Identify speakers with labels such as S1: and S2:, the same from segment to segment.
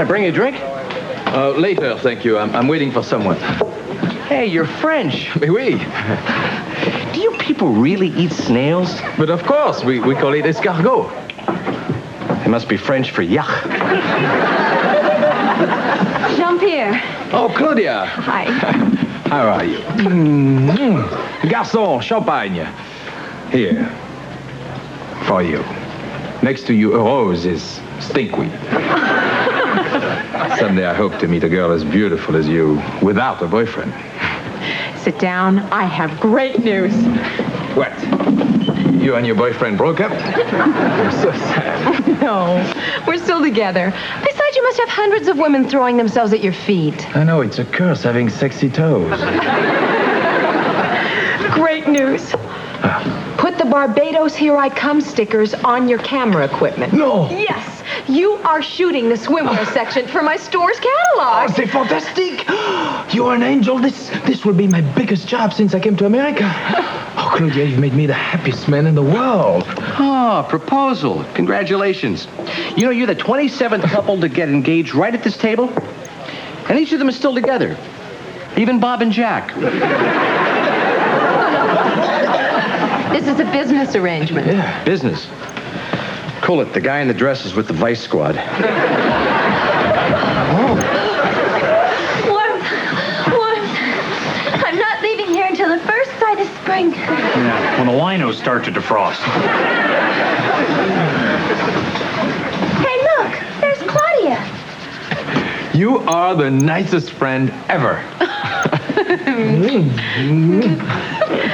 S1: I bring you a drink?
S2: Later, thank you. I'm waiting for someone.
S1: Hey, you're French.
S2: Oui.
S1: Do you people really eat snails?
S2: But of course, we call it escargot.
S1: It must be French for yuck.
S3: Jean-Pierre.
S2: Oh, Claudia.
S3: Hi.
S2: How are you? Garçon, champagne. Here. For you. Next to you, a rose is stinkweed. Someday I hope to meet a girl as beautiful as you without a boyfriend.
S3: Sit down. I have great news.
S2: What? You and your boyfriend broke up? I'm so sad.
S3: No, we're still together. Besides, you must have hundreds of women throwing themselves at your feet.
S2: I know, it's a curse having sexy toes.
S3: Great news. Put the Barbados Here I Come stickers on your camera equipment.
S2: No.
S3: Yes. You are shooting the swimwear section for my store's catalog.
S2: Oh, c'est fantastique! You're an angel. This will be my biggest job since I came to America. Oh, Claudia, you've made me the happiest man in the world.
S1: Oh, proposal. Congratulations. You know, you're the 27th couple to get engaged right at this table. And each of them is still together. Even Bob and Jack.
S3: This is a business arrangement.
S1: Yeah, business. Cool it. The guy in the dress is with the Vice Squad.
S4: Warmth. I'm not leaving here until the first sight of spring.
S5: Yeah, when the winos start to defrost.
S4: Hey, look. There's Claudia.
S2: You are the nicest friend ever.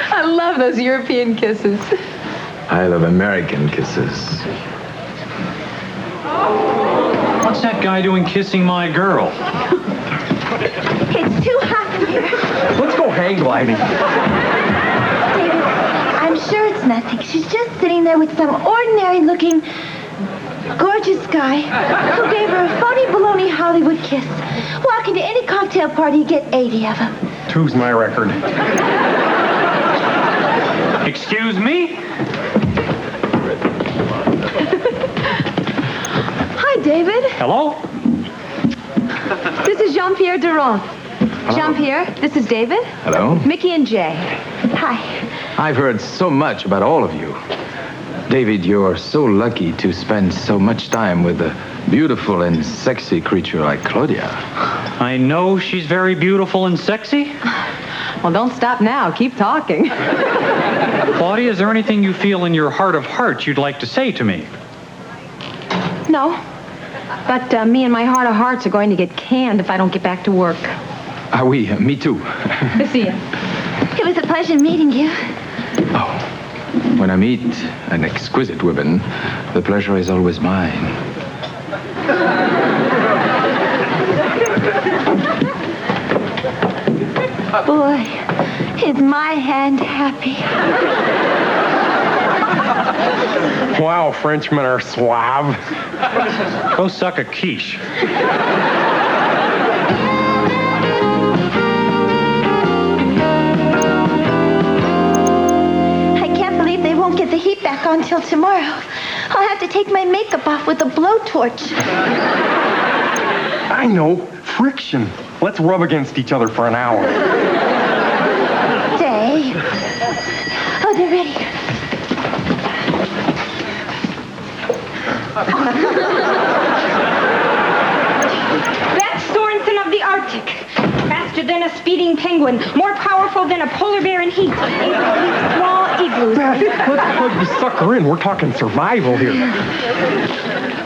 S3: I love those European kisses.
S2: I love American kisses.
S5: What's that guy doing kissing my girl?
S4: It's too hot in here.
S1: Let's go hang gliding.
S4: David, I'm sure it's nothing. She's just sitting there with some ordinary-looking, gorgeous guy who gave her a phony baloney Hollywood kiss. Walk into any cocktail party, you get 80 of them.
S5: Two's my record. Excuse me?
S3: Hi, David.
S5: Hello?
S3: This is Jean-Pierre Durand. Jean-Pierre, this is David.
S2: Hello?
S3: Mickey and Jay. Hi.
S2: I've heard so much about all of you. David, you're so lucky to spend so much time with a beautiful and sexy creature like Claudia.
S5: I know she's very beautiful and sexy.
S3: Well, don't stop now. Keep talking.
S5: Claudia, is there anything you feel in your heart of hearts you'd like to say to me?
S3: No. But me and my heart of hearts are going to get canned if I don't get back to work.
S2: Ah oui, me too.
S3: See ya.
S4: It was a pleasure meeting you.
S2: Oh, when I meet an exquisite woman, the pleasure is always mine.
S4: Boy, is my hand happy.
S6: Wow, Frenchmen are suave.
S5: Go suck a quiche.
S4: I can't believe they won't get the heat back on till tomorrow. I'll have to take my makeup off with a blowtorch.
S6: I know. Friction. Let's rub against each other for an hour.
S4: Day. Oh, they're ready.
S7: That's Sorensen of the Arctic. Faster than a speeding penguin. More powerful than a polar bear in heat. Small igloos.
S6: Let's plug the sucker in. We're talking survival here.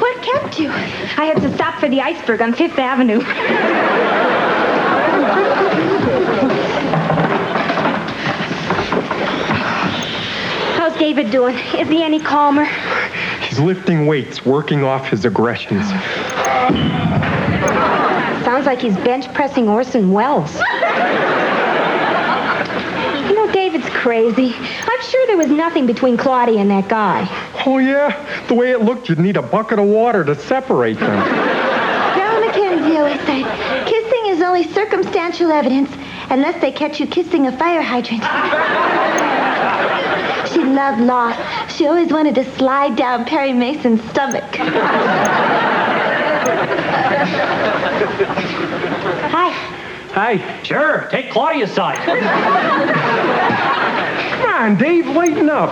S4: What kept you?
S7: I had to stop for the iceberg on Fifth Avenue. How's David doing? Is he any calmer?
S6: He's lifting weights, working off his aggressions.
S7: Sounds like he's bench pressing Orson Welles. You know, David's crazy. I'm sure there was nothing between Claudia and that guy.
S6: Oh, yeah? The way it looked, you'd need a bucket of water to separate them.
S4: Grandma Mackenzie always said, kissing is only circumstantial evidence unless they catch you kissing a fire hydrant. She loved loss. She always wanted to slide down Perry Mason's stomach. Hi.
S6: Hi.
S5: Sure, take Claudia's side.
S6: Come on, Dave, lighten up.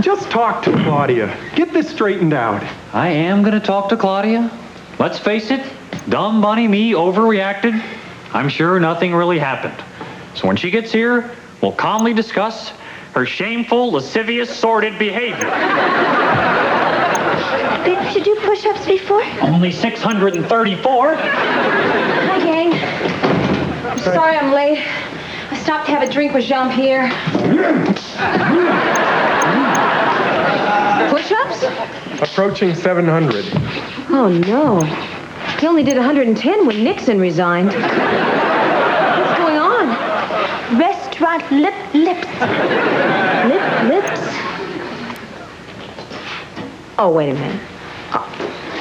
S6: Just talk to Claudia. Get this straightened out.
S5: I am going to talk to Claudia. Let's face it, dumb bunny me overreacted. I'm sure nothing really happened. So when she gets here, we'll calmly discuss her shameful, lascivious, sordid behavior.
S4: Didn't you do push-ups before?
S5: Only 634.
S3: Hi, gang. I'm sorry I'm late. I stopped to have a drink with Jean-Pierre. Push-ups?
S6: Approaching 700.
S3: Oh, no. He only did 110 when Nixon resigned. What's going on?
S4: Restaurant lips.
S3: Lips? Oh, wait a minute. Oh,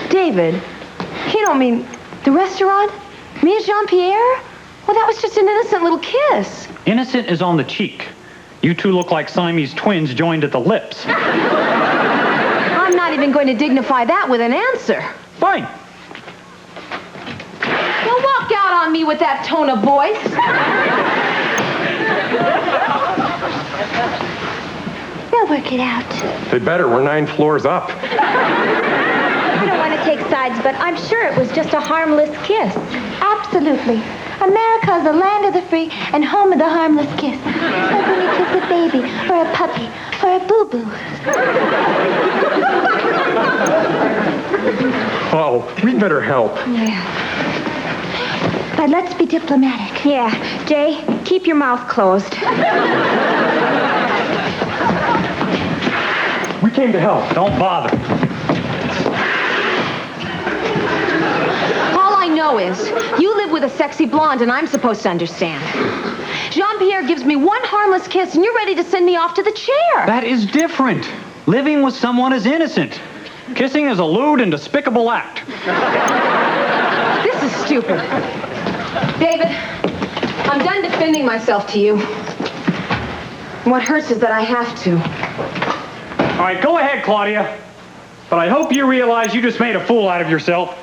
S3: David, you don't mean the restaurant? Me and Jean-Pierre? Well, that was just an innocent little kiss.
S5: Innocent is on the cheek. You two look like Siamese twins joined at the lips.
S3: I'm not even going to dignify that with an answer.
S5: Fine.
S3: Don't walk out on me with that tone of voice.
S4: They'll work it out.
S6: They better. We're 9 floors up.
S4: I don't want to take sides, but I'm sure it was just a harmless kiss. Absolutely. America is the land of the free and home of the harmless kiss. Like when you kiss a baby, or a puppy, or a boo-boo.
S6: Oh, we'd better help.
S4: But let's be diplomatic.
S7: Yeah, Jay, keep your mouth closed.
S6: We came to help.
S5: Don't bother.
S3: All I know is you live with a sexy blonde and I'm supposed to understand. Jean-Pierre gives me one harmless kiss and you're ready to send me off to the chair.
S5: That is different. Living with someone is innocent. Kissing is a lewd and despicable act.
S3: This is stupid. David, I'm done defending myself to you. What hurts is that I have to.
S5: All right, go ahead, Claudia. But I hope you realize you just made a fool out of yourself.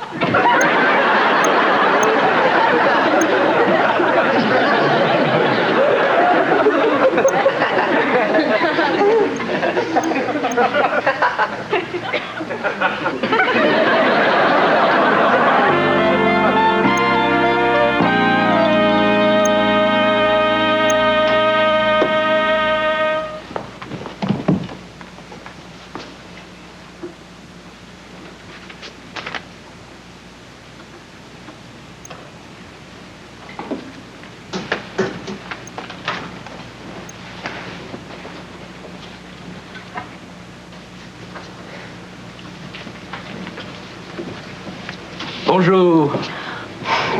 S2: Bonjour.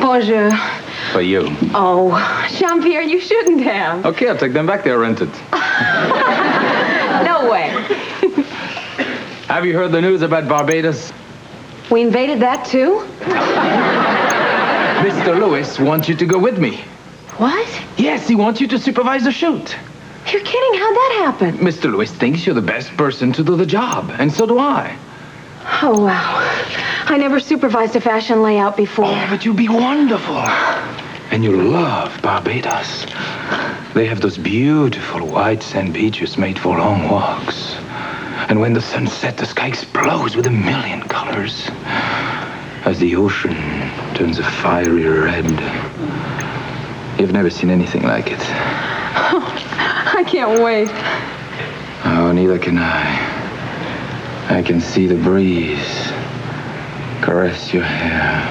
S3: Bonjour.
S2: For you.
S3: Oh, Jean-Pierre, you shouldn't have.
S2: Okay, I'll take them back. They're rented.
S3: No way.
S2: Have you heard the news about Barbados?
S3: We invaded that too?
S2: Mr. Lewis wants you to go with me.
S3: What?
S2: Yes, he wants you to supervise the shoot.
S3: You're kidding. How'd that happen?
S2: Mr. Lewis thinks you're the best person to do the job, and so do I.
S3: Oh, wow. I never supervised a fashion layout before.
S2: Oh, but you'll be wonderful. And you'll love Barbados. They have those beautiful white sand beaches made for long walks. And when the sun sets, the sky explodes with a million colors. As the ocean turns a fiery red. You've never seen anything like it.
S3: I can't wait.
S2: Oh, neither can I. I can see the breeze caress your hair.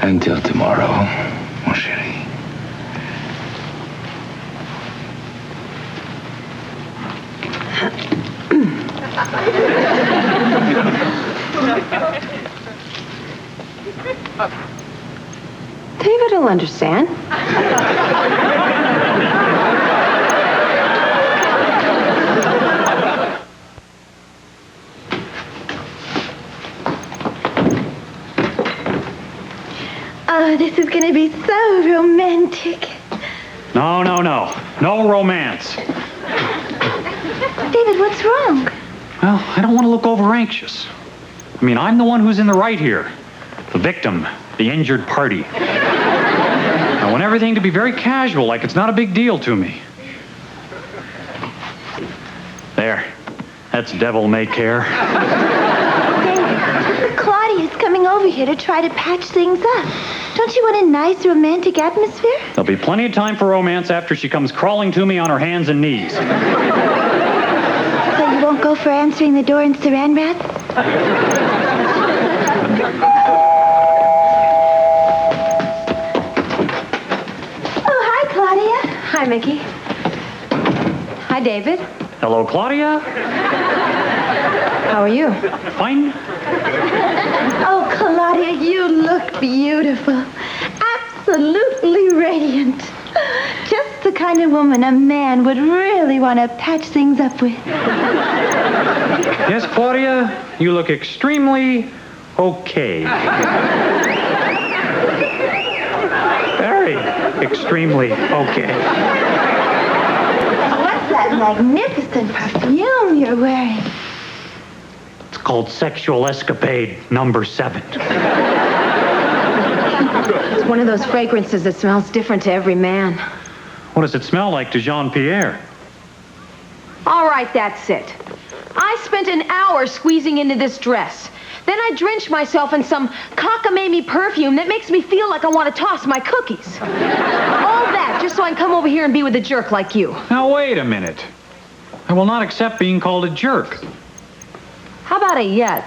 S2: Until tomorrow, mon chéri.
S3: David will understand.
S4: Oh, this is going to be so romantic.
S5: No. No romance.
S4: David, what's wrong?
S5: Well, I don't want to look over anxious. I mean, I'm the one who's in the right here. The victim, the injured party. I want everything to be very casual, like it's not a big deal to me. There. That's devil may care.
S4: David, Claudia's coming over here to try to patch things up. Don't you want a nice romantic atmosphere?
S5: There'll be plenty of time for romance after she comes crawling to me on her hands and knees.
S4: So you won't go for answering the door in Saran Wrap? Oh, hi, Claudia.
S3: Hi, Mickey. Hi, David.
S5: Hello, Claudia.
S3: How are you?
S5: Fine.
S4: Oh, Claudia, you look beautiful. Absolutely radiant. Just the kind of woman a man would really want to patch things up with.
S5: Yes, Claudia, you look extremely okay. Very extremely okay.
S4: What's that magnificent perfume you're wearing?
S5: It's called Sexual Escapade number 7.
S3: It's one of those fragrances that smells different to every man.
S5: What does it smell like to Jean-Pierre?
S3: All right, that's it. I spent an hour squeezing into this dress. Then I drenched myself in some cockamamie perfume that makes me feel like I want to toss my cookies. All that just so I can come over here and be with a jerk like you.
S5: Now, wait a minute. I will not accept being called a jerk.
S3: How about a yes?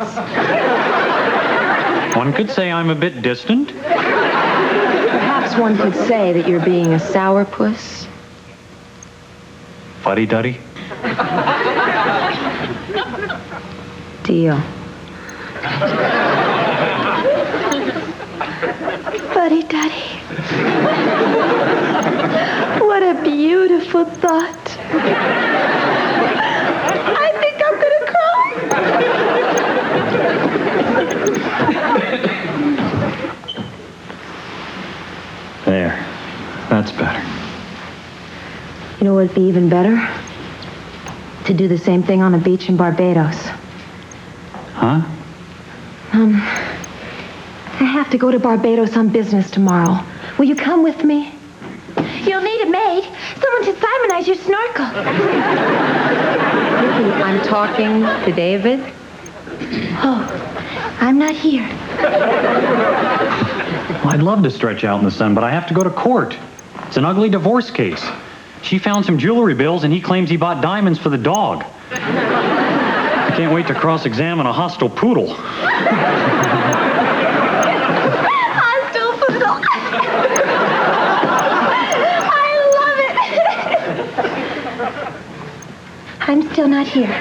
S5: One could say I'm a bit distant.
S3: Perhaps one could say that you're being a sourpuss.
S5: Fuddy-duddy.
S3: Deal.
S4: Fuddy-duddy. What a beautiful thought. I think I'm gonna cry.
S5: There. That's better.
S3: You know what would be even better? To do the same thing on a beach in Barbados.
S5: Huh?
S3: I have to go to Barbados on business tomorrow. Will you come with me?
S4: You'll need a maid. Someone to simonize your snorkel.
S3: I'm talking to David.
S4: Oh, I'm not here.
S5: Well, I'd love to stretch out in the sun, but I have to go to court. It's an ugly divorce case. She found some jewelry bills, and he claims he bought diamonds for the dog. I can't wait to cross-examine a hostile poodle.
S4: Hostile poodle. I love it. I'm still not here.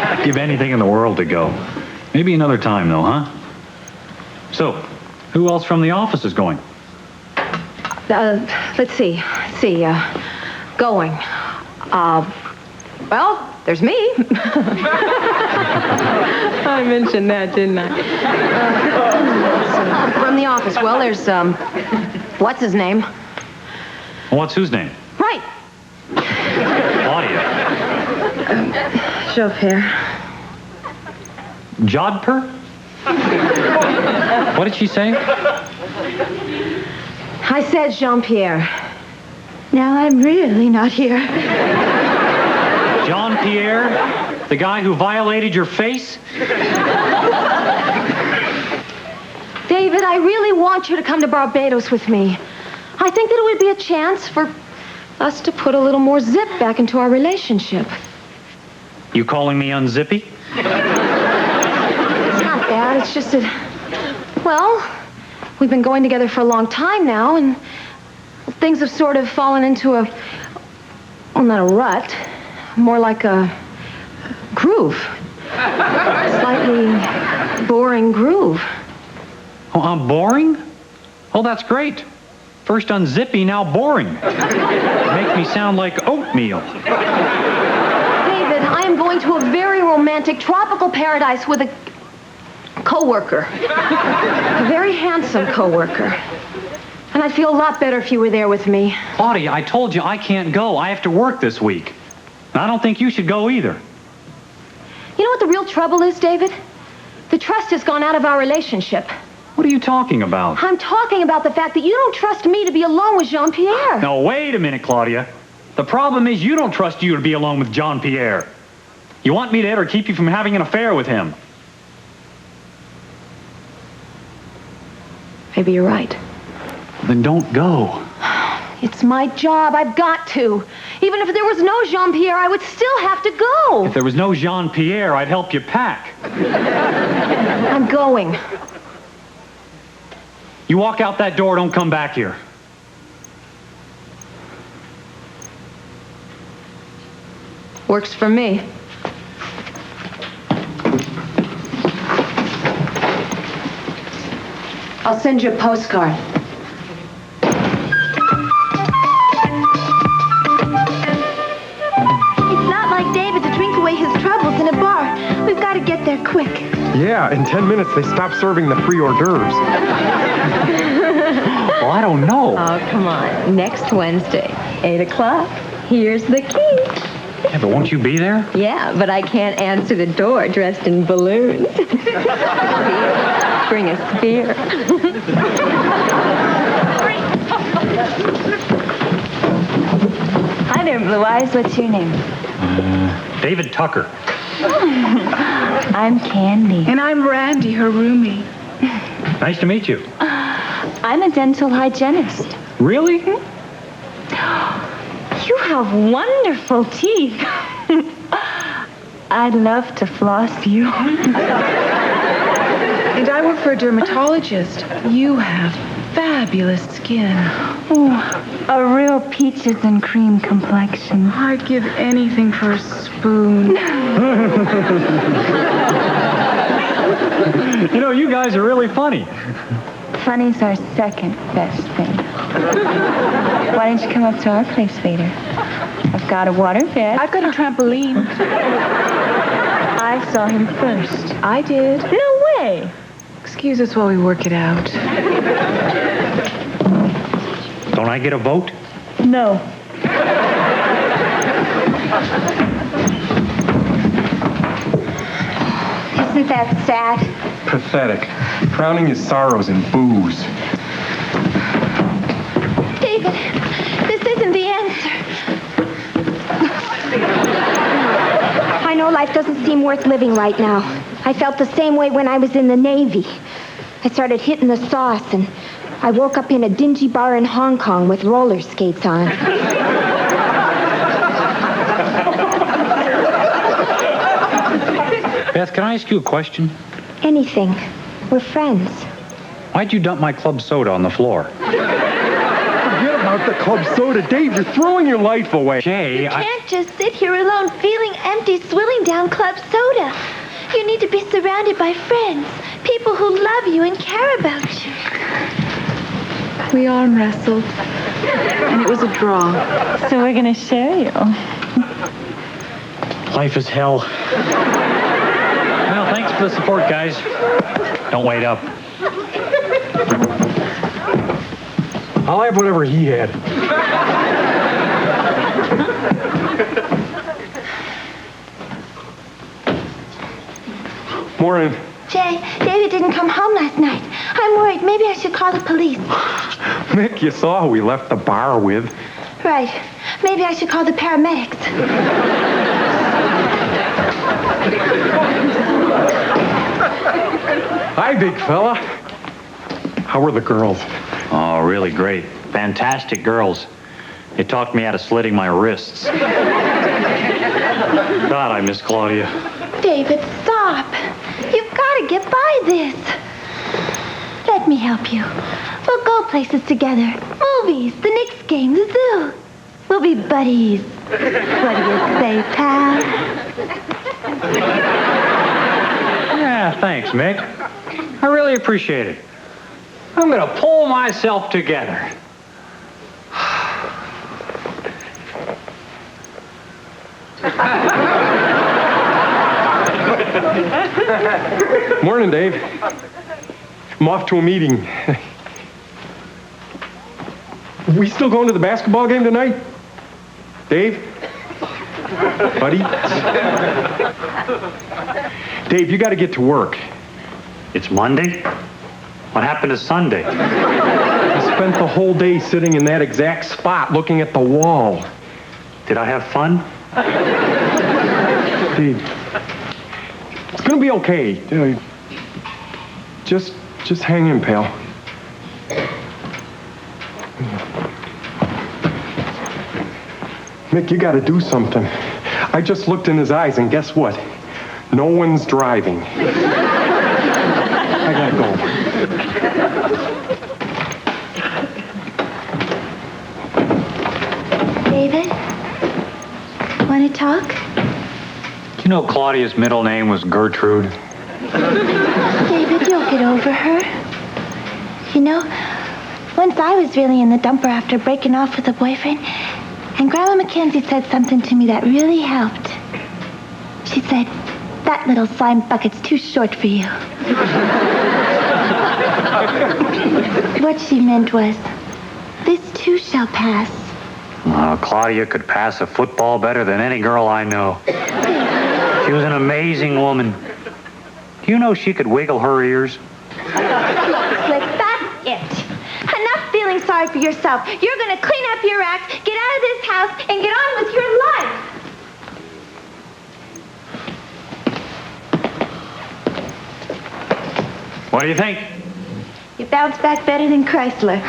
S5: I'd give anything in the world to go. Maybe another time, though, huh? So, who else from the office is going?
S3: Let's see. Going. Well, there's me. I mentioned that, didn't I? From the office. Well, there's, what's his name?
S5: What's whose name?
S3: Right.
S5: Claudia.
S3: Chauffeur.
S5: Jodhpur? What did she say?
S3: I said Jean-Pierre.
S4: Now I'm really not here.
S5: Jean-Pierre? The guy who violated your face?
S3: David, I really want you to come to Barbados with me. I think that it would be a chance for us to put a little more zip back into our relationship.
S5: You calling me unzippy?
S3: It's not that. It's just that, well, we've been going together for a long time now, and things have sort of fallen into a, well, not a rut, more like a groove. Slightly boring groove.
S5: Oh, I'm boring? Oh, that's great. First unzippy, now boring. Make me sound like oatmeal.
S3: David, I am going to a very romantic tropical paradise with a... co-worker. A very handsome co-worker. And I'd feel a lot better if you were there with me.
S5: Claudia, I told you I can't go. I have to work this week. And I don't think you should go either.
S3: You know what the real trouble is, David? The trust has gone out of our relationship.
S5: What are you talking about?
S3: I'm talking about the fact that you don't trust me to be alone with Jean-Pierre.
S5: No, wait a minute, Claudia. The problem is you don't trust you to be alone with Jean-Pierre. You want me to ever keep you from having an affair with him.
S3: Maybe you're right.
S5: Then don't go.
S3: It's my job. I've got to. Even if there was no Jean-Pierre, I would still have to go.
S5: If there was no Jean-Pierre, I'd help you pack.
S3: I'm going.
S5: You walk out that door, don't come back here.
S3: Works for me. I'll send you a postcard.
S4: It's not like David to drink away his troubles in a bar. We've got to get there quick.
S6: Yeah, in 10 minutes they stop serving the free hors d'oeuvres.
S5: Well, I don't know.
S8: Oh, come on. Next Wednesday, 8 o'clock. Here's the key.
S5: Yeah, but won't you be there?
S8: Yeah, but I can't answer the door dressed in balloons. Bring a spear. Hi there, Blue Eyes. What's your name?
S5: David Tucker.
S8: I'm Candy.
S9: And I'm Randy, her roomie.
S5: Nice to meet you.
S8: I'm a dental hygienist.
S5: Really?
S8: You have wonderful teeth. I'd love to floss you.
S9: And I work for a dermatologist. You have fabulous skin.
S8: Oh, a real peaches and cream complexion.
S9: I'd give anything for a spoon.
S5: You know, you guys are really funny.
S8: Funny's our second best thing. Why don't you come up to our place, Vader? I've got a waterbed.
S9: I've got a trampoline.
S8: I saw him first.
S9: I did.
S8: No way.
S9: Excuse us while we work it out.
S5: Don't I get a vote?
S8: No.
S4: Isn't that sad?
S6: Pathetic. Drowning his sorrows in booze.
S4: David, this isn't the answer. I know life doesn't seem worth living right now. I felt the same way when I was in the Navy. I started hitting the sauce, and I woke up in a dingy bar in Hong Kong with roller skates on.
S5: Beth, can I ask you a question?
S4: Anything. We're friends.
S5: Why'd you dump my club soda on the floor?
S6: Forget about the club soda. Dave, you're throwing your life away.
S5: Jay,
S4: You can't just sit here alone feeling empty, swilling down club soda. You need to be surrounded by friends, people who love you and care about you.
S9: We arm wrestled. And it was a draw.
S8: So we're going to share you.
S5: Life is hell. Well, thanks for the support, guys. Don't wait up.
S6: I'll have whatever he had. Morning.
S4: Jay, David didn't come home last night. I'm worried. Maybe I should call the police.
S6: Mick, you saw who we left the bar with.
S4: Right. Maybe I should call the paramedics.
S6: Hi, big fella. How were the girls?
S5: Oh, really great. Fantastic girls. They talked me out of slitting my wrists. God, I miss Claudia.
S4: David, stop. You've got to get by this. Let me help you. We'll go places together. Movies, the Knicks game, the zoo. We'll be buddies. What do you say, pal?
S5: Yeah, thanks, Mick. I really appreciate it. I'm gonna pull myself together.
S6: Morning, Dave. I'm off to a meeting. We still going to the basketball game tonight? Dave? Buddy? Dave, you got to get to work.
S5: It's Monday? What happened to Sunday?
S6: I spent the whole day sitting in that exact spot looking at the wall.
S5: Did I have fun?
S6: Dave, it's going to be okay. Just hang in, pal. Mick, you got to do something. I just looked in his eyes, and guess what? No one's driving. I gotta go.
S4: David? Want to talk?
S5: Do you know Claudia's middle name was Gertrude?
S4: David, you'll get over her. You know, once I was really in the dumper after breaking off with a boyfriend, and Grandma Mackenzie said something to me that really helped. She said, that little slime bucket's too short for you. What she meant was, this too shall pass.
S5: Claudia could pass a football better than any girl I know. She was an amazing woman. Do you know she could wiggle her ears?
S4: Slick, that's it. Enough feeling sorry for yourself. You're going to clean up your act, get out of this house, and get on with your life.
S5: What do you think?
S4: You bounce back better than Chrysler.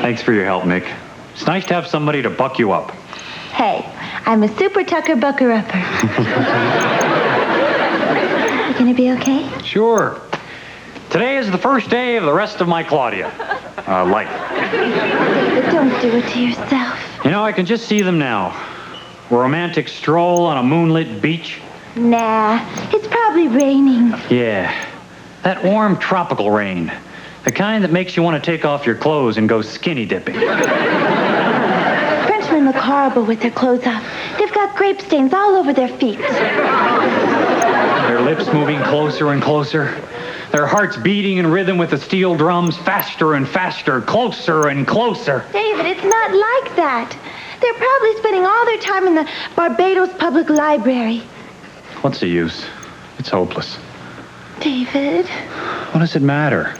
S5: Thanks for your help, Mick. It's nice to have somebody to buck you up.
S4: Hey, I'm a super tucker bucker-upper. You gonna be okay?
S5: Sure. Today is the first day of the rest of my Claudia life.
S4: David, don't do it to yourself.
S5: You know, I can just see them now. A romantic stroll on a moonlit beach.
S4: Nah, it's probably raining.
S5: Yeah, that warm tropical rain. The kind that makes you want to take off your clothes and go skinny dipping.
S4: Frenchmen look horrible with their clothes off. They've got grape stains all over their feet.
S5: Their lips moving closer and closer. Their hearts beating in rhythm with the steel drums, faster and faster, closer and closer.
S4: David, it's not like that. They're probably spending all their time in the Barbados Public Library.
S5: What's the use? It's hopeless.
S4: David.
S5: What does it matter?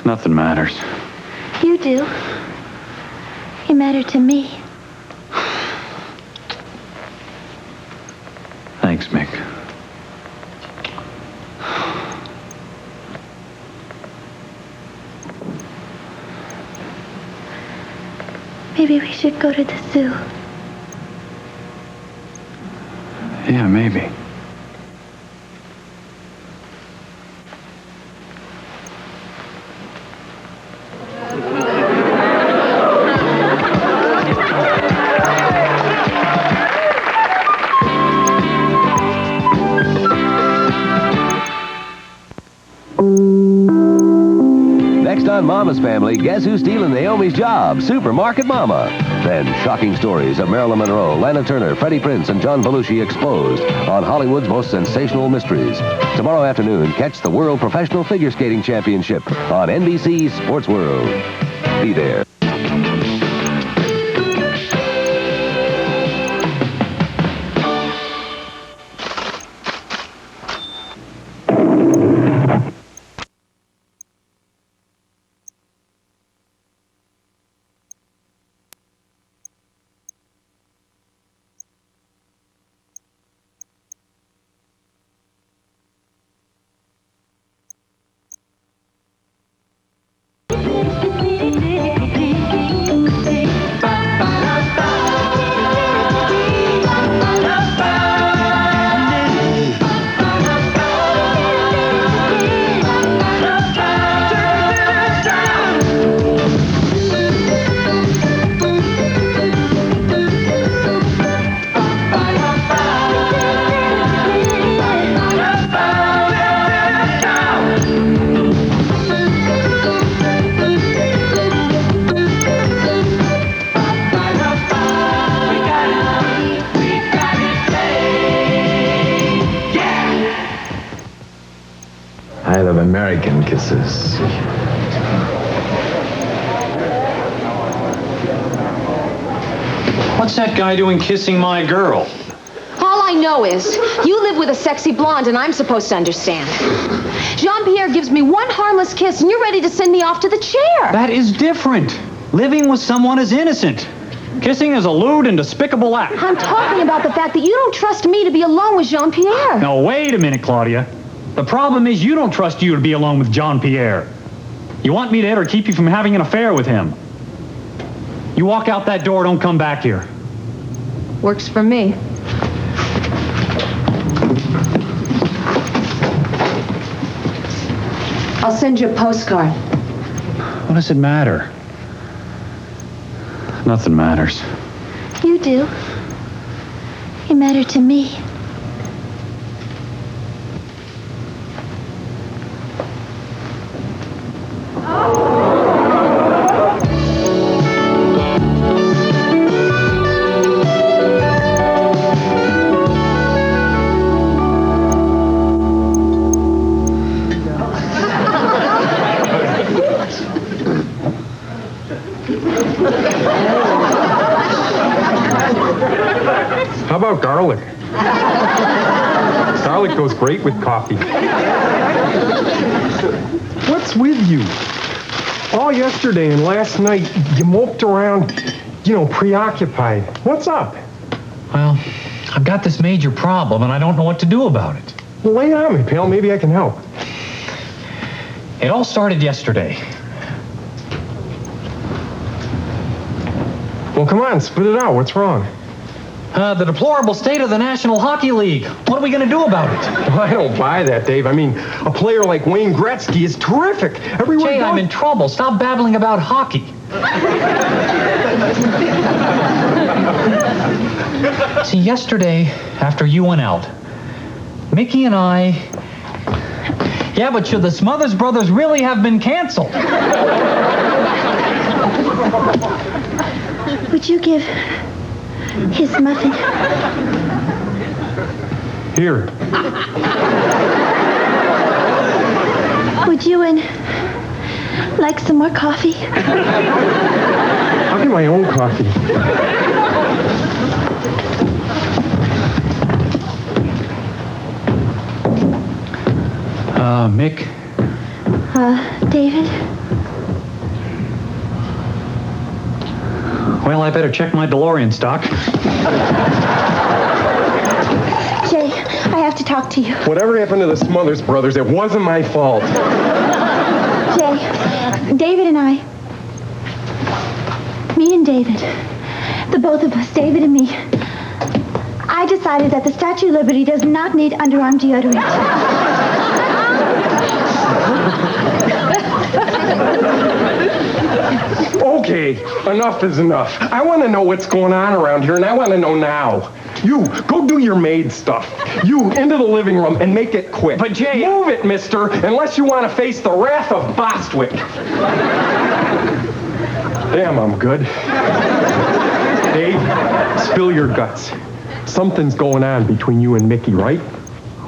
S5: Nothing matters.
S4: You do. You matter to me.
S5: Thanks, Mick.
S4: Maybe we should go to the zoo.
S5: Yeah, maybe.
S10: Next on Mama's Family, guess who's stealing Naomi's job? Supermarket Mama. Then shocking stories of Marilyn Monroe, Lana Turner, Freddie Prinze, and John Belushi exposed on Hollywood's most sensational mysteries. Tomorrow afternoon, catch the World Professional Figure Skating Championship on NBC Sports World. Be there.
S2: I love American kisses.
S5: What's that guy doing kissing my girl?
S3: All I know is you live with a sexy blonde and I'm supposed to understand. Jean-Pierre gives me one harmless kiss and you're ready to send me off to the chair.
S5: That is different. Living with someone is innocent. Kissing is a lewd and despicable act.
S3: I'm talking about the fact that you don't trust me to be alone with Jean-Pierre.
S5: Now, wait a minute, Claudia. The problem is you don't trust you to be alone with Jean-Pierre. You want me to hit or keep you from having an affair with him. You walk out that door, don't come back here.
S3: Works for me. I'll send you a postcard.
S5: What does it matter? Nothing matters.
S4: You do. You matter to me.
S6: How about garlic? Garlic goes great with coffee. What's with you? All yesterday and last night, you moped around, preoccupied. What's up?
S5: Well, I've got this major problem and I don't know what to do about it.
S6: Well, lay it on me, pal. Maybe I can help.
S5: It all started yesterday.
S6: Well, come on, spit it out. What's wrong?
S5: The deplorable state of the National Hockey League. What are we going to do about it?
S6: Well, I don't buy that, Dave. I mean, a player like Wayne Gretzky is terrific. Everywhere
S5: Jay, I'm in trouble. Stop babbling about hockey. See, yesterday, after you went out, Mickey and I... Yeah, but should the Smothers Brothers really have been canceled?
S4: Would you give his muffin?
S6: Here.
S4: Would you like some more coffee?
S6: I'll get my own coffee.
S5: Mick?
S4: David?
S5: Well, I better check my DeLorean stock.
S4: Jay, I have to talk to you.
S6: Whatever happened to the Smothers Brothers, it wasn't my fault.
S4: Jay, David and I, me and David, the both of us, David and me, I decided that the Statue of Liberty does not need underarm deodorant.
S6: Okay, enough is enough. I want to know what's going on around here, and I want to know now. You, go do your maid stuff. You, into the living room, and make it quick.
S5: But Jay...
S6: Move it, mister, unless you want to face the wrath of Bostwick. Damn, I'm good. Dave, spill your guts. Something's going on between you and Mickey, right?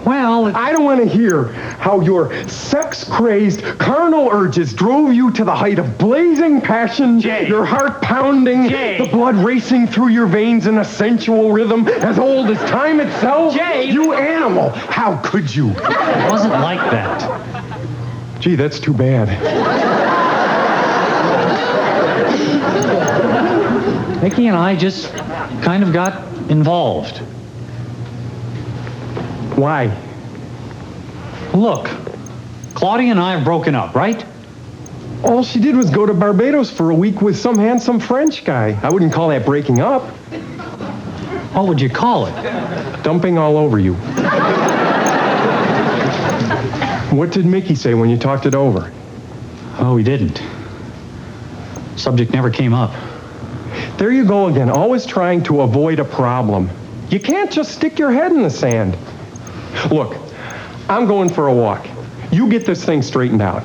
S5: Well,
S6: I don't want to hear how your sex-crazed carnal urges drove you to the height of blazing passion,
S5: Jay.
S6: Your heart pounding,
S5: Jay.
S6: The blood racing through your veins in a sensual rhythm as old as time itself.
S5: Jay.
S6: You animal, how could you?
S5: it wasn't like that.
S6: Gee, that's too bad.
S5: Mickey and I just kind of got involved.
S6: Why?
S5: Look, Claudia and I have broken up, right?
S6: All she did was go to Barbados for a week with some handsome French guy. I wouldn't call that breaking up.
S5: What would you call it?
S6: Dumping all over you. What did Mickey say when you talked it over?
S5: Oh, he didn't. Subject never came up.
S6: There you go again, always trying to avoid a problem. You can't just stick your head in the sand. Look, I'm going for a walk. You get this thing straightened out.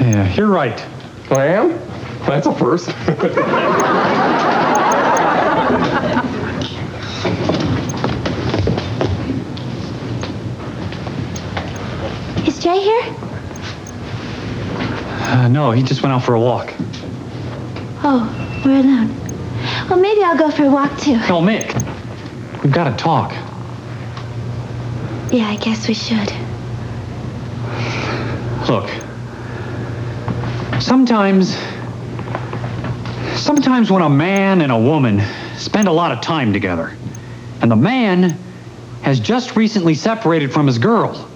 S5: Yeah, you're right.
S6: I am? That's a first.
S4: Is Is Jay here?
S5: No, he just went out for a walk.
S4: Oh, we're alone. Well, maybe I'll go for a walk, too.
S5: No, Mick. We've got to talk.
S4: Yeah, I guess we should.
S5: Look. Sometimes when a man and a woman spend a lot of time together, and the man has just recently separated from his girl,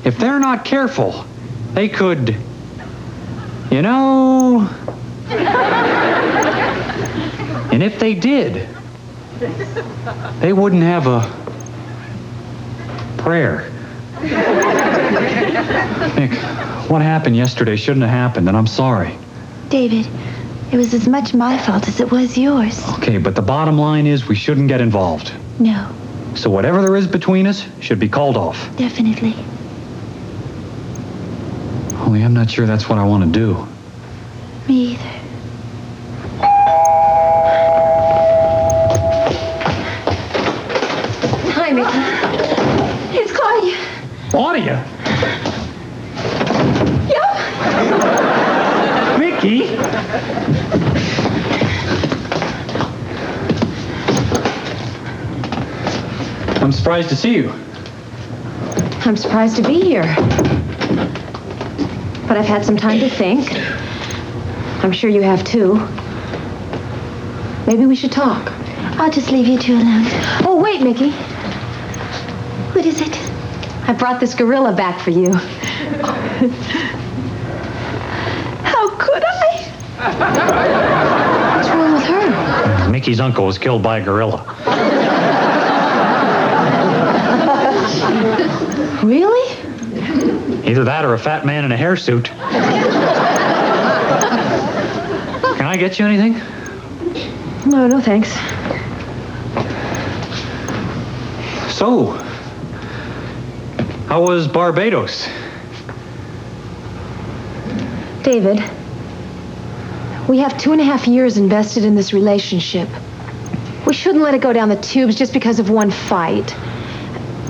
S5: if they're not careful, they could, you know... And if they did, they wouldn't have a prayer. Nick, what happened yesterday shouldn't have happened, and I'm sorry.
S4: David, it was as much my fault as it was yours.
S5: Okay, but the bottom line is we shouldn't get involved.
S4: No,
S5: So whatever there is between us should be called off.
S4: definitely.
S5: Only I'm not sure that's what I want to do.
S4: Me either.
S3: Hi, Mickey.
S4: It's Claudia.
S5: Claudia?
S4: Yep.
S5: Mickey? I'm surprised to see you.
S3: I'm surprised to be here. But I've had some time to think. I'm sure you have too. Maybe we should talk.
S4: I'll just leave you two alone.
S3: Oh, wait, Mickey.
S4: What is it?
S3: I brought this gorilla back for you.
S4: How could I?
S3: What's wrong with her?
S5: Mickey's uncle was killed by a gorilla.
S3: Really?
S5: Either that or a fat man in a hirsute. Can I get you anything?
S3: No, thanks.
S5: So, how was Barbados?
S3: David, we have 2.5 years invested in this relationship. We shouldn't let it go down the tubes just because of one fight.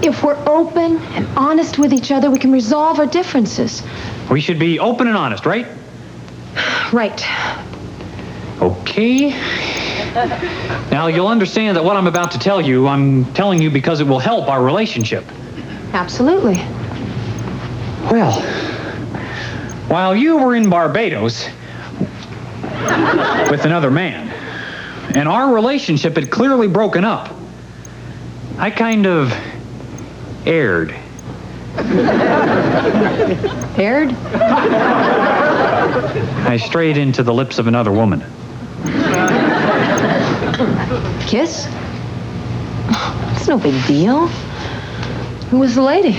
S3: If we're open and honest with each other, we can resolve our differences.
S5: We should be open and honest, right?
S3: Right.
S5: Okay. Now, you'll understand that what I'm about to tell you, I'm telling you because it will help our relationship.
S3: Absolutely.
S5: Well, while you were in Barbados with another man, and our relationship had clearly broken up, I kind of aired.
S3: Aired?
S5: I strayed into the lips of another woman.
S3: Kiss? It's no big deal. Who was the lady?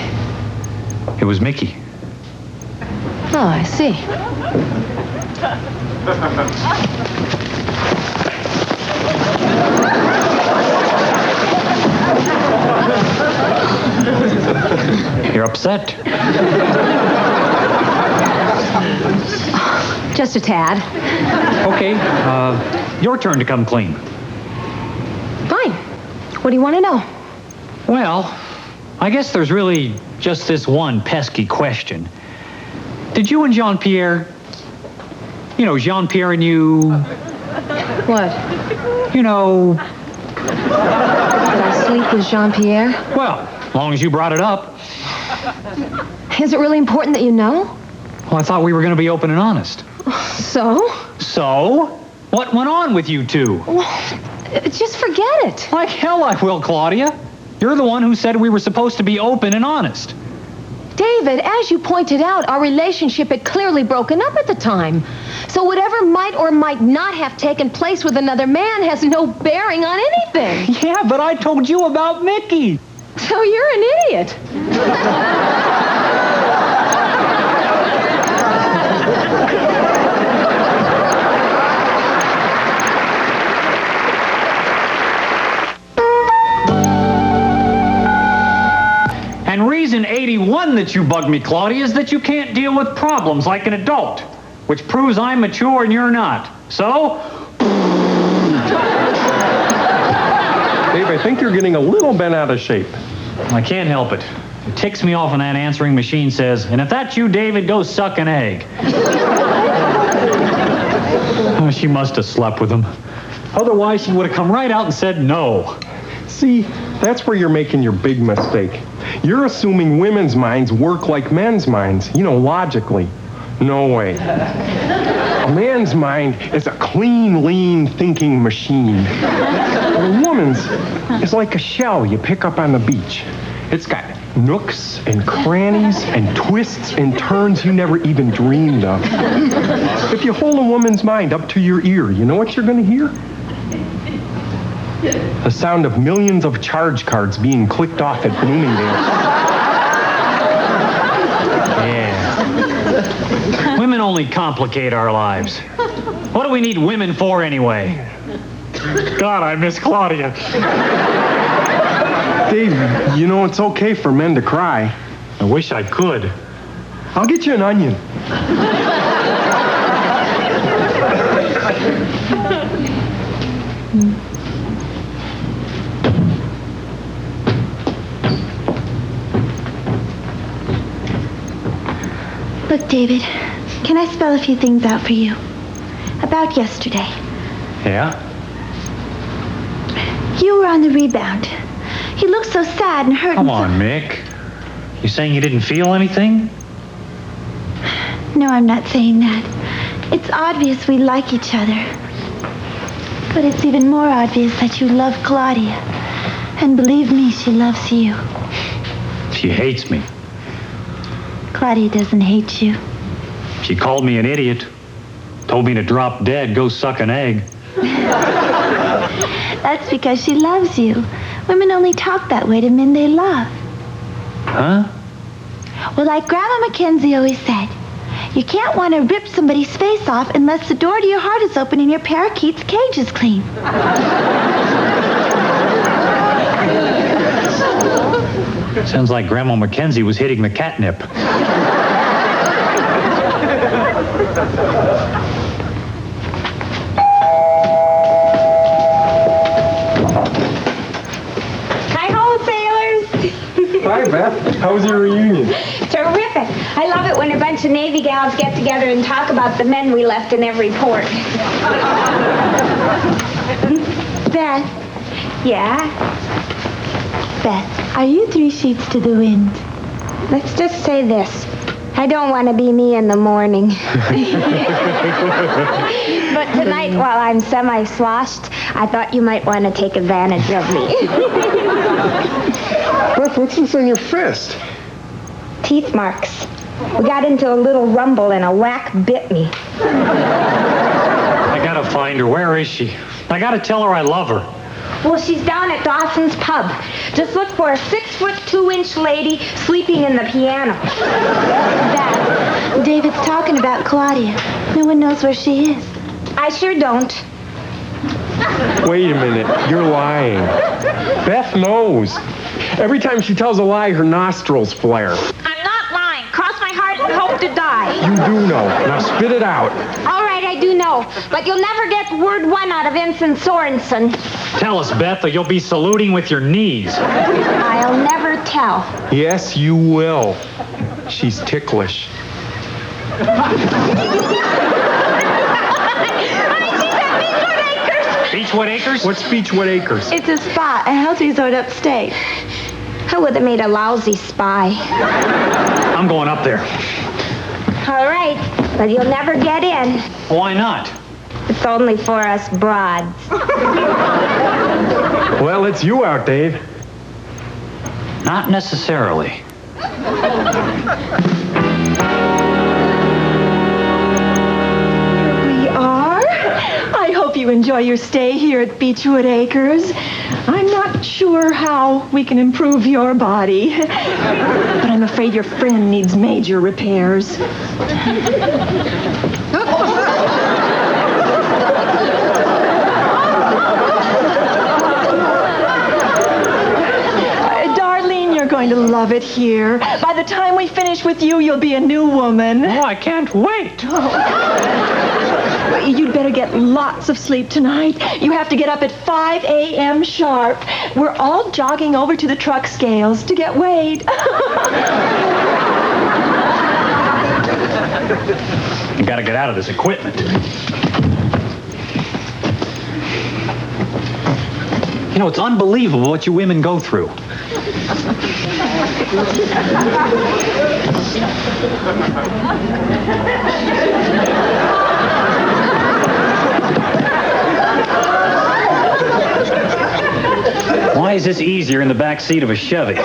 S5: It was Mickey.
S3: Oh, I see.
S5: You're upset.
S3: Just a tad.
S5: Okay, your turn to come clean.
S3: Fine. What do you want to know?
S5: Well, I guess there's really just this one pesky question. Did you and Jean-Pierre, you know, Jean-Pierre and you,
S3: What?
S5: you know,
S3: Did I sleep with Jean-Pierre?
S5: well, as long as you brought it up.
S3: Is it really important that you know?
S5: Well, I thought we were going to be open and honest.
S3: So?
S5: So? What went on with you two?
S3: Just forget it.
S5: Like hell I will, Claudia. You're the one who said we were supposed to be open and honest.
S3: David, as you pointed out, our relationship had clearly broken up at the time. So whatever might or might not have taken place with another man has no bearing on anything.
S5: Yeah, but I told you about Mickey.
S3: So you're an idiot.
S5: And reason 81 that you bug me, Claudia, is that you can't deal with problems like an adult, which proves I'm mature and you're not. So?
S6: Dave, I think you're getting a little bent out of shape.
S5: I can't help it. It ticks me off when that answering machine says, and if that's you, David, go suck an egg. Oh, she must have slept with him. Otherwise, she would have come right out and said no.
S6: See, that's where you're making your big mistake. You're assuming women's minds work like men's minds, logically. No way. A man's mind is a clean, lean thinking machine. But a woman's is like a shell you pick up on the beach. It's got nooks and crannies and twists and turns you never even dreamed of. If you hold a woman's mind up to your ear, you know what you're going to hear? The sound of millions of charge cards being clicked off at Bloomingdale's.
S5: Yeah. Women only complicate our lives. What do we need women for anyway? God, I miss Claudia.
S6: Dave, it's okay for men to cry.
S5: I wish I could.
S6: I'll get you an onion.
S4: Look, David, can I spell a few things out for you? About yesterday.
S5: Yeah?
S4: You were on the rebound. You looked so sad and hurt.
S5: Come on, Mick. You saying you didn't feel anything?
S4: No, I'm not saying that. It's obvious we like each other. But it's even more obvious that you love Claudia. And believe me, she loves you.
S5: She hates me.
S4: Claudia doesn't hate you.
S5: She called me an idiot. Told me to drop dead, go suck an egg.
S4: That's because she loves you. Women only talk that way to men they love.
S5: Huh?
S4: Well, like Grandma Mackenzie always said, you can't want to rip somebody's face off unless the door to your heart is open and your parakeet's cage is clean.
S5: Sounds like Grandma Mackenzie was hitting the catnip.
S6: Hi, Beth. How was your reunion?
S7: Terrific. I love it when a bunch of Navy gals get together and talk about the men we left in every port.
S4: Beth.
S7: Yeah?
S4: Beth, are you 3 sheets to the wind?
S7: Let's just say this. I don't want to be me in the morning. But tonight, while I'm semi-sloshed, I thought you might want to take advantage of me.
S6: Beth, what's this on your fist?
S7: Teeth marks. We got into a little rumble and a whack bit me.
S5: I gotta find her. Where is she? I gotta tell her I love her.
S7: Well, she's down at Dawson's Pub. Just look for a 6'2" lady sleeping in the piano.
S4: Beth, David's talking about Claudia. No one knows where she is.
S7: I sure don't.
S6: Wait a minute. You're lying. Beth knows. Every time she tells a lie, her nostrils flare.
S7: I'm not lying. Cross my heart and hope to die.
S6: You do know. Now spit it out.
S7: All right, I do know. But you'll never get word 1 out of Ensign Sorensen.
S5: Tell us, Beth, or you'll be saluting with your knees.
S7: I'll never tell.
S6: Yes, you will. She's ticklish.
S5: Beechwood Acres?
S6: What's Beechwood Acres?
S4: It's a spa, a health resort upstate.
S7: I would have made a lousy spy.
S5: I'm going up there.
S7: All right, but you'll never get in.
S5: Why not?
S7: It's only for us broads.
S6: Well, it's you out, Dave.
S5: Not necessarily.
S9: We are. I hope you enjoy your stay here at Beechwood Acres. I'm not sure how we can improve your body, but I'm afraid your friend needs major repairs. Darlene, you're going to love it here. By the time we finish with you, you'll be a new woman.
S5: Oh, I can't wait.
S9: you'd better get lots of sleep tonight. You have to get up at 5 a.m. sharp. We're all jogging over to the truck scales to get weighed.
S5: You gotta get out of this equipment. You know, it's unbelievable what you women go through. Why is this easier in the back seat of a Chevy?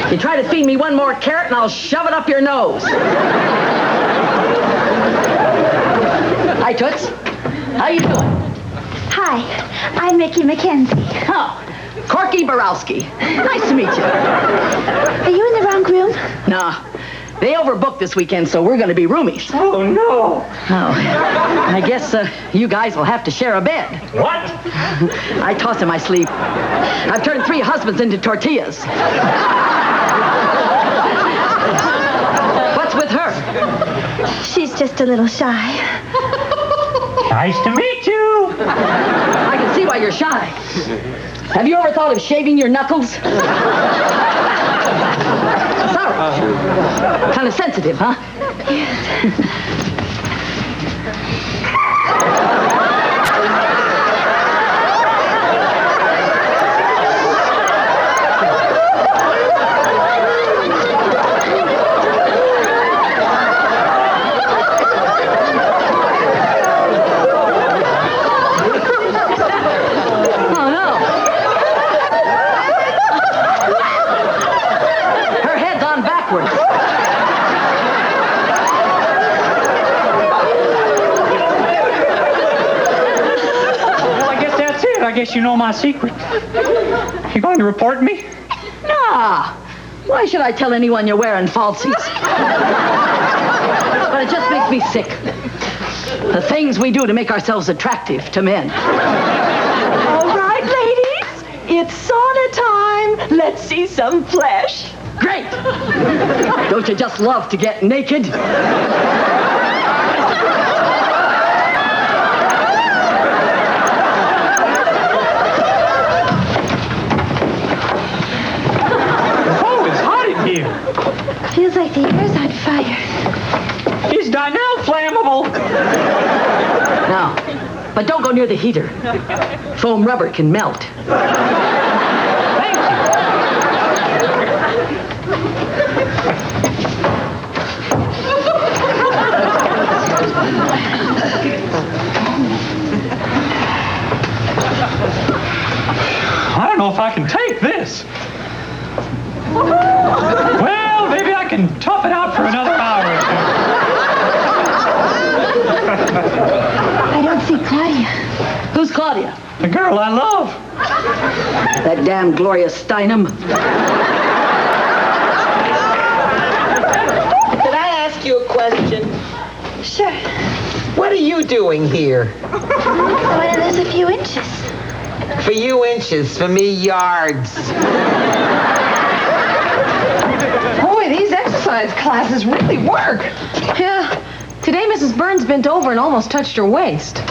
S11: You try to feed me one more carrot and I'll shove it up your nose. Hi, Toots. How you doing?
S4: Hi, I'm Mickey McKenzie.
S11: Oh, Corky Borowski. Nice to meet you.
S4: Are you in the wrong room?
S11: Nah, they overbooked this weekend, so we're going to be roomies.
S5: Oh, no.
S11: Oh, I guess you guys will have to share a bed.
S5: What?
S11: I toss in my sleep. I've turned 3 husbands into tortillas. What's with her?
S4: She's just a little shy.
S5: Nice to meet you.
S11: I can see why you're shy. Have you ever thought of shaving your knuckles? Sorry. Kind of sensitive, huh?
S5: I guess you know my secret. You going to report me?
S11: Nah. Why should I tell anyone you're wearing falsies? But it just makes me sick. The things we do to make ourselves attractive to men.
S9: All right, ladies. It's sauna time. Let's see some flesh.
S11: Great. Don't you just love to get naked?
S4: Feels like the air's on fire.
S5: Is Donnell flammable?
S11: No, but don't go near the heater. Foam rubber can melt.
S5: Thank you. I don't know if I can take this. Well, maybe I can tough it out for another hour.
S4: I don't see Claudia.
S11: Who's Claudia?
S5: The girl I love.
S11: That damn Gloria Steinem.
S12: Can I ask you a question?
S4: Sure.
S12: What are you doing here?
S4: I want to lose a few inches.
S12: For you inches, for me yards.
S9: Boy, these exercise classes really work.
S3: Yeah. Today, Mrs. Burns bent over and almost touched her waist.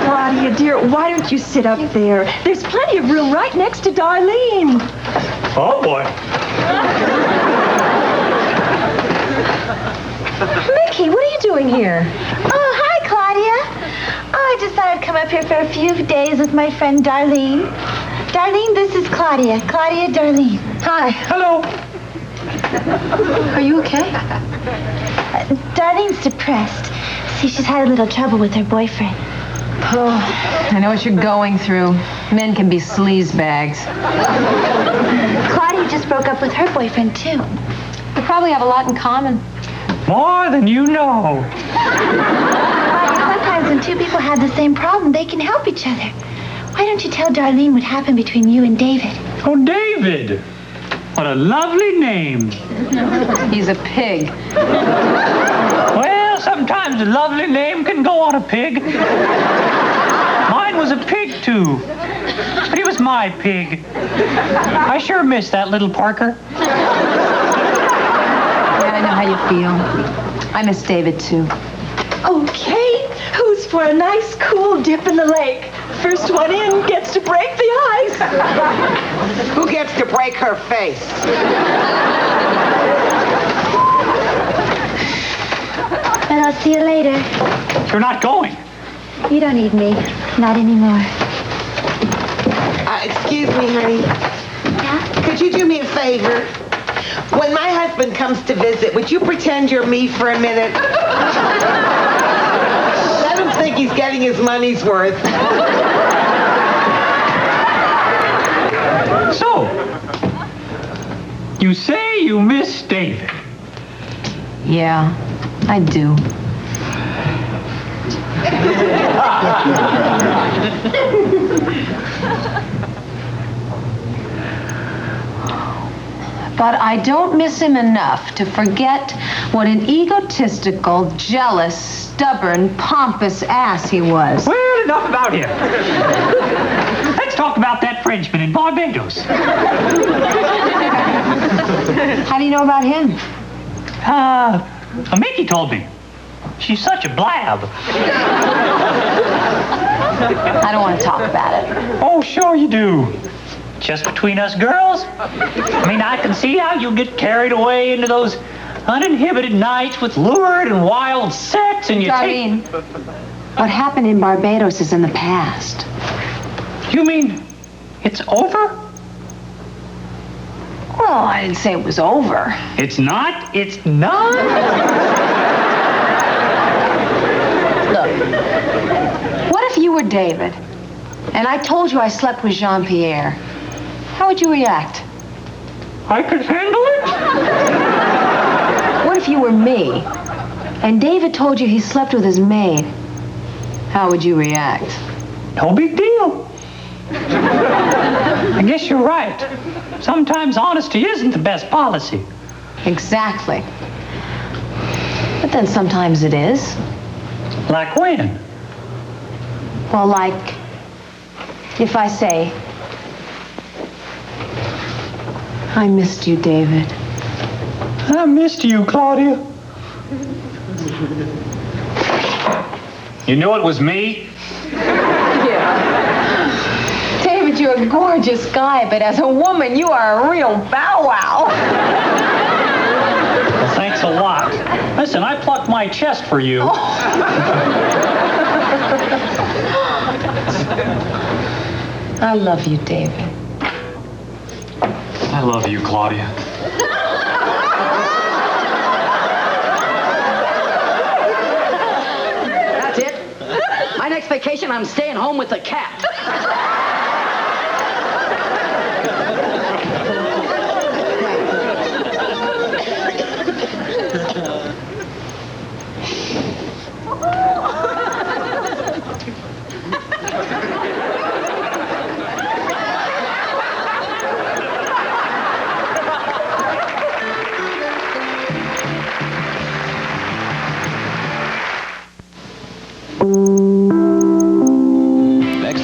S9: Claudia, dear, why don't you sit up there? There's plenty of room right next to Darlene.
S5: Oh, boy.
S3: Mickey, what are you doing here?
S4: Oh, hi, Claudia. Oh, I just thought I'd come up here for a few days with my friend Darlene. Darlene, this is Claudia. Claudia, Darlene.
S3: Hi.
S5: Hello.
S3: Are you okay?
S4: Darlene's depressed. See, she's had a little trouble with her boyfriend.
S3: Oh, I know what you're going through. Men can be sleaze bags.
S4: Claudia just broke up with her boyfriend, too.
S3: We probably have a lot in common.
S5: More than you know.
S4: Claudia, sometimes when 2 people have the same problem, they can help each other. Why don't you tell Darlene what happened between you and David?
S5: Oh, David. What a lovely name.
S3: He's a pig.
S5: Well, sometimes a lovely name can go on a pig. Mine was a pig, too. But he was my pig. I sure miss that little Parker.
S3: Yeah, I know how you feel. I miss David, too.
S9: Okay, who's for a nice cool dip in the lake? First one in gets to break the ice.
S12: Who gets to break her face?
S4: But I'll see you later.
S5: You're not going.
S4: You don't need me. Not anymore.
S12: Excuse me, honey.
S4: Yeah?
S12: Could you do me a favor? When my husband comes to visit, would you pretend you're me for a minute? Let him think he's getting his money's worth.
S5: So, you say you miss David.
S3: Yeah, I do. But I don't miss him enough to forget what an egotistical, jealous, stubborn, pompous ass he was.
S5: Well, enough about him. Let's talk about that Frenchman in Barbados.
S3: How do you know about him?
S5: Mickey told me. She's such a blab.
S3: I don't want to talk about it.
S5: Oh, sure you do. Just between us girls. I mean, I can see how you get carried away into those uninhibited nights with lurid and wild sex and you
S3: Darlene, what happened in Barbados is in the past.
S5: You mean it's over?
S3: Well, I didn't say it was over.
S5: It's not? It's not?
S3: Look, what if you were David and I told you I slept with Jean-Pierre? How would you react?
S5: I could handle it.
S3: What if you were me and David told you he slept with his maid? How would you react?
S5: No big deal. I guess you're right. Sometimes honesty isn't the best policy.
S3: Exactly. But then sometimes it is.
S5: Like when?
S3: Well, like if I say, I missed you, David.
S5: I missed you, Claudia. You knew it was me?
S3: Yeah. David, you're a gorgeous guy, but as a woman, you are a real bow wow.
S5: Well, thanks a lot. Listen, I plucked my chest for you.
S3: I love you, David.
S5: I love you, Claudia.
S11: That's it. My next vacation, I'm staying home with the cat.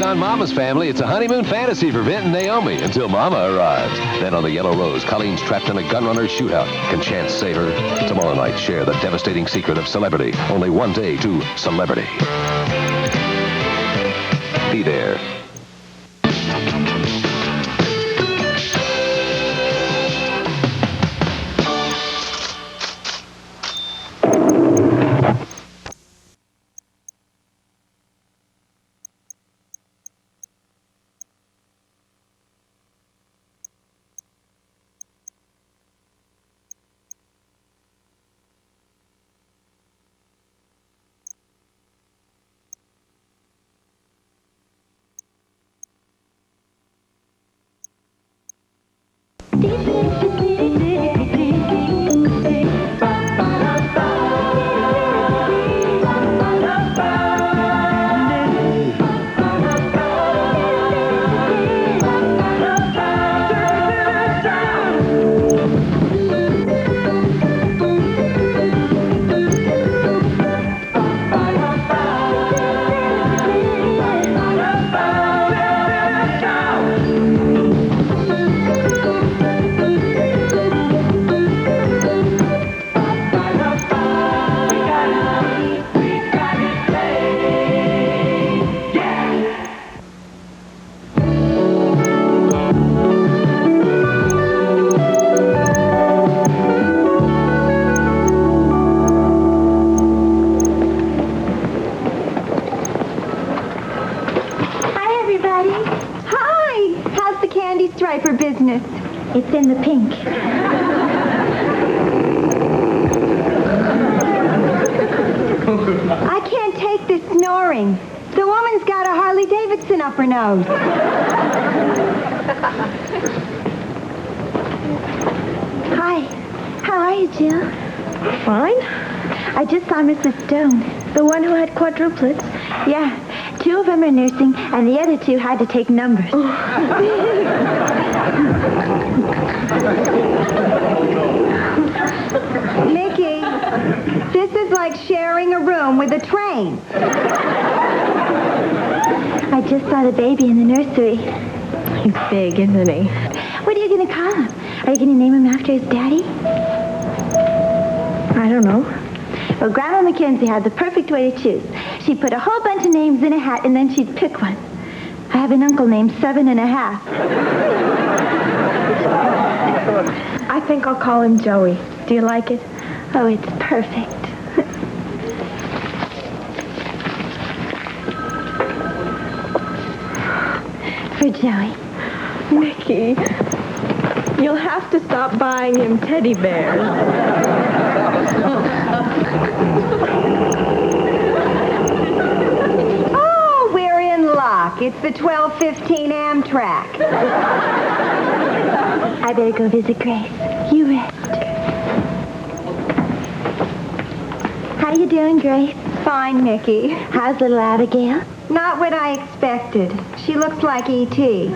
S10: On Mama's Family, it's a honeymoon fantasy for Vint and Naomi until Mama arrives. Then on the Yellow Rose, Colleen's trapped in a gunrunner shootout. Can Chance save her? Tomorrow night, share the devastating secret of celebrity. Only one day to celebrity. Be there.
S4: the candy striper business? It's in the pink. I can't take this snoring. The woman's got a Harley Davidson up her nose. Hi. How are you, Jill?
S9: Fine.
S4: I just saw Mrs. Stone.
S9: The one who had quadruplets?
S4: Yeah. 2 of them are nursing, and the other 2 had to take numbers. Mickey, this is like sharing a room with a train. I just saw the baby in the nursery.
S9: He's big, isn't he?
S4: What are you going to call him? Are you going to name him after his daddy?
S9: I don't know.
S4: Well, Grandma Mackenzie had the perfect way to choose. She'd put a whole bunch of names in a hat, and then she'd pick one. I have an uncle named 7½.
S9: I think I'll call him Joey. Do you like it?
S4: Oh, it's perfect. For Joey.
S9: Mickey, you'll have to stop buying him teddy bears.
S4: Oh, we're in luck. It's the 12:15 Amtrak. I better go visit Grace. You rest. How you doing, Grace? Fine, Mickey. How's little Abigail? Not what I expected. She looks like E.T.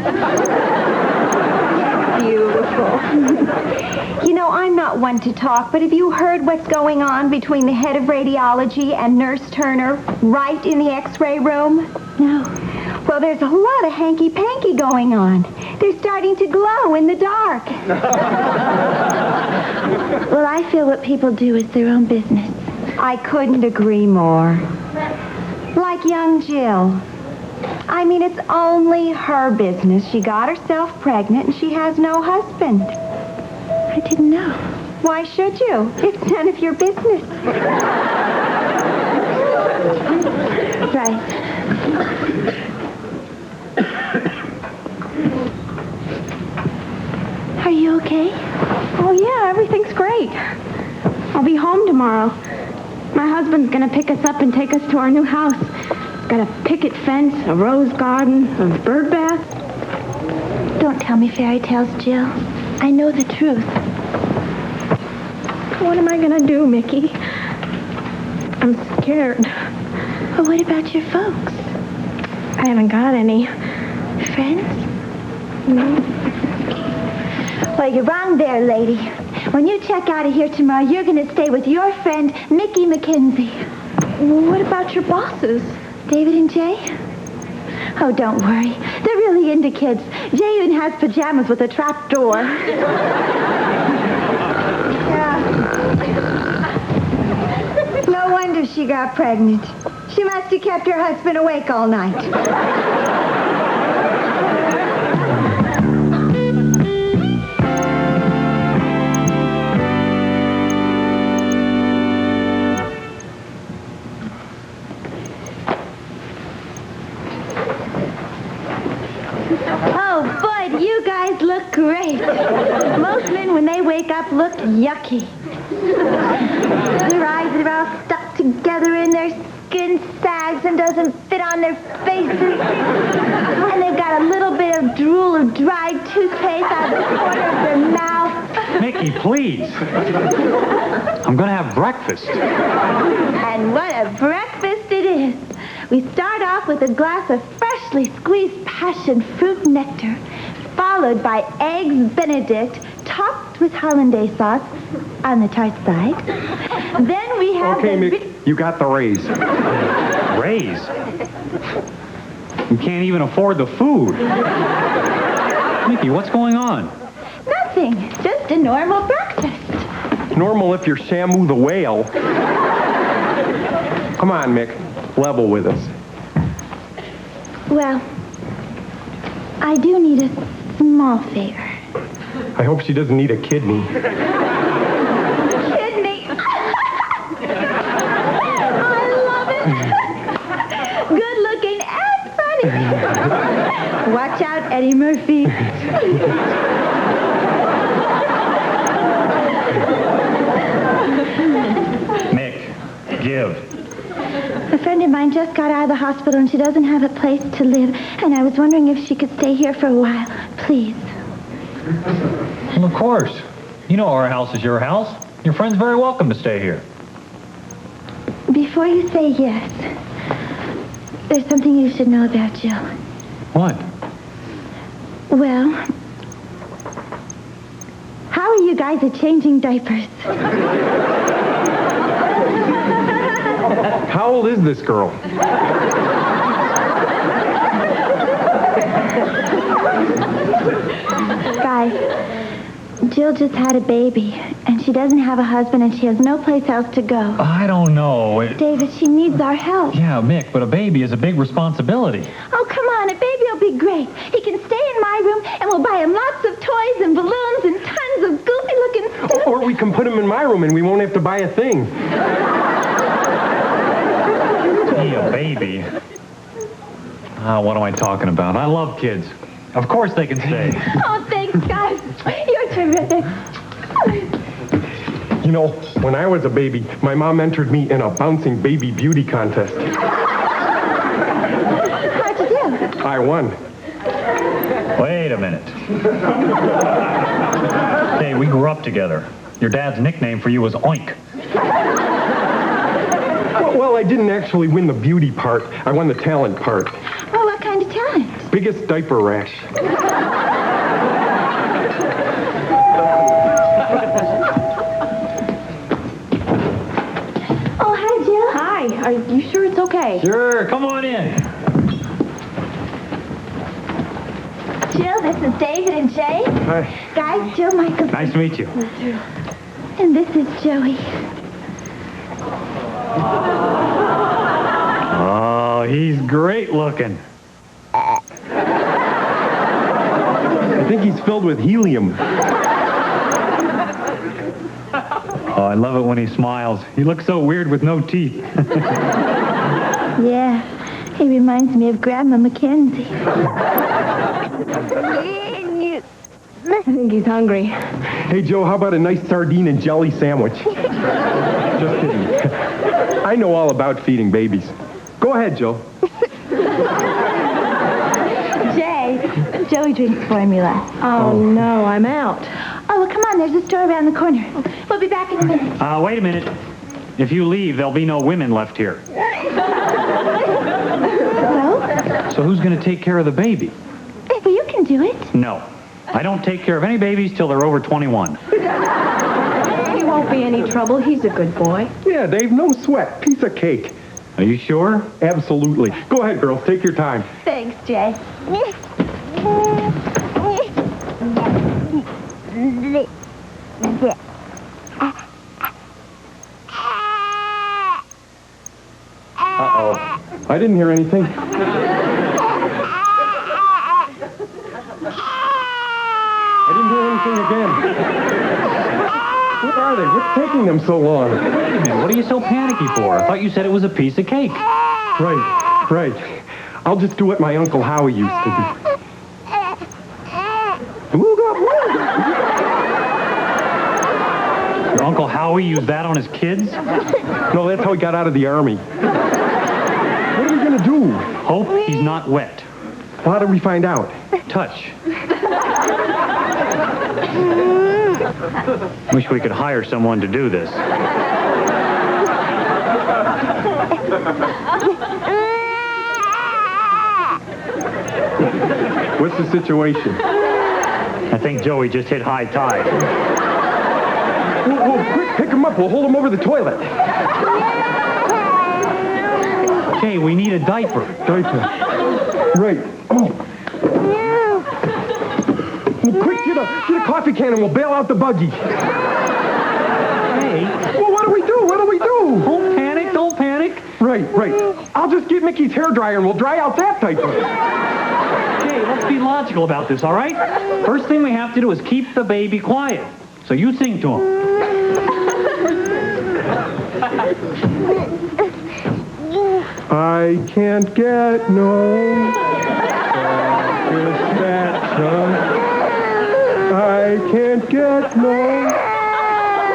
S4: Beautiful. You know, I'm not one to talk, but have you heard what's going on between the head of radiology and Nurse Turner right in the X-ray room? No. Well, there's a lot of hanky-panky going on. They're starting to glow in the dark. Well, I feel what people do is their own business. I couldn't agree more. Like young Jill. I mean, it's only her business. She got herself pregnant and she has no husband. I didn't know. Why should you? It's none of your business. Right. Are you okay?
S7: Oh, yeah, everything's great. I'll be home tomorrow. My husband's gonna pick us up and take us to our new house. It's got a picket fence, a rose garden, a bird bath.
S4: Don't tell me fairy tales, Jill. I know the truth.
S7: What am I gonna do, Mickey? I'm scared.
S4: But what about your folks?
S7: I haven't got any.
S4: Friends?
S7: No.
S4: Well, you're wrong there, lady. When you check out of here tomorrow, you're going to stay with your friend, Mickey Mackenzie.
S7: Well, what about your bosses?
S4: David and Jay? Oh, don't worry. They're really into kids. Jay even has pajamas with a trap door. Yeah. No wonder she got pregnant. She must have kept her husband awake all night. You guys look great. Most men, when they wake up, look yucky. Their eyes are all stuck together and their skin sags and doesn't fit on their faces. And they've got a little bit of drool of dried toothpaste out of the corner of their mouth.
S5: Mickey, please. I'm going to have breakfast.
S4: And what a breakfast it is. We start off with a glass of freshly squeezed passion fruit nectar, followed by eggs Benedict, topped with hollandaise sauce on the tart side. Then we have
S6: Okay, Mick, you got the raise.
S5: Raise? You can't even afford the food. Mickey, what's going on?
S4: Nothing. Just a normal breakfast.
S6: Normal if you're Shamu the whale. Come on, Mick. Level with us.
S4: Well, I do need a small favor.
S6: I hope she doesn't need a kidney.
S4: Kidney. I love it. Good looking and funny. Watch out, Eddie Murphy.
S5: Mick, give.
S4: A friend of mine just got out of the hospital and she doesn't have a place to live. And I was wondering if she could stay here for a while. Please.
S5: Well, of course. You know our house is your house. Your friend's very welcome to stay here.
S4: Before you say yes, there's something you should know about Jill.
S5: What?
S4: Well, how are you guys at changing diapers?
S6: How old is this girl?
S4: Guys, Jill just had a baby, and she doesn't have a husband, and she has no place else to go.
S5: I don't know.
S4: David, she needs our help.
S5: Yeah, Mick, but a baby is a big responsibility.
S4: Oh, come on, a baby will be great. He can stay in my room, and we'll buy him lots of toys and balloons and tons of goofy-looking stuff.
S6: Or we can put him in my room and we won't have to buy a thing.
S5: He a baby. What am I talking about? I love kids. Of course they can stay.
S4: Oh, thanks, guys. You're terrific.
S6: You know, when I was a baby, my mom entered me in a bouncing baby beauty contest.
S4: How'd you do?
S6: I won.
S5: Wait a minute. Hey, we grew up together. Your dad's nickname for you was Oink.
S6: Well, I didn't actually win the beauty part. I won the talent part.
S4: Oh, what kind of talent?
S6: Biggest diaper rash.
S4: Oh, hi, Jill.
S7: Hi, are you sure it's okay?
S5: Sure, come on in.
S4: Jill, this is David and Jay.
S6: Hi.
S4: Guys, Jill, Michael.
S5: Nice to meet you.
S4: And this is Joey.
S5: Oh, he's great looking.
S6: I think he's filled with helium.
S5: Oh, I love it when he smiles. He looks so weird with no teeth.
S4: Yeah, he reminds me of Grandma Mackenzie.
S7: I think he's hungry.
S6: Hey, Joe, how about a nice sardine and jelly sandwich? Just kidding. I know all about feeding babies. Go ahead, Joe.
S4: Jay, Joey drinks formula.
S7: Oh, no, I'm out.
S4: Oh, well, come on, there's a store around the corner. We'll be back in a minute.
S5: Wait a minute. If you leave, there'll be no women left here. So who's going to take care of the baby?
S4: Well, you can do it.
S5: No. I don't take care of any babies till they're over 21.
S7: He won't be any trouble. He's a good boy.
S6: Yeah, Dave, no sweat. Piece of cake.
S5: Are you sure?
S6: Absolutely. Go ahead, girls. Take your time.
S4: Thanks, Jay.
S6: Uh-oh. I didn't hear anything. I didn't hear anything again. Where are they? What's taking them so long?
S5: Wait a minute. What are you so panicky for? I thought you said it was a piece of cake.
S6: Right. I'll just do what my Uncle Howie used to do.
S5: Your Uncle Howie used that on his kids?
S6: No, that's how he got out of the Army. What are we going to do?
S5: Hope he's not wet.
S6: Well, how did we find out?
S5: Touch. Wish we could hire someone to do this.
S6: What's the situation?
S5: I think Joey just hit high tide.
S6: Whoa, quick, pick him up. We'll hold him over the toilet.
S5: Okay, we need a diaper.
S6: Right. Oh. Well, quick, get a coffee can and we'll bail out the buggy.
S5: Hey.
S6: Well, what do we do?
S5: Don't panic.
S6: Right. I'll just get Mickey's hairdryer and we'll dry out that diaper.
S5: Okay, let's be logical about this, all right? First thing we have to do is keep the baby quiet. So you sing to him.
S6: I can't get no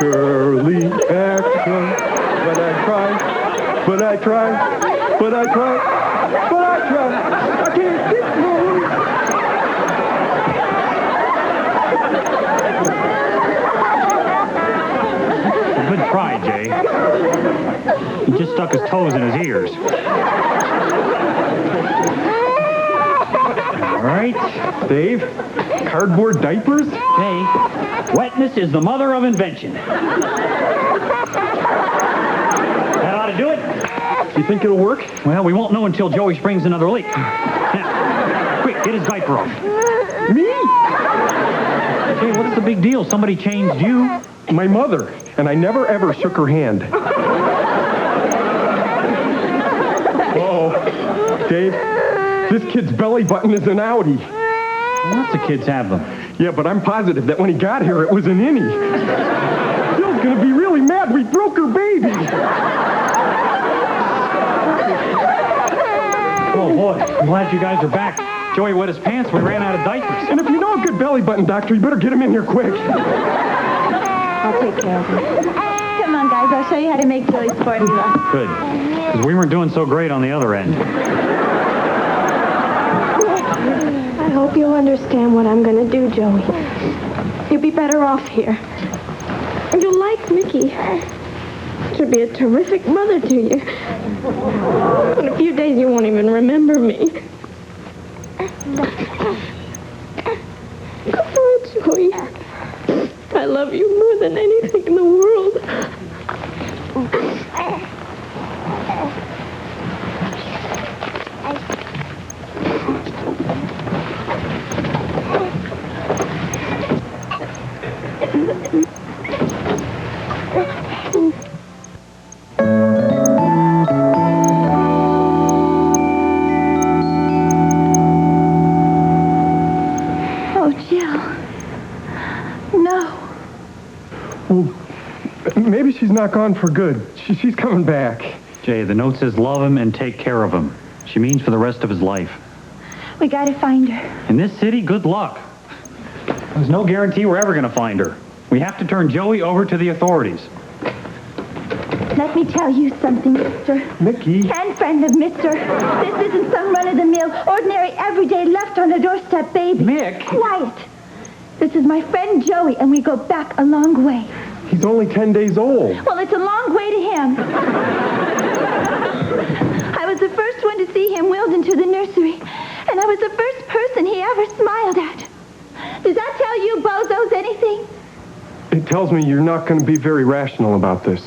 S6: Curly action. But I try. But I try. But I try. But I try. I can't keep going.
S5: Good try, Jay. He just stuck his toes in his ears. All right.
S6: Dave, cardboard diapers?
S5: Jay, wetness is the mother of invention. That ought to do it.
S6: You think it'll work?
S5: Well, we won't know until Joey springs another leak. Now, quick, get his diaper off.
S6: Me?
S5: Jay, what's the big deal? Somebody changed you.
S6: My mother, and I never ever shook her hand. Oh, Dave, this kid's belly button is an outie.
S5: Lots of kids have them.
S6: Yeah, but I'm positive that when he got here, it was an innie. Bill's gonna be really mad we broke her baby.
S5: Oh, boy, I'm glad you guys are back. Joey wet his pants. We ran out of diapers.
S6: And if you know a good belly button doctor, you better get him in here quick.
S7: I'll take care of him. Come on, guys. I'll show you how to make Joey's formula.
S5: Good, because we weren't doing so great on the other end.
S7: I hope you'll understand what I'm going to do, Joey. You'll be better off here. You'll like Mickey. She'll be a terrific mother to you. In a few days, you won't even remember me. Oh, Joey. I love you more than anything in the world.
S4: Oh, Jill. No.
S6: Well, maybe she's not gone for good. She's coming back.
S5: Jay, the note says love him and take care of him. She means for the rest of his life.
S4: We gotta find her.
S5: In this city, good luck. There's no guarantee we're ever going to find her. We have to turn Joey over to the authorities.
S4: Let me tell you something, mister.
S6: Mickey.
S4: And friend of mister. This isn't some run-of-the-mill, ordinary, everyday, left-on-the-doorstep baby.
S5: Mick.
S4: Quiet. This is my friend Joey, and we go back a long way.
S6: He's only 10 days old.
S4: Well, it's a long way to him. I was the first one to see him wheeled into the nursery, and I was the first person he ever smiled at. Does that tell you bozos anything?
S6: It tells me you're not going to be very rational about this.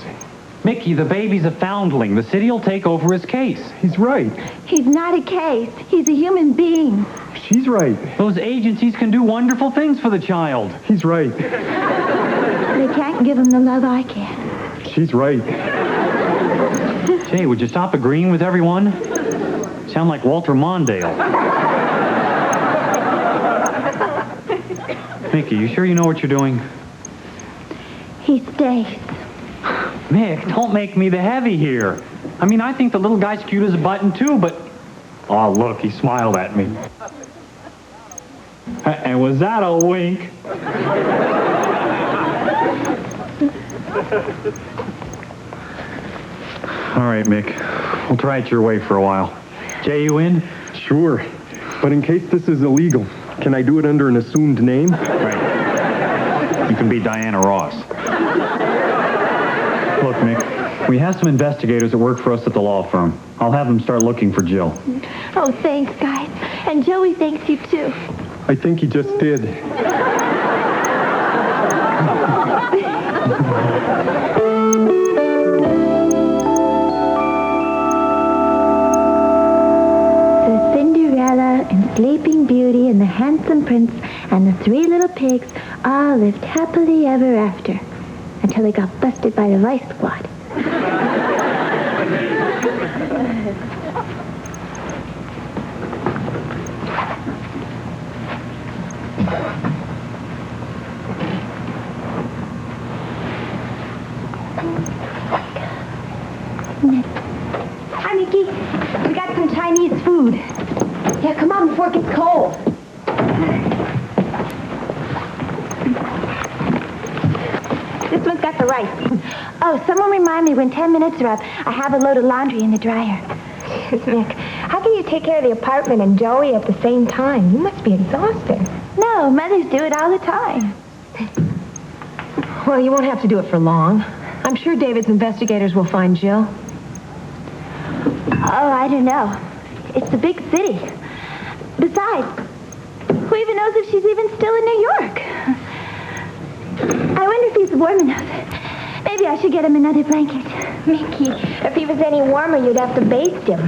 S5: Mickey, the baby's a foundling. The city will take over his case.
S6: He's right.
S4: He's not a case. He's a human being.
S6: She's right.
S5: Those agencies can do wonderful things for the child.
S6: He's right.
S4: They can't give him the love I can.
S6: She's right.
S5: Jay, would you stop agreeing with everyone? Sound like Walter Mondale. Mickey, you sure you know what you're doing?
S4: He stays.
S5: Mick, don't make me the heavy here. I mean, I think the little guy's cute as a button, too, but... Oh, look, he smiled at me. And was that a wink? All right, Mick. We'll try it your way for a while. Jay, you in?
S6: Sure. But in case this is illegal, can I do it under an assumed name?
S5: Right. You can be Diana Ross. Look, Mick, we have some investigators that work for us at the law firm. I'll have them start looking for Jill.
S4: Oh, thanks, guys. And Joey thanks you, too.
S6: I think he just did.
S4: The Cinderella and Sleeping Beauty and the Handsome Prince and the three little pigs all lived happily ever after until they got busted by the Vice Squad. Hi, Mickey. We got some Chinese food. Yeah, come on before it gets cold. This
S7: Who's got the rice?
S4: Oh, someone remind me when 10 minutes are up, I have a load of laundry in the dryer.
S7: Nick, how can you take care of the apartment and Joey at the same time? You must be exhausted.
S4: No, mothers do it all the time.
S9: Well, you won't have to do it for long. I'm sure David's investigators will find Jill.
S4: Oh, I don't know. It's a big city. Besides, who even knows if she's even still in New York? I wonder if he's warm enough. Maybe I should get him another blanket.
S7: Mickey, if he was any warmer, you'd have to baste him.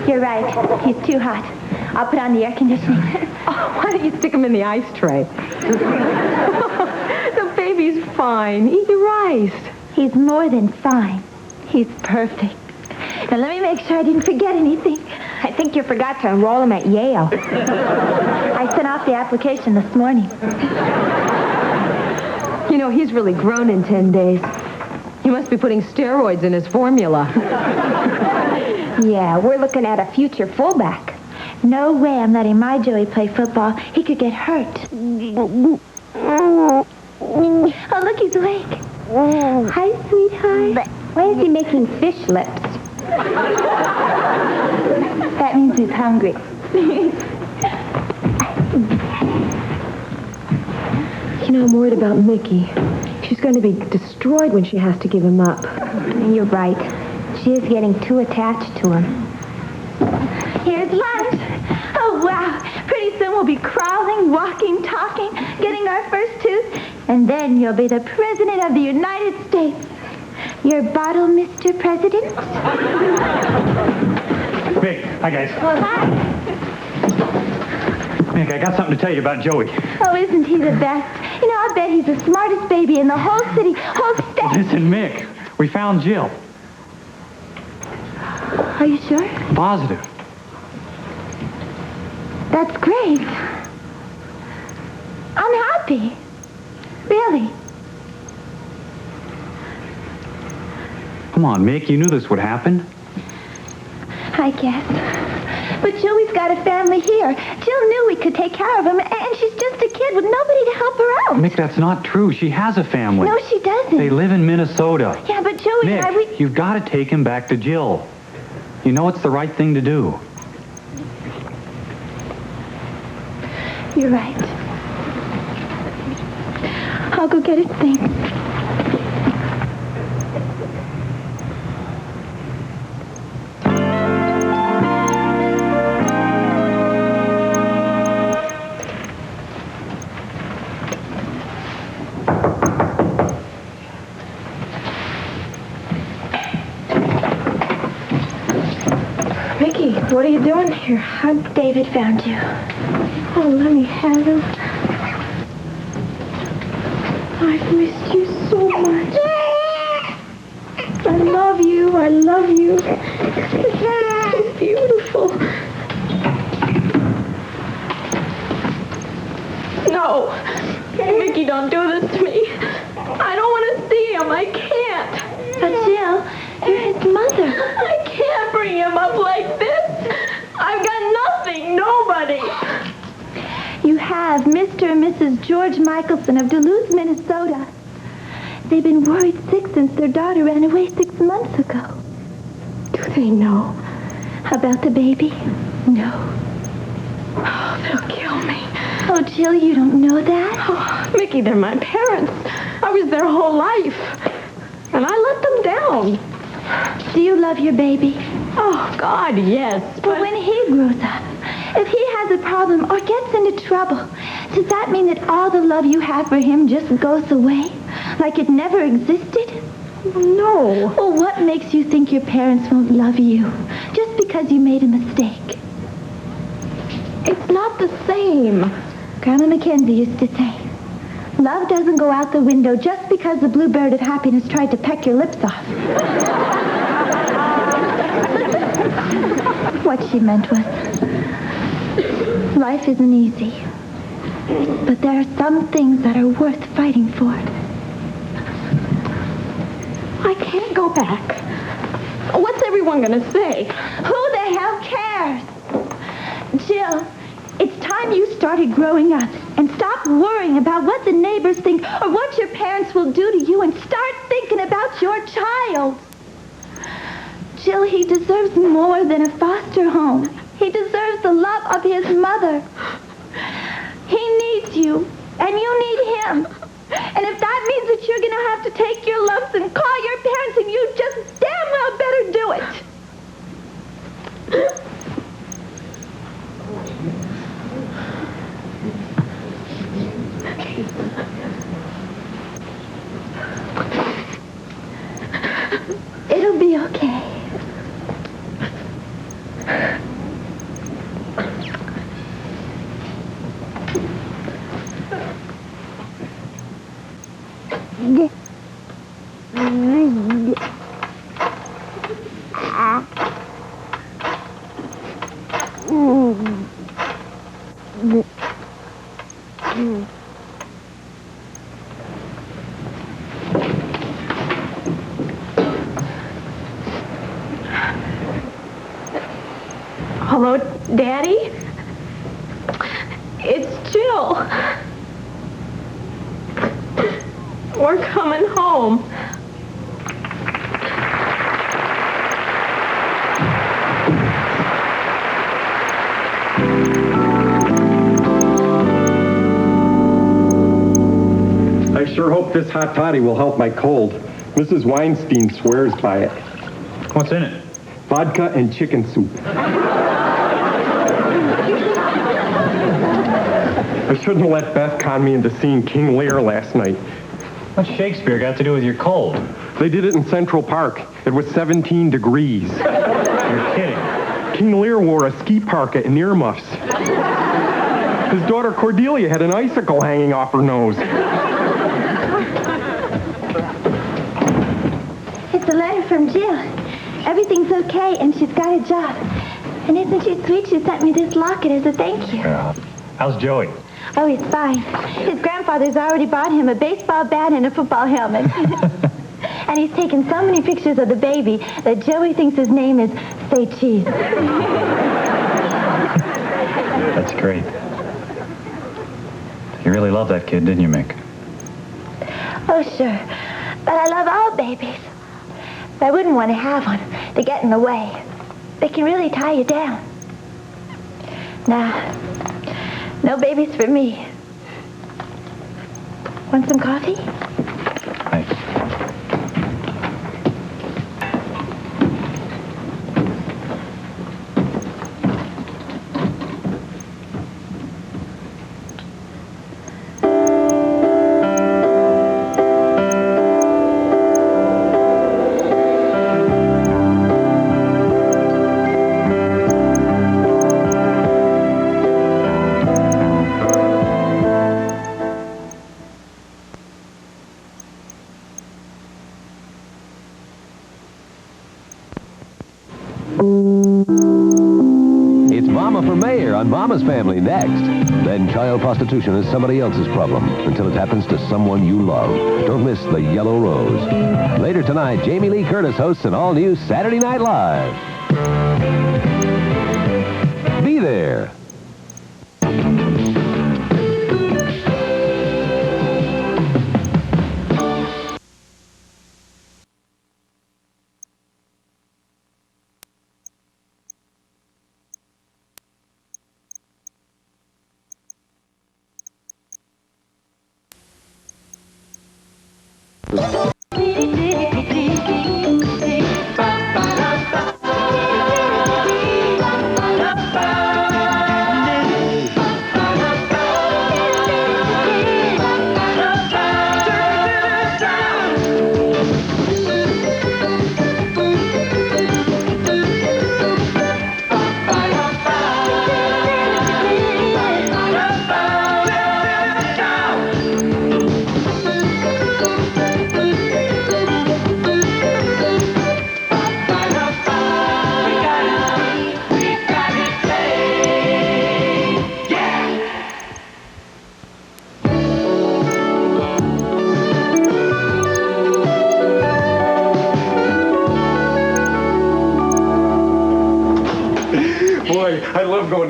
S4: You're right. He's too hot. I'll put on the air conditioning.
S9: Oh, why don't you stick him in the ice tray? The baby's fine. Eat your rice.
S4: He's more than fine. He's perfect. Now, let me make sure I didn't forget anything.
S7: I think you forgot to enroll him at Yale.
S4: I sent off the application this morning.
S9: You know, he's really grown in 10 days. He must be putting steroids in his formula.
S7: Yeah, we're looking at a future fullback.
S4: No way I'm letting my Joey play football. He could get hurt. Oh, look, he's awake. Hi, sweetheart.
S7: Why is he making fish lips?
S4: That means he's hungry.
S9: You know, I'm worried about Mickey. She's going to be destroyed when she has to give him up.
S7: You're right. She is getting too attached to him.
S4: Here's lunch. Oh, wow. Pretty soon we'll be crawling, walking, talking, getting our first tooth, and then you'll be the President of the United States. Your bottle, Mr. President?
S5: Mick, hi, guys.
S4: Well, hi.
S5: Mick, I got something to tell you about Joey.
S4: Oh, isn't he the best? You know, I bet he's the smartest baby in the whole city, whole state.
S5: Listen, Mick, we found Jill.
S4: Are you sure?
S5: Positive.
S4: That's great. I'm happy. Really.
S5: Come on, Mick, you knew this would happen.
S4: I guess. But Joey's got a family here. Jill knew we could take care of him, and she's just a kid with nobody to help her out.
S5: Mick, that's not true. She has a family.
S4: No, she doesn't.
S5: They live in Minnesota.
S4: Yeah, but Joey
S5: Mick,
S4: and I,
S5: you've got to take him back to Jill. You know it's the right thing to do.
S4: You're right. I'll go get his things.
S9: Mickey, what are you doing here?
S4: David found you.
S7: Oh, let me have him. I've missed you so much. I love you. I love you. It's beautiful. No. Mickey, don't do this to me. I don't want to see him. I can't.
S4: But Jill, you're his mother.
S7: I can't bring him up like this. I've got nothing. Nobody.
S4: You have Mr. and Mrs. George Michelson of Duluth, Minnesota. They've been worried sick since their daughter ran away 6 months ago.
S7: Do they know?
S4: About the baby? No.
S7: Oh, they'll kill me.
S4: Oh, Jill, you don't know that?
S7: Oh, Mickey, they're my parents. I was their whole life. And I let them down.
S4: Do you love your baby?
S7: Oh, God, yes.
S4: But when he grows up, if he has a problem or gets into trouble, does that mean that all the love you have for him just goes away? Like it never existed?
S7: No.
S4: Well, what makes you think your parents won't love you just because you made a mistake?
S7: It's not the same.
S4: Grandma Mackenzie used to say, love doesn't go out the window just because the bluebird of happiness tried to peck your lips off. What she meant was, life isn't easy, but there are some things that are worth fighting for.
S7: I can't go back. What's everyone going to say?
S4: Who the hell cares? Jill, It's time you started growing up and stop worrying about what the neighbors think or what your parents will do to you and start thinking about your child. Jill, he deserves more than a foster home. He deserves the love of his mother. He needs you, and you need him. And if that means that you're going to have to take your lumps and call your parents, and you just damn well better do it. It'll be okay.
S7: Hello, Daddy? It's Jill. We're coming home.
S6: I sure hope this hot toddy will help my cold. Mrs. Weinstein swears by it.
S5: What's in it?
S6: Vodka and chicken soup. I shouldn't have let Beth con me into seeing King Lear last night.
S5: What's Shakespeare got to do with your cold?
S6: They did it in Central Park. It was 17 degrees.
S5: You're kidding.
S6: King Lear wore a ski parka and earmuffs. His daughter Cordelia had an icicle hanging off her nose.
S4: It's a letter from Jill. Everything's okay, and she's got a job. And isn't she sweet? She sent me this locket as a thank you.
S5: Yeah. How's Joey?
S4: Oh, he's fine. His grandfather's already bought him a baseball bat and a football helmet. And he's taken so many pictures of the baby that Joey thinks his name is Say Cheese.
S5: That's great. You really love that kid, didn't you, Mick?
S4: Oh, sure. But I love all babies. But I wouldn't want to have one to get in the way. They can really tie you down. Nah, no babies for me. Want some coffee?
S5: Thanks.
S10: It's Mama for Mayor on Mama's Family next. Then child prostitution is somebody else's problem until it happens to someone you love. Don't miss The Yellow Rose. Later tonight, Jamie Lee Curtis hosts an all-new Saturday Night Live. Be there.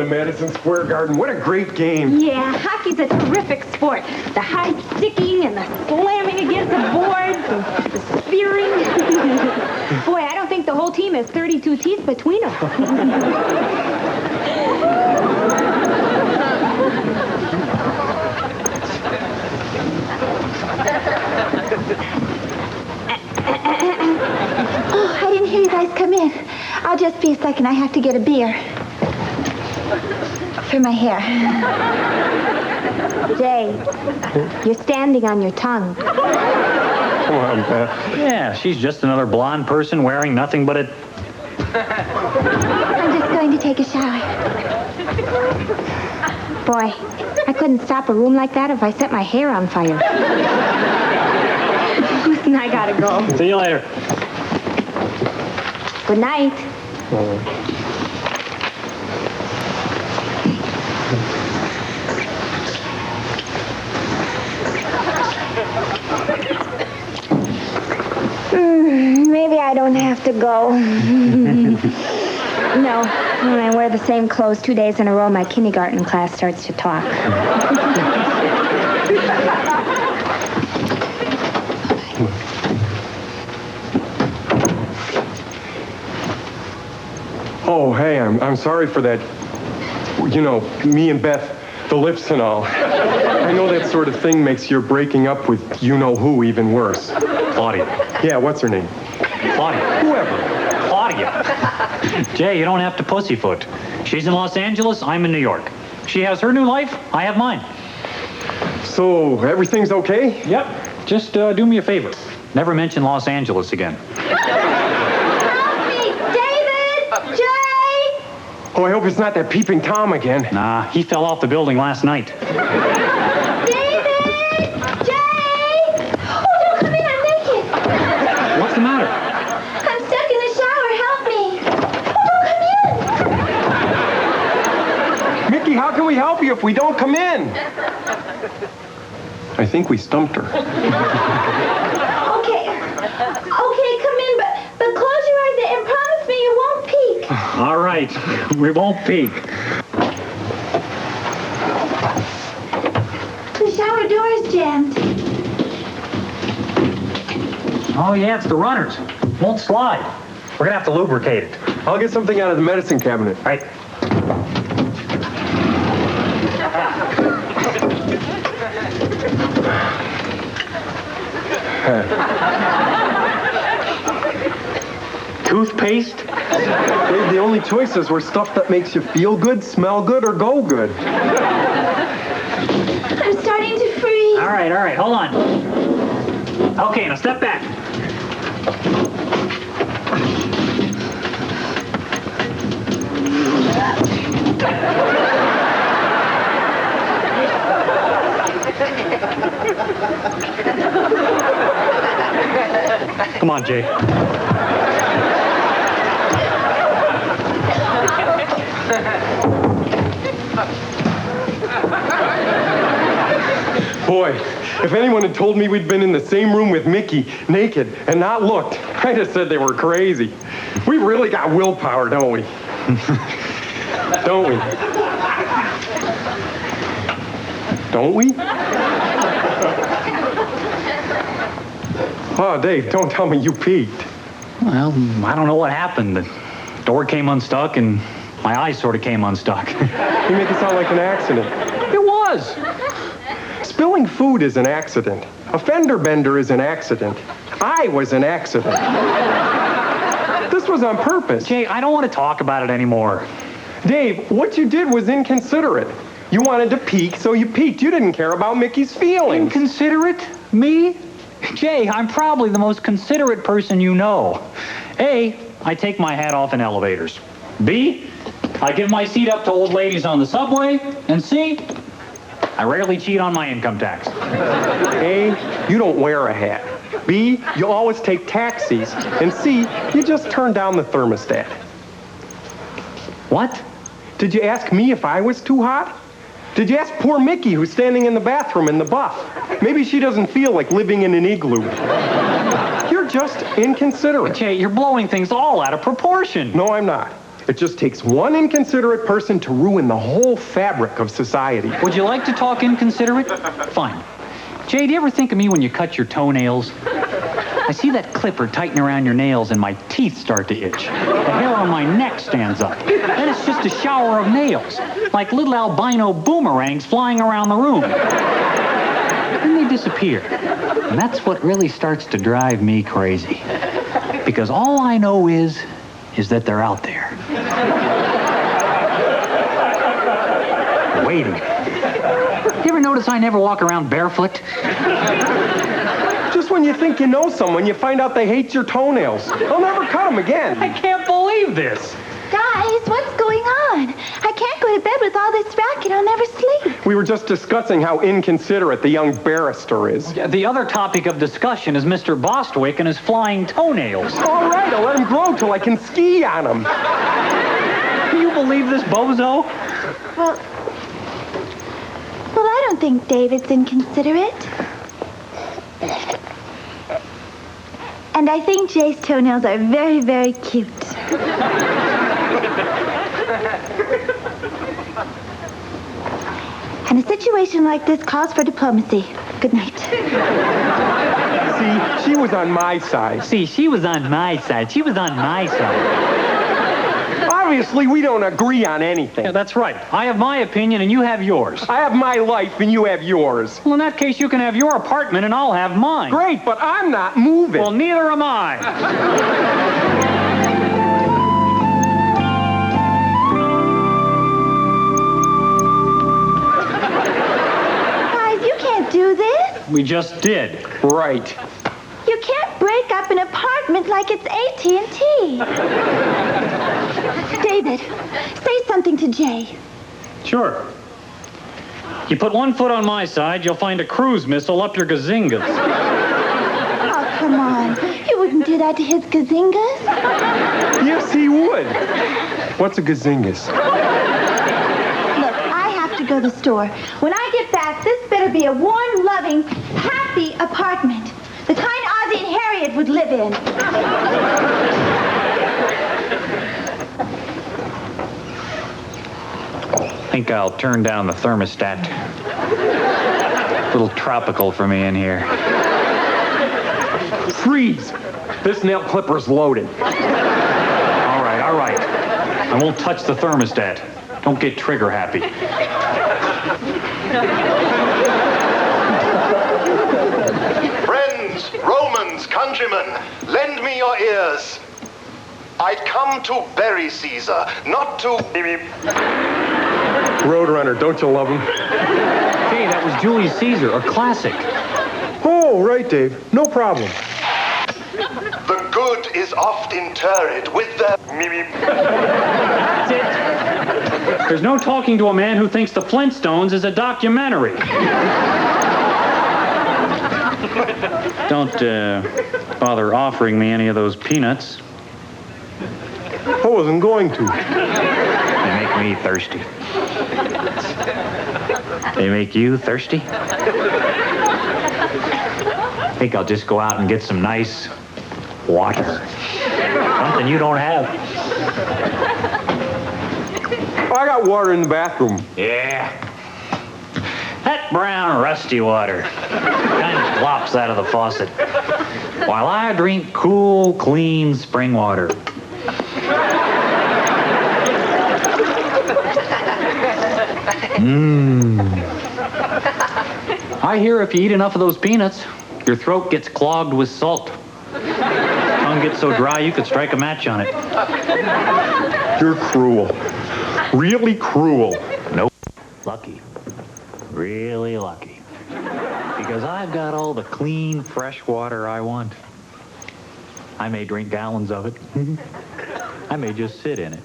S6: to Madison Square Garden. What a great game.
S7: Yeah, hockey's a terrific sport. The high sticking and the slamming against the boards, the spearing. Boy, I don't think the whole team has 32 teeth between them.
S4: Oh, I didn't hear you guys come in. I'll just be a second. I have to get a beer. For my hair.
S7: Jay, you're standing on your tongue.
S6: Come on, Beth.
S5: Yeah, she's just another blonde person wearing nothing but a...
S4: I'm just going to take a shower.
S7: Boy, I couldn't stop a room like that if I set my hair on fire. Listen, I gotta go.
S5: See you later.
S7: Good night. Maybe I don't have to go. No, when I wear the same clothes 2 days in a row, my kindergarten class starts to talk.
S6: Oh, hey, I'm sorry for that. You know, me and Beth, the lips and all. I know that sort of thing makes your breaking up with you-know-who even worse.
S5: Claudia.
S6: Yeah, what's her name?
S5: Claudia.
S6: Whoever.
S5: Claudia. Jay, you don't have to pussyfoot. She's in Los Angeles, I'm in New York. She has her new life, I have mine.
S6: So, everything's okay?
S5: Yep. Just do me a favor. Never mention Los Angeles again.
S4: Help me! David! Jay!
S6: Oh, I hope it's not that peeping Tom again.
S5: Nah, he fell off the building last night.
S4: David! Jay! Oh, don't come in, I'm naked.
S5: What's the matter?
S4: I'm stuck in the shower, help me. Oh, don't come in.
S6: Mickey, how can we help you if we don't come in? I think we stumped her.
S4: Okay, come in, but close your eyes and promise me you won't peek.
S5: All right, we won't peek.
S4: The shower door is jammed.
S5: Oh, yeah, it's the runners. Won't slide. We're gonna have to lubricate it.
S6: I'll get something out of the medicine cabinet.
S5: Right. Toothpaste?
S6: Dave, the only choices were stuff that makes you feel good, smell good, or go good.
S4: I'm starting to freeze.
S5: All right, hold on. Okay, now step back. Come on, Jay.
S6: Boy, if anyone had told me we'd been in the same room with Mickey, naked, and not looked, I'd have said they were crazy. We really got willpower, don't we? Don't we? Don't we? Oh, Dave, don't tell me you peeked.
S5: Well, I don't know what happened. The door came unstuck and my eyes sort of came unstuck.
S6: You make it sound like an accident.
S5: It was.
S6: Spilling food is an accident. A fender bender is an accident. I was an accident. This was on purpose.
S5: Jay, I don't want to talk about it anymore.
S6: Dave, what you did was inconsiderate. You wanted to peek, so you peeked. You didn't care about Mickey's feelings.
S5: Inconsiderate? Me? Jay, I'm probably the most considerate person you know. A, I take my hat off in elevators. B, I give my seat up to old ladies on the subway. And C, I rarely cheat on my income tax.
S6: A, you don't wear a hat. B, you always take taxis. And C, you just turn down the thermostat.
S5: What?
S6: Did you ask me if I was too hot? Did you ask poor Mickey who's standing in the bathroom in the buff? Maybe she doesn't feel like living in an igloo. You're just inconsiderate.
S5: Jay, you're blowing things all out of proportion.
S6: No, I'm not. It just takes one inconsiderate person to ruin the whole fabric of society.
S5: Would you like to talk inconsiderate? Fine. Jay, do you ever think of me when you cut your toenails? I see that clipper tighten around your nails and my teeth start to itch. The hair on my neck stands up. Then it's just a shower of nails, like little albino boomerangs flying around the room. Then they disappear. And that's what really starts to drive me crazy. Because all I know is that they're out there. Waiting. You ever notice I never walk around barefoot?
S6: Just when you think you know someone, you find out they hate your toenails. They'll never cut them again.
S5: I can't believe this.
S4: Guys, what's going on? I can't go to bed with all this racket. I'll never sleep.
S6: We were just discussing how inconsiderate the young barrister is.
S5: The other topic of discussion is Mr. Bostwick and his flying toenails.
S6: All right, I'll let him grow till I can ski on him.
S5: Can you believe this bozo?
S4: Well, I don't think David's inconsiderate. And I think Jay's toenails are very, very cute. And a situation like this calls for diplomacy. Good night.
S6: See, she was on my side. Obviously, we don't agree on anything.
S5: Yeah, that's right. I have my opinion and you have yours.
S6: I have my life and you have yours.
S5: Well, in that case, you can have your apartment and I'll have mine.
S6: Great, but I'm not moving.
S5: Well, neither am I.
S4: Do this?
S5: We just did.
S6: Right.
S4: You can't break up an apartment like it's AT&T. David, say something to Jay.
S5: Sure. You put one foot on my side, you'll find a cruise missile up your gazingas.
S4: Oh, come on. You wouldn't do that to his gazingas.
S6: Yes, he would. What's a gazingas?
S4: Go to the store. When I get back, this better be a warm, loving, happy apartment. The kind Ozzie and Harriet would live in.
S5: I think I'll turn down the thermostat. A little tropical for me in here.
S6: Freeze! This nail clipper's loaded.
S5: All right. I won't touch the thermostat. Don't get trigger happy.
S13: Friends, Romans, countrymen, lend me your ears. I'd come to bury Caesar, not to...
S6: Roadrunner, don't you love him?
S5: Hey, that was Julius Caesar, a classic.
S6: Oh, right, Dave. No problem.
S13: The good is oft interred with the...
S5: That's it. There's no talking to a man who thinks the Flintstones is a documentary. Don't bother offering me any of those peanuts.
S6: I wasn't going to.
S5: They make me thirsty. They make you thirsty? I think I'll just go out and get some nice water. Something you don't have.
S6: I got water in the bathroom.
S5: Yeah. That brown, rusty water kind of flops out of the faucet, while I drink cool, clean spring water. I hear if you eat enough of those peanuts, your throat gets clogged with salt. Tongue gets so dry you could strike a match on it.
S6: You're cruel. Really cruel.
S5: Nope. Lucky. Really lucky. Because I've got all the clean, fresh water I want. I may drink gallons of it. I may just sit in it.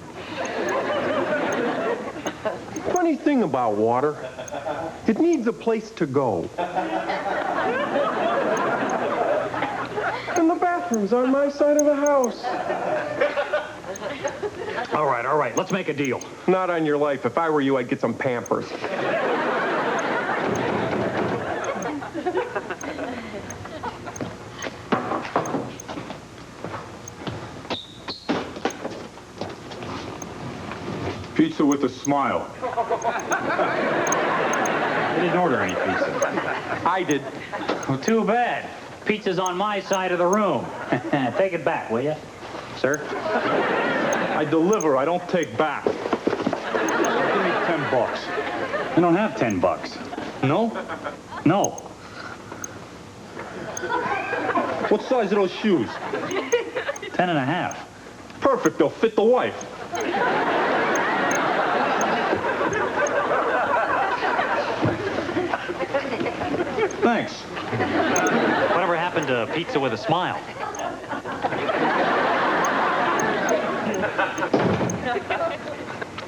S6: Funny thing about water, it needs a place to go. And the bathroom's on my side of the house.
S5: All right. Let's make a deal.
S6: Not on your life. If I were you, I'd get some Pampers. pizza with a smile.
S5: I didn't order any pizza.
S6: I did.
S5: Well, too bad. Pizza's on my side of the room. Take it back, will you? Sir?
S6: I deliver, I don't take back. Give me $10.
S5: I don't have $10.
S6: No?
S5: No.
S6: What size are those shoes?
S5: 10.5.
S6: Perfect, they'll fit the wife. Thanks.
S5: Whatever happened to pizza with a smile?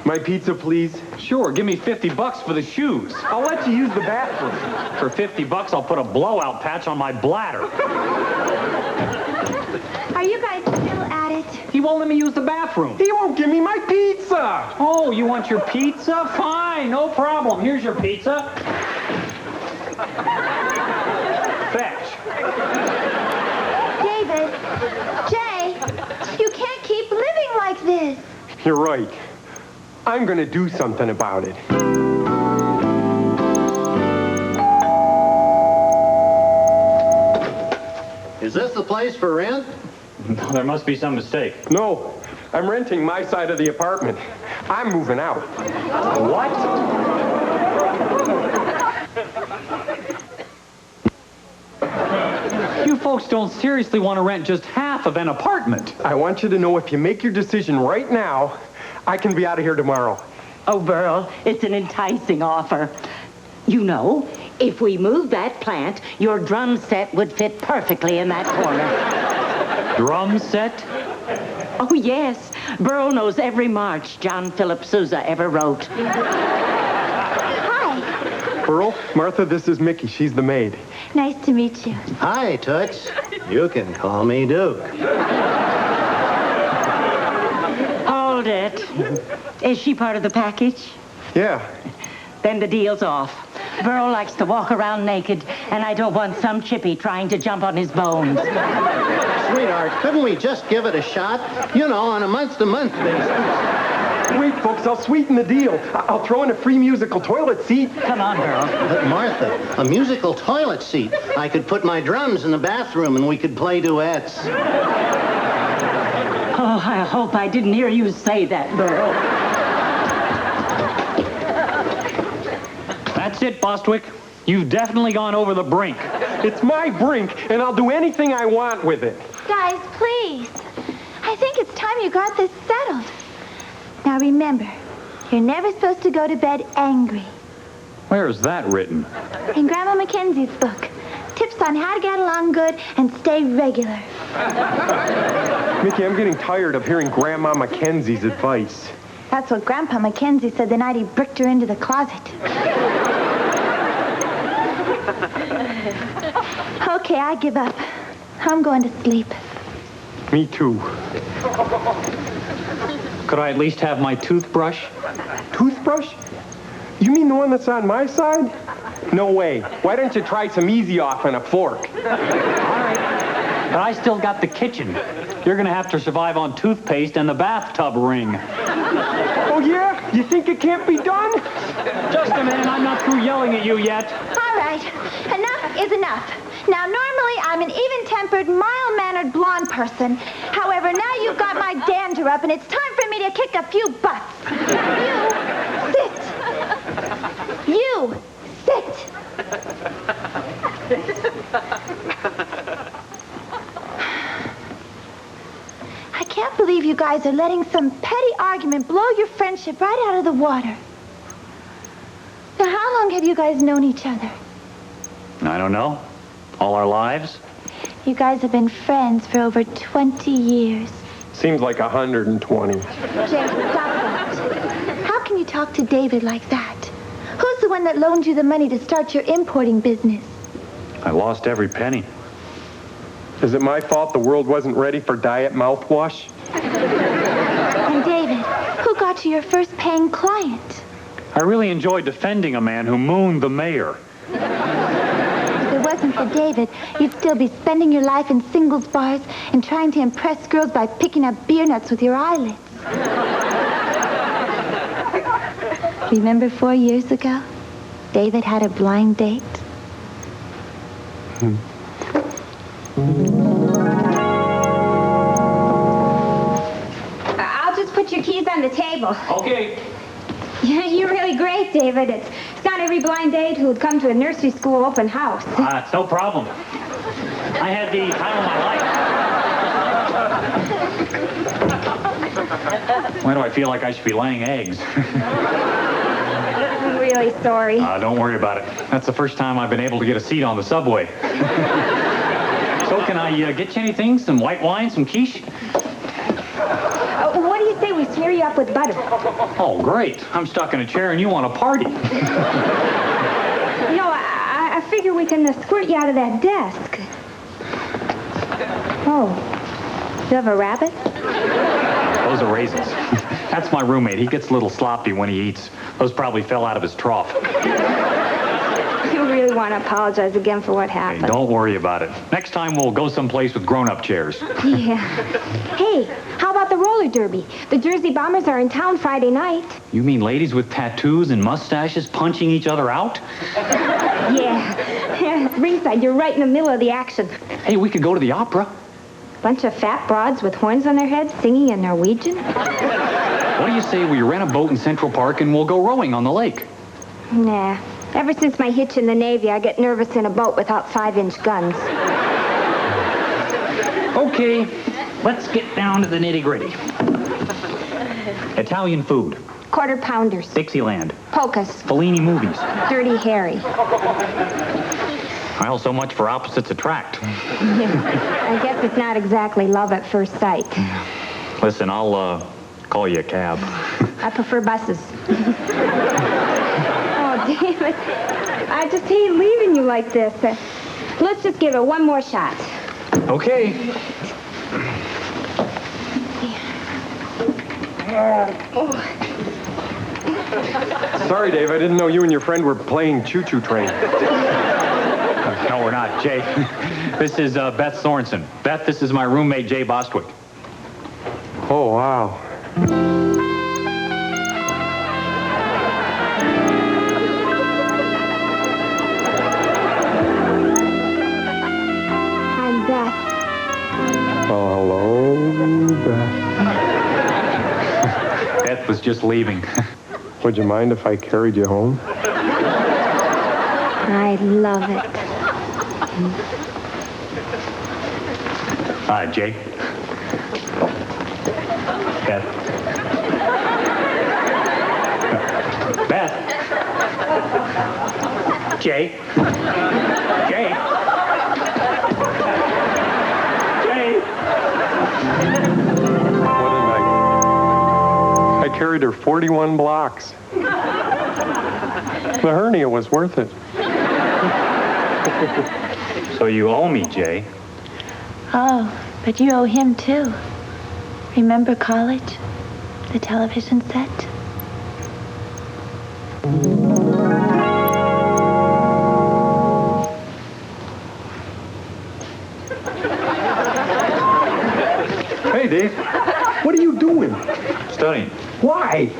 S6: My pizza, please.
S5: Sure, give me $50 for the shoes.
S6: I'll let you use the bathroom.
S5: For $50, I'll put a blowout patch on my bladder.
S4: Are you guys still at it?
S5: He won't let me use the bathroom.
S6: He won't give me my pizza.
S5: Oh, you want your pizza? Fine, no problem. Here's your pizza. Fetch.
S4: David, Jay, you can't keep living like this.
S6: You're right. I'm gonna do something about it.
S14: Is this the place for rent?
S5: There must be some mistake.
S6: No, I'm renting my side of the apartment. I'm moving out.
S5: What? You folks don't seriously want to rent just half of an apartment.
S6: I want you to know if you make your decision right now, I can be out of here tomorrow.
S15: Oh, Burl, it's an enticing offer. You know, if we moved that plant, your drum set would fit perfectly in that corner.
S5: Drum set?
S15: Oh, yes. Burl knows every march John Philip Sousa ever wrote.
S4: Hi.
S6: Earl, Martha, this is Mickey. She's the maid.
S4: Nice to meet you.
S14: Hi, Toots. You can call me Duke.
S15: Hold it. Is she part of the package?
S6: Yeah.
S15: Then the deal's off. Burl likes to walk around naked, and I don't want some chippy trying to jump on his bones.
S14: Sweetheart, couldn't we just give it a shot? You know, on a month-to-month basis.
S6: Wait, folks, I'll sweeten the deal. I'll throw in a free musical toilet seat.
S15: Come on, Burl.
S14: But Martha, a musical toilet seat. I could put my drums in the bathroom and we could play duets.
S15: Oh, I hope I didn't hear you say that, Burl.
S5: That's it, Bostwick. You've definitely gone over the brink.
S6: It's my brink, and I'll do anything I want with it.
S4: Guys, please. I think it's time you got this settled. Now remember, you're never supposed to go to bed angry.
S5: Where is that written?
S4: In Grandma Mackenzie's book. Tips on how to get along good and stay regular.
S6: Mickey, I'm getting tired of hearing Grandma Mackenzie's advice.
S4: That's what Grandpa Mackenzie said the night he bricked her into the closet. Okay, I give up. I'm going to sleep.
S6: Me too.
S5: Could I at least have my toothbrush?
S6: Toothbrush? You mean the one that's on my side? No way. Why don't you try some easy off and a fork?
S5: All right. But I still got the kitchen. You're going to have to survive on toothpaste and the bathtub ring.
S6: Oh, yeah? You think it can't be done?
S5: Just a minute. I'm not through yelling at you yet.
S4: All right. Enough is enough. Now, normally, I'm an even-tempered, mild-mannered blonde person. However, now you've got my dander up, and it's time for me to kick a few butts. You sit. I can't believe you guys are letting some petty argument blow your friendship right out of the water. Now, how long have you guys known each other?
S5: I don't know. All our lives?
S4: You guys have been friends for over 20 years.
S6: Seems like 120.
S4: Jay, stop that. How can you talk to David like that? Who's the one that loaned you the money to start your importing business?
S5: I lost every penny.
S6: Is it my fault the world wasn't ready for diet mouthwash?
S4: And David, who got you your first paying client?
S5: I really enjoyed defending a man who mooned the mayor.
S4: If it wasn't for David, you'd still be spending your life in singles bars and trying to impress girls by picking up beer nuts with your eyelids. Remember 4 years ago? David had a blind date.
S7: I'll just put your keys on the table.
S5: Okay.
S7: Yeah, you're really great, David. It's not every blind date who'd come to a nursery school open house.
S5: It's no problem. I had the time of my life. Why do I feel like I should be laying eggs?
S7: I'm really sorry.
S5: Don't worry about it. That's the first time I've been able to get a seat on the subway. So can I get you anything? Some white wine, some quiche?
S7: What do you say we smear you up with butter?
S5: Oh, great. I'm stuck in a chair and you want a party.
S7: No, I figure we can squirt you out of that desk. Oh, you have a rabbit?
S5: Those are raisins. That's my roommate. He gets a little sloppy when he eats. Those probably fell out of his trough.
S7: You really want to apologize again for what
S5: Hey,
S7: happened.
S5: don't worry about it. Next time we'll go someplace with grown-up chairs.
S7: Yeah. Hey, how about the roller derby? The Jersey Bombers are in town Friday night.
S5: You mean ladies with tattoos and mustaches punching each other out?
S7: Yeah. Ringside, you're right in the middle of the action.
S5: Hey, we could go to the opera.
S7: Bunch of fat broads with horns on their heads singing in Norwegian.
S5: What do you say we rent a boat in Central Park and we'll go rowing on the lake?
S7: Nah. Ever since my hitch in the Navy, I get nervous in a boat without 5-inch guns.
S5: Okay, let's get down to the nitty-gritty. Italian food,
S7: Quarter pounders,
S5: Dixieland,
S7: polkas,
S5: Fellini movies.
S7: Dirty Harry.
S5: Well, so much for opposites attract.
S7: I guess it's not exactly love at first sight.
S5: Listen, I'll call you a cab.
S7: I prefer buses. Oh, David, I just hate leaving you like this. Let's just give it one more shot.
S5: Okay.
S6: Sorry, Dave. I didn't know you and your friend were playing choo-choo train.
S5: No, we're not. Jay, this is Beth Sorensen. Beth, this is my roommate, Jay Bostwick.
S6: Oh, wow.
S7: I'm Beth.
S6: Oh, hello, Beth.
S5: Beth was just leaving.
S6: Would you mind if I carried you home?
S7: I love it.
S5: Hi, Jay. Beth. Beth. Jay. Jay. Jay.
S6: What a night. I carried her 41 blocks. The hernia was worth it.
S5: So you owe me, Jay.
S4: Oh, but you owe him too. Remember college? The television set?
S6: Hey, Dave. What are you doing?
S5: Studying.
S6: Why?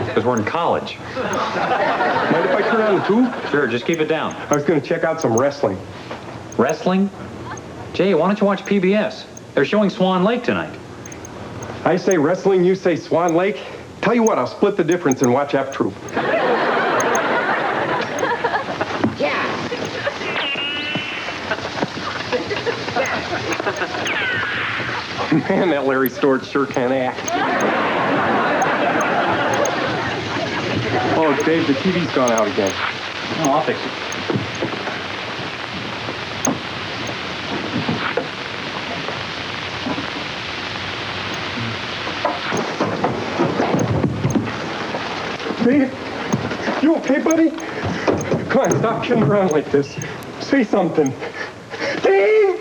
S5: Because we're in college.
S6: Mind if I turn on the tube?
S5: Sure, just keep it down.
S6: I was going to check out some wrestling.
S5: Wrestling? Jay, why don't you watch PBS? They're showing Swan Lake tonight.
S6: I say wrestling, you say Swan Lake. Tell you what, I'll split the difference and watch F Troop. Man, that Larry Storch sure can act. Oh, Dave, the TV's gone out again.
S5: Oh, I'll fix it.
S6: Dave, you okay, buddy? Come on, stop kidding around like this. Say something. Dave!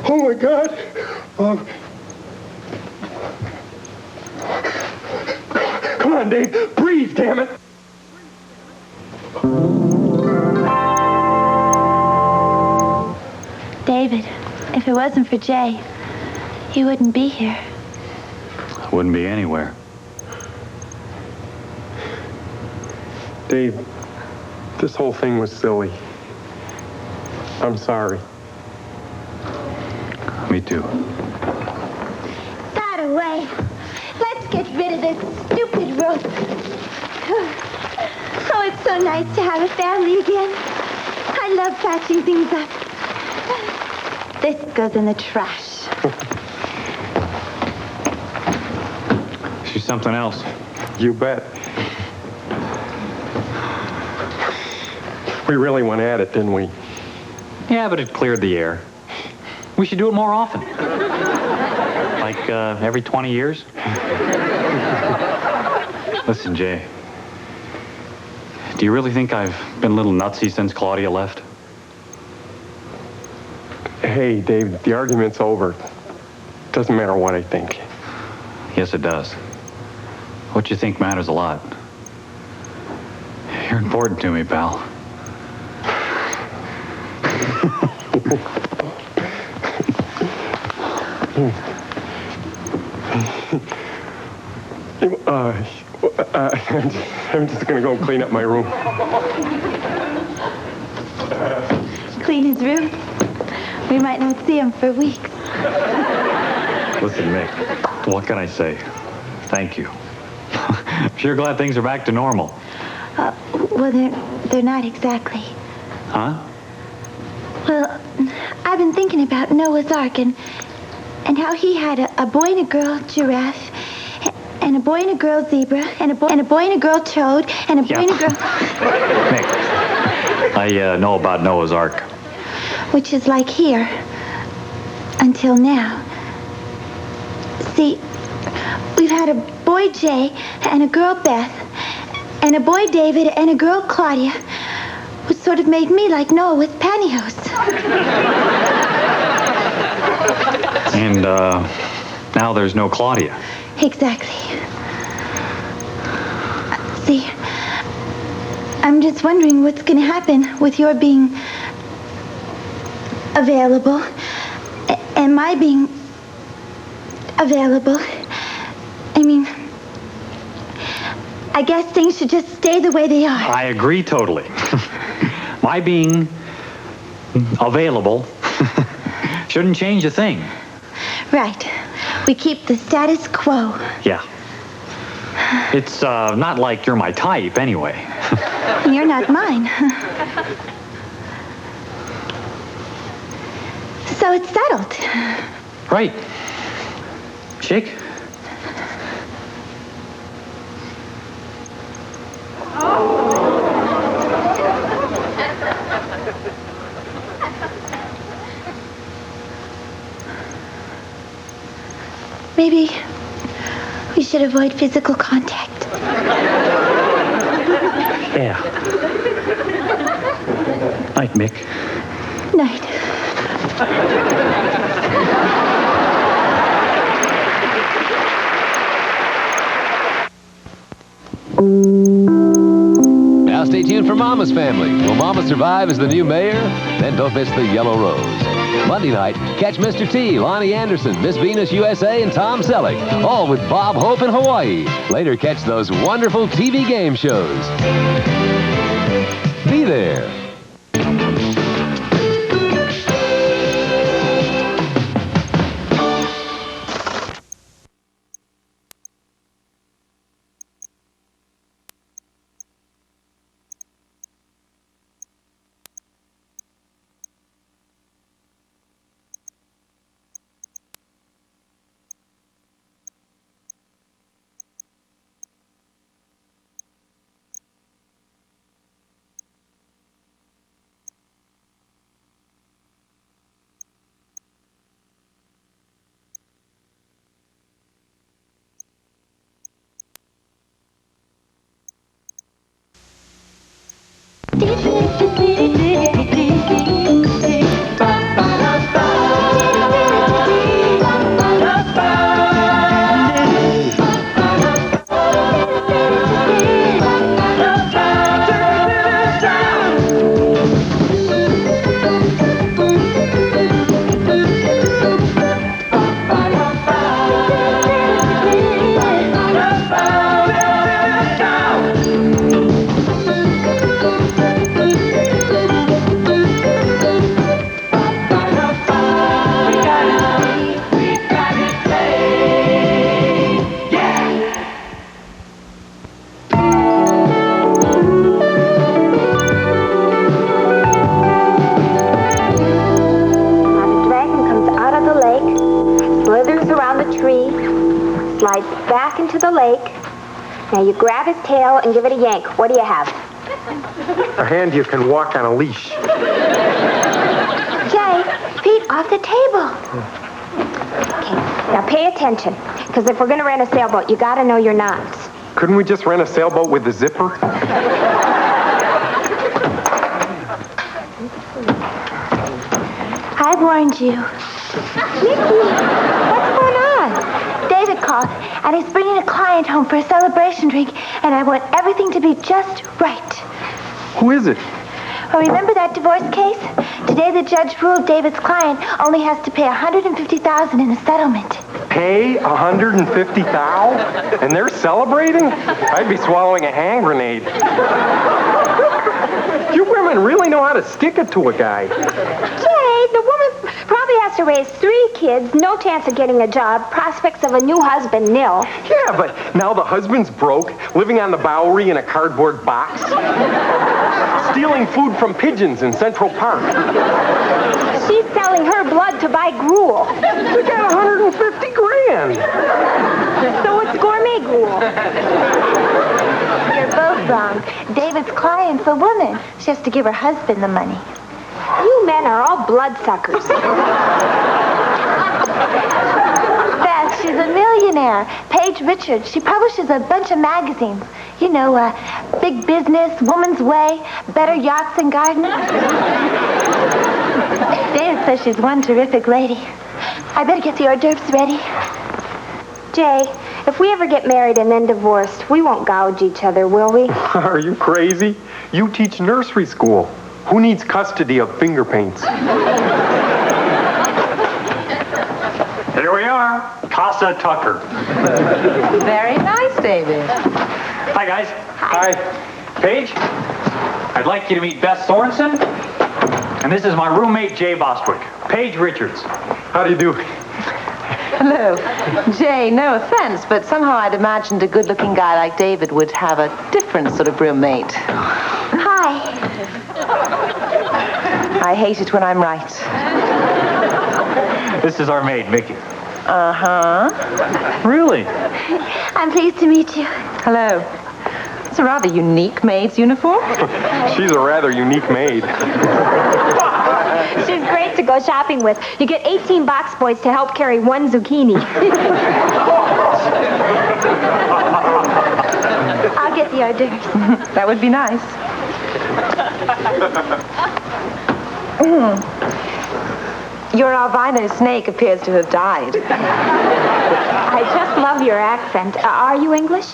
S6: Oh my God. Come on, Dave. Breathe, damn it.
S4: David, if it wasn't for Jay, he wouldn't be here.
S5: Wouldn't be anywhere.
S6: Dave, this whole thing was silly. I'm sorry.
S5: Me too.
S4: That away. Let's get rid of this stupid rope. Oh, it's so nice to have a family again. I love patching things up. This goes in the trash.
S5: She's something else.
S6: You bet. We really went at it, didn't we?
S5: Yeah, but it cleared the air. We should do it more often. Like every 20 years. Listen, Jay. Do you really think I've been a little nutsy since Claudia left?
S6: Hey, Dave, the argument's over. Doesn't matter what I think.
S5: Yes, it does. What you think matters a lot. You're important to me, pal.
S6: I'm just gonna go clean up my room.
S4: Clean his room. We might not see him for weeks.
S5: Listen, Mick, what can I say? Thank you. I'm sure glad things are back to normal.
S4: Well, they're not exactly.
S5: Huh?
S4: Well, I've been thinking about Noah's Ark and how he had a boy and a girl giraffe, and a boy and a girl zebra, and a boy and a girl toad, and a boy and a girl...
S5: Mick, I know about Noah's Ark.
S4: Which is like here, until now. See, we've had a boy Jay and a girl Beth, and a boy David and a girl Claudia, which sort of made me like Noah with pantyhose.
S5: And now there's no Claudia.
S4: Exactly. See, I'm just wondering what's going to happen with your being available and my being available. I mean, I guess things should just stay the way they are.
S5: I agree totally. My being available shouldn't change a thing.
S4: Right. We keep the status quo.
S5: Yeah. It's not like you're my type anyway.
S4: You're not mine. So it's settled.
S5: Right. Shake.
S4: Maybe we should avoid physical contact.
S5: Yeah. Night, Mick.
S4: Night.
S10: Now stay tuned for Mama's Family. Will Mama survive as the new mayor? Then don't miss the Yellow Rose. Monday night, catch Mr. T, Lonnie Anderson, Miss Venus USA, and Tom Selleck, all with Bob Hope in Hawaii. Later, catch those wonderful TV game shows. Be there.
S7: Now you grab his tail and give it a yank. What do you have?
S6: A hand you can walk on a leash.
S7: Jay, feet off the table. Okay, now pay attention. Because if we're going to rent a sailboat, you got to know your knots.
S6: Couldn't we just rent a sailboat with a zipper?
S4: I warned you. Mickey, what's going on? David called, and he's bringing a client home for a celebration drink, and I want everything to be just right.
S6: Who is it?
S4: Oh, remember that divorce case? Today the judge ruled David's client only has to pay $150,000 in a settlement.
S6: Pay $150,000? And they're celebrating? I'd be swallowing a hand grenade. You women really know how to stick it to a guy.
S7: Jay, the woman probably has to raise 3 kids, no chance of getting a job, prospects of a new husband nil.
S6: Yeah, but now the husband's broke, living on the Bowery in a cardboard box, stealing food from pigeons in Central Park.
S7: She's selling her blood to buy gruel.
S6: They got $150,000.
S7: So it's gourmet gruel.
S4: You're both wrong. David's client's a woman. She has to give her husband the money.
S7: You men are all bloodsuckers.
S4: Beth, she's a millionaire. Paige Richards. She publishes a bunch of magazines. You know, Big Business, Woman's Way, Better Yachts and Gardens. David says she's one terrific lady. I better get the hors d'oeuvres ready.
S7: Jay, if we ever get married and then divorced, we won't gouge each other, will we?
S6: Are you crazy? You teach nursery school. Who needs custody of finger paints?
S5: Here we are, Casa Tucker.
S11: Very nice, David.
S5: Hi, guys.
S6: Hi.
S5: Paige, I'd like you to meet Beth Sorensen. And this is my roommate, Jay Bostwick. Paige Richards.
S6: How do you do?
S11: Hello. Jay, no offense, but somehow I'd imagined a good-looking guy like David would have a different sort of roommate.
S4: Hi.
S11: I hate it when I'm right.
S5: This is our maid, Mickey.
S11: Uh-huh.
S5: Really?
S4: I'm pleased to meet you.
S11: Hello. It's a rather unique maid's uniform.
S6: She's a rather unique maid.
S7: She's great to go shopping with. You get 18 box boys to help carry 1 zucchini.
S4: I'll get the hors d'oeuvres.
S11: That would be nice. Your albino snake appears to have died.
S7: I just love your accent. Are you English?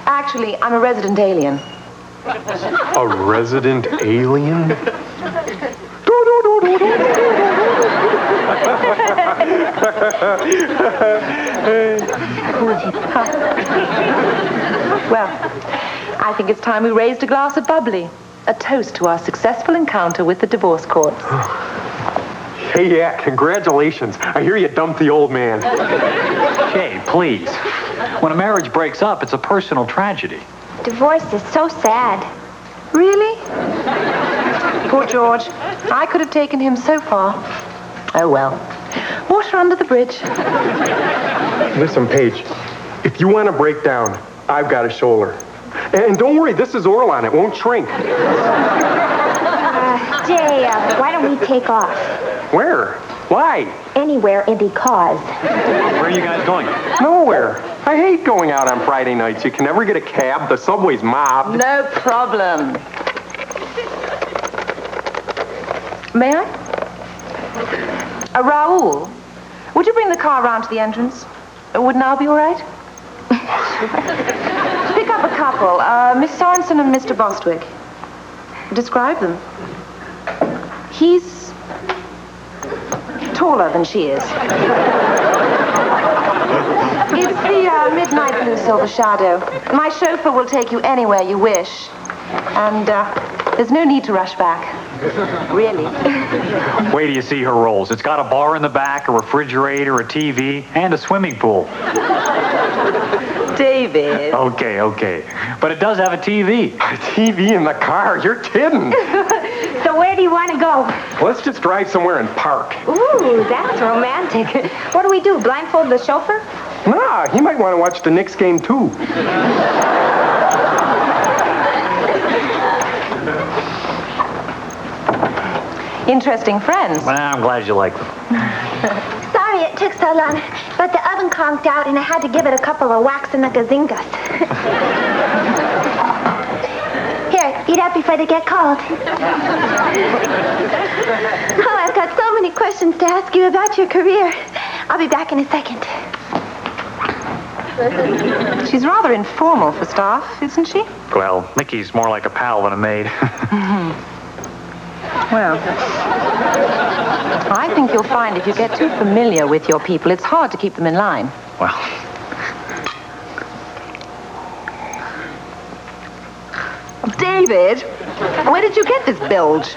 S11: Actually, I'm a resident alien.
S6: A resident alien?
S11: Well, I think it's time we raised a glass of bubbly. A toast to our successful encounter with the divorce courts.
S6: Hey, yeah, congratulations. I hear you dumped the old man.
S5: Jay, please. When a marriage breaks up, it's a personal tragedy.
S7: Divorce is so sad.
S11: Really? Poor George. I could have taken him so far. Oh, well. Water under the bridge.
S6: Listen, Paige, if you want to break down, I've got a shoulder. And don't worry, this is Orlon. It won't shrink.
S7: Jay, why don't we take off?
S6: Where? Why?
S7: Anywhere and because.
S5: Where are you guys going?
S6: Nowhere. I hate going out on Friday nights. You can never get a cab. The subway's mobbed.
S11: No problem. May I? Raoul, would you bring the car around to the entrance? Would now be all right? Pick up a couple. Miss Sorensen and Mr. Bostwick. Describe them. He's taller than she is. It's the midnight blue silver shadow. My chauffeur will take you anywhere you wish. And there's no need to rush back. Really.
S5: Wait till you see her rolls. It's got a bar in the back, a refrigerator, a TV, and a swimming pool.
S11: David.
S5: Okay. But it does have a TV.
S6: A TV in the car? You're kidding.
S7: So where do you want to go?
S6: Let's just drive somewhere and park.
S7: Ooh, that's romantic. What do we do, blindfold the chauffeur?
S6: Nah, he might want to watch the Knicks game, too.
S11: Interesting friends.
S5: Well, I'm glad you like them.
S4: Sorry it took so long, but the oven conked out and I had to give it a couple of whacks in the gazingas. Here, eat up before they get cold. Oh, I've got so many questions to ask you about your career. I'll be back in a second.
S11: She's rather informal for staff, isn't she?
S5: Well, Mickey's more like a pal than a maid.
S11: Well, I think you'll find if you get too familiar with your people, it's hard to keep them in line.
S5: Well,
S11: David, where did you get this bilge?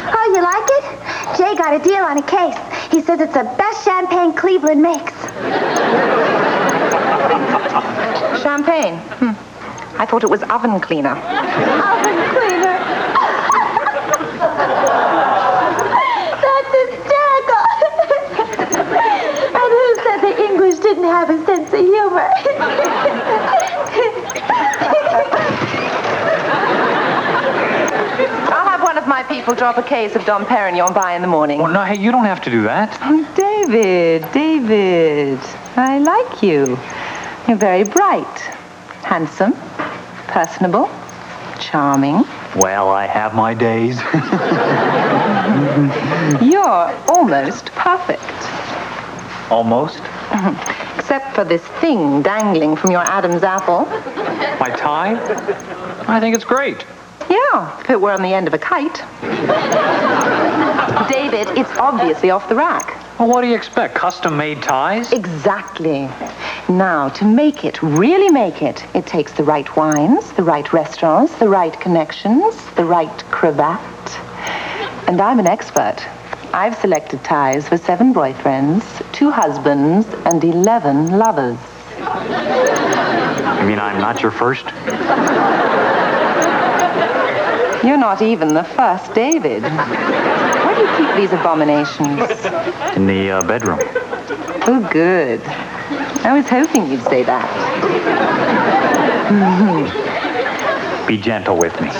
S4: Oh, you like it? Jay got a deal on a case. He says it's the best champagne Cleveland makes.
S11: Champagne? I thought it was oven cleaner.
S4: Oven cleaner. That's hysterical. And who said the English didn't have a sense of humor?
S11: I'll have one of my people drop a case of Dom Perignon by in the morning.
S5: well, no, hey, you don't have to do that.
S11: Oh, David, I like you. You're very bright, handsome, personable, charming.
S5: Well, I have my days.
S11: You're almost perfect.
S5: Almost.
S11: Except for this thing dangling from your Adam's apple.
S5: My tie? I think it's great.
S11: Yeah, if it were on the end of a kite. David, it's obviously off the rack.
S5: Well, what do you expect? Custom-made ties?
S11: Exactly. Now, to make it, really make it, it takes the right wines, the right restaurants, the right connections, the right cravat. And I'm an expert. I've selected ties for 7 boyfriends, 2 husbands, and 11 lovers.
S5: You mean I'm not your first?
S11: You're not even the first, David. Where do you keep these abominations?
S5: In the bedroom.
S11: Oh, good. I was hoping you'd say that.
S5: Be gentle with me.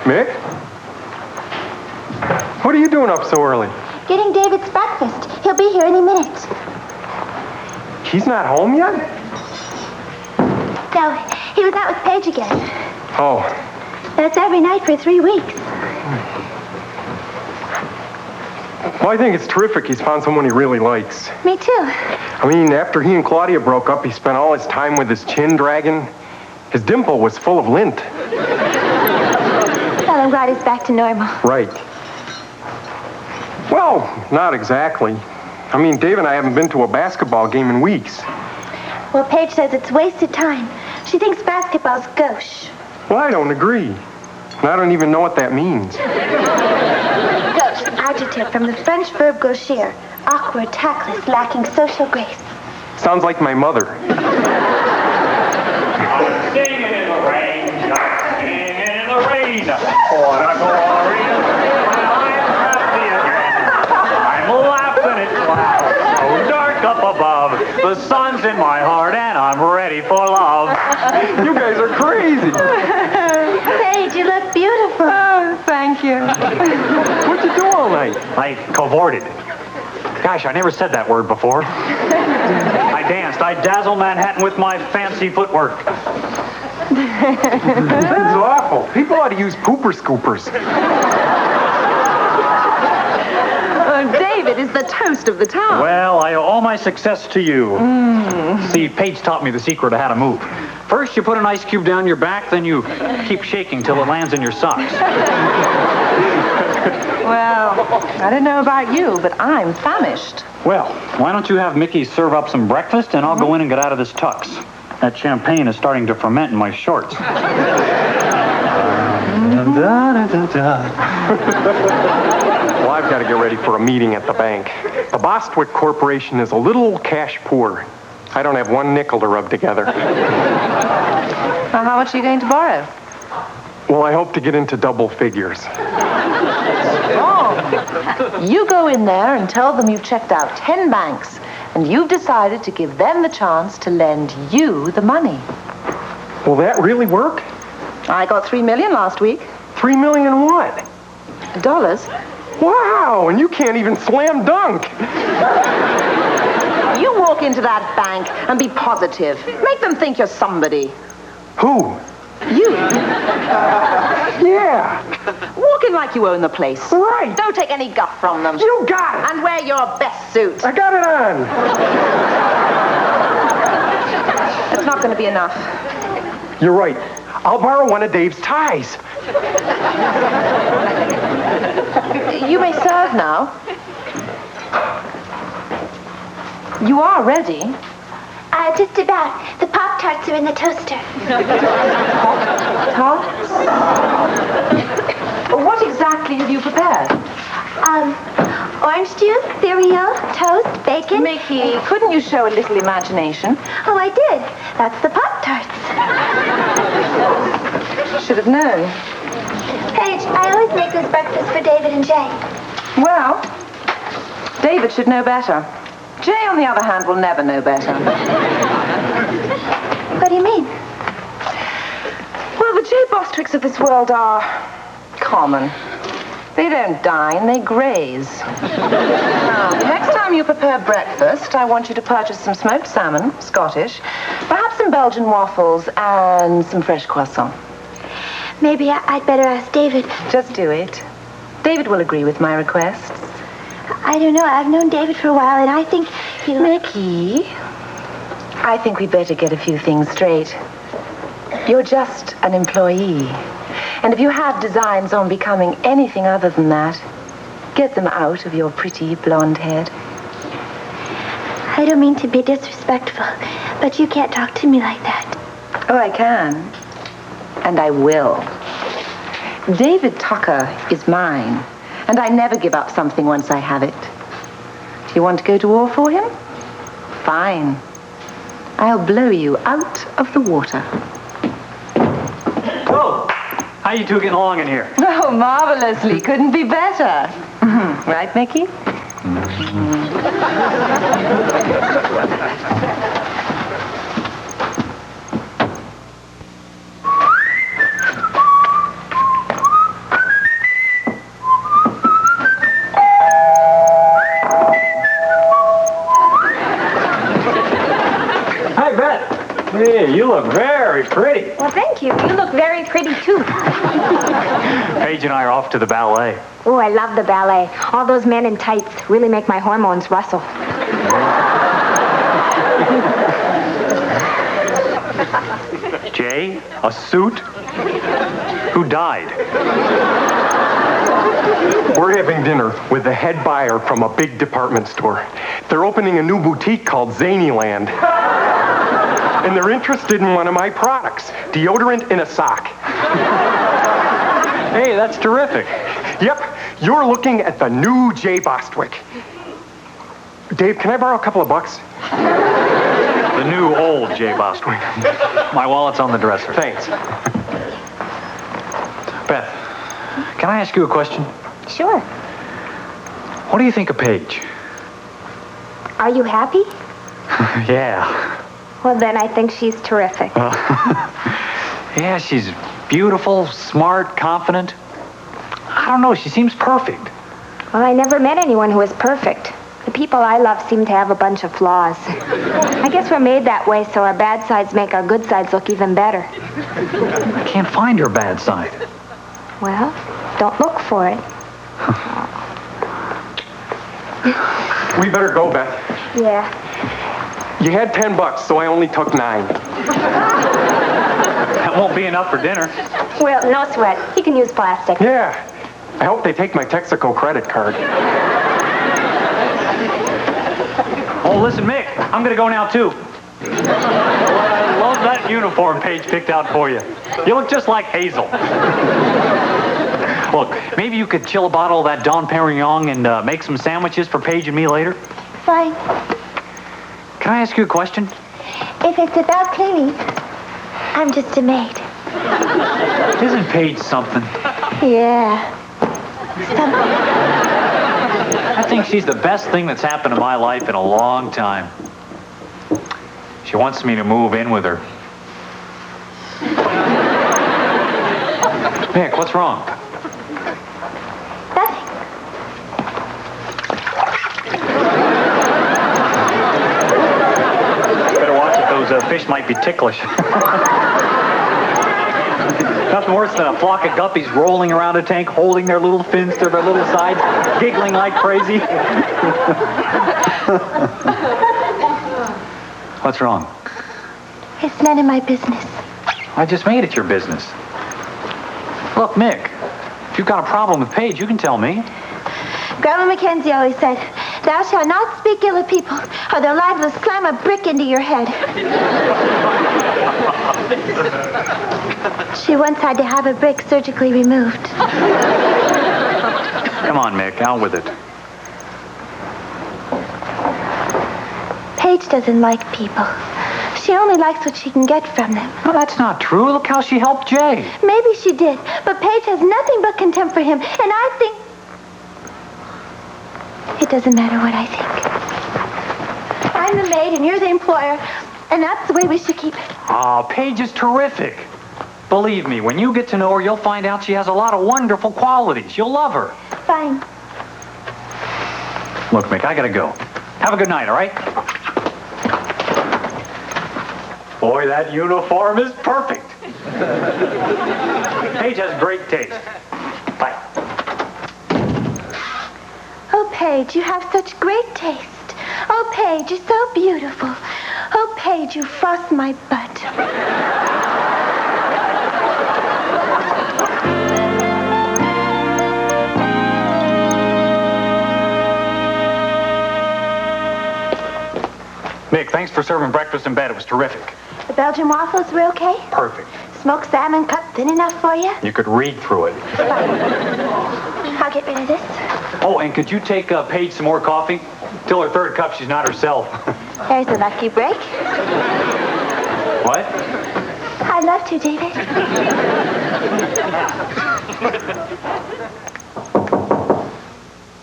S6: Mick? What are you doing up so early?
S4: Getting David's breakfast. He'll be here any minute.
S6: He's not home yet?
S4: No, he was out with Paige again.
S6: Oh,
S4: That's every night for 3 weeks.
S6: well, I think it's terrific he's found someone he really likes.
S4: Me too.
S6: I mean, after he and Claudia broke up, he spent all his time with his chin dragging. His dimple was full of lint.
S4: Well, I'm glad he's back to normal.
S6: Right. Well, not exactly. I mean, Dave and I haven't been to a basketball game in weeks.
S4: Well, Paige says it's wasted time. She thinks basketball's gauche.
S6: Well, I don't agree. And I don't even know what that means.
S4: Gauche, adjective from the French verb gaucher. Awkward, tactless, lacking social grace.
S6: Sounds like my mother.
S5: Singing in the rain, singing in the rain. What a glory. I'm happy again. I'm laughing at clouds so dark up above. The sun's in my heart and I'm ready for love.
S6: You guys are crazy.
S4: Paige, you look beautiful.
S11: Oh, thank you.
S6: What'd you do all night?
S5: I cavorted. Gosh, I never said that word before. I danced. I dazzled Manhattan with my fancy footwork.
S6: That's awful. People ought to use pooper scoopers.
S11: David is the toast of the town.
S5: Well, I owe all my success to you. See, Paige taught me the secret of how to move. First, you put an ice cube down your back, then you keep shaking till it lands in your socks.
S11: Well, I don't know about you, but I'm famished.
S5: Well, why don't you have Mickey serve up some breakfast, and I'll go in and get out of this tux. That champagne is starting to ferment in my shorts.
S6: Well, I've got to get ready for a meeting at the bank. The Bostwick Corporation is a little cash poor. I don't have one nickel to rub together.
S11: Well, how much are you going to borrow?
S6: Well, I hope to get into double figures.
S11: Oh. You go in there and tell them you've checked out 10 banks, and you've decided to give them the chance to lend you the money.
S6: Will that really work?
S11: I got $3 million last week.
S6: $3 million what?
S11: Dollars.
S6: Wow, and you can't even slam dunk.
S11: You walk into that bank and be positive. Make them think you're somebody.
S6: Who?
S11: You.
S6: Yeah.
S11: Walk in like you own the place.
S6: Right.
S11: Don't take any guff from them.
S6: You got it.
S11: And wear your best suit.
S6: I got it on.
S11: It's not going to be enough.
S6: You're right. I'll borrow one of Dave's ties.
S11: You may serve now. You are ready.
S4: Just about. The Pop-Tarts are in the toaster.
S11: Pop-Tarts? What exactly have you prepared?
S4: Orange juice, cereal, toast, bacon.
S11: Mickey, couldn't you show a little imagination?
S4: Oh, I did. That's the Pop-Tarts.
S11: Should have known.
S4: Paige, I always make this breakfast for David and Jay.
S11: Well, David should know better. Jay, on the other hand, will never know better.
S4: What do you mean?
S11: Well, the Jay Bostricks of this world are common. They don't dine, they graze. Now, next time you prepare breakfast, I want you to purchase some smoked salmon, Scottish, perhaps some Belgian waffles, and some fresh croissant.
S4: Maybe I'd better ask David.
S11: Just do it. David will agree with my requests.
S4: I don't know. I've known David for a while, and I think he'll...
S11: Mickey, I think we'd better get a few things straight. You're just an employee. And if you have designs on becoming anything other than that, get them out of your pretty blonde head.
S4: I don't mean to be disrespectful, but you can't talk to me like that.
S11: Oh, I can. And I will. David Tucker is mine. And I never give up something once I have it. Do you want to go to war for him? Fine. I'll blow you out of the water.
S5: Oh, how you two getting along in here?
S11: Oh, marvelously. Couldn't be better. Right, Mickey?
S5: Hey, you look very pretty.
S7: Well, thank you. You look very pretty, too.
S5: Paige and I are off to the ballet.
S7: Oh, I love the ballet. All those men in tights really make my hormones rustle.
S5: Jay, a suit? Who died?
S6: We're having dinner with the head buyer from a big department store. They're opening a new boutique called Zanyland. And they're interested in one of my products, deodorant in a sock.
S5: Hey, that's terrific.
S6: Yep, you're looking at the new Jay Bostwick. Dave, can I borrow a couple of bucks?
S5: The new old Jay Bostwick. My wallet's on the dresser.
S6: Thanks.
S5: Beth, can I ask you a question?
S7: Sure.
S5: What do you think of Paige?
S7: Are you happy?
S5: Yeah.
S7: Well, then I think she's terrific.
S5: Yeah, she's beautiful, smart, confident. I don't know, she seems perfect.
S7: Well, I never met anyone who was perfect. The people I love seem to have a bunch of flaws. I guess we're made that way so our bad sides make our good sides look even better.
S5: I can't find her bad side.
S7: Well, don't look for it.
S6: We better go, Beth.
S7: Yeah.
S6: You had $10, so I only took 9.
S5: That won't be enough for dinner.
S7: Well, no sweat. You can use plastic.
S6: Yeah. I hope they take my Texaco credit card.
S5: Oh, listen, Mick, I'm gonna go now, too. I love that uniform Paige picked out for you. You look just like Hazel. Look, maybe you could chill a bottle of that Dom Perignon and make some sandwiches for Paige and me later?
S4: Fine.
S5: Can I ask you a question?
S4: If it's about cleaning. I'm just a maid.
S5: Isn't Paige something?
S4: Yeah.
S5: I think she's the best thing that's happened to my life in a long time. She wants me to move in with her. Mick, what's wrong? Better watch it. Those fish might be ticklish. Nothing worse than a flock of guppies rolling around a tank, holding their little fins to their little sides, giggling like crazy. What's wrong?
S4: It's none of my business.
S5: I just made it your business. Look, Mick, if you've got a problem with Paige, you can tell me.
S4: Grandma Mackenzie always said, "Thou shalt not speak ill of people, or they're liable to slam a brick into your head." She once had to have a brick surgically removed.
S5: Come on, Mick, out with it.
S4: Paige doesn't like people. She only likes what she can get from them.
S5: Well, that's not true. Look how she helped Jay.
S4: Maybe she did, but Paige has nothing but contempt for him, and I think... It doesn't matter what I think. I'm the maid and you're the employer, and that's the way we should keep it.
S5: Oh, Paige is terrific. Believe me, when you get to know her, you'll find out she has a lot of wonderful qualities. You'll love her.
S4: Fine.
S5: Look, Mick, I gotta go. Have a good night, all right? Boy, that uniform is perfect. Paige has great taste. Bye.
S4: Oh, Paige, you have such great taste. Oh, Paige, you're so beautiful. Oh, Paige, you frost my butt.
S5: Mick, thanks for serving breakfast in bed. It was terrific.
S4: The Belgian waffles were okay?
S5: Perfect.
S4: Smoked salmon cut thin enough for you?
S5: You could read through it.
S4: I'll get rid of this.
S5: Oh, and could you take Paige some more coffee? Till her third cup, she's not herself.
S4: There's a lucky break.
S5: What?
S4: I'd love to, David.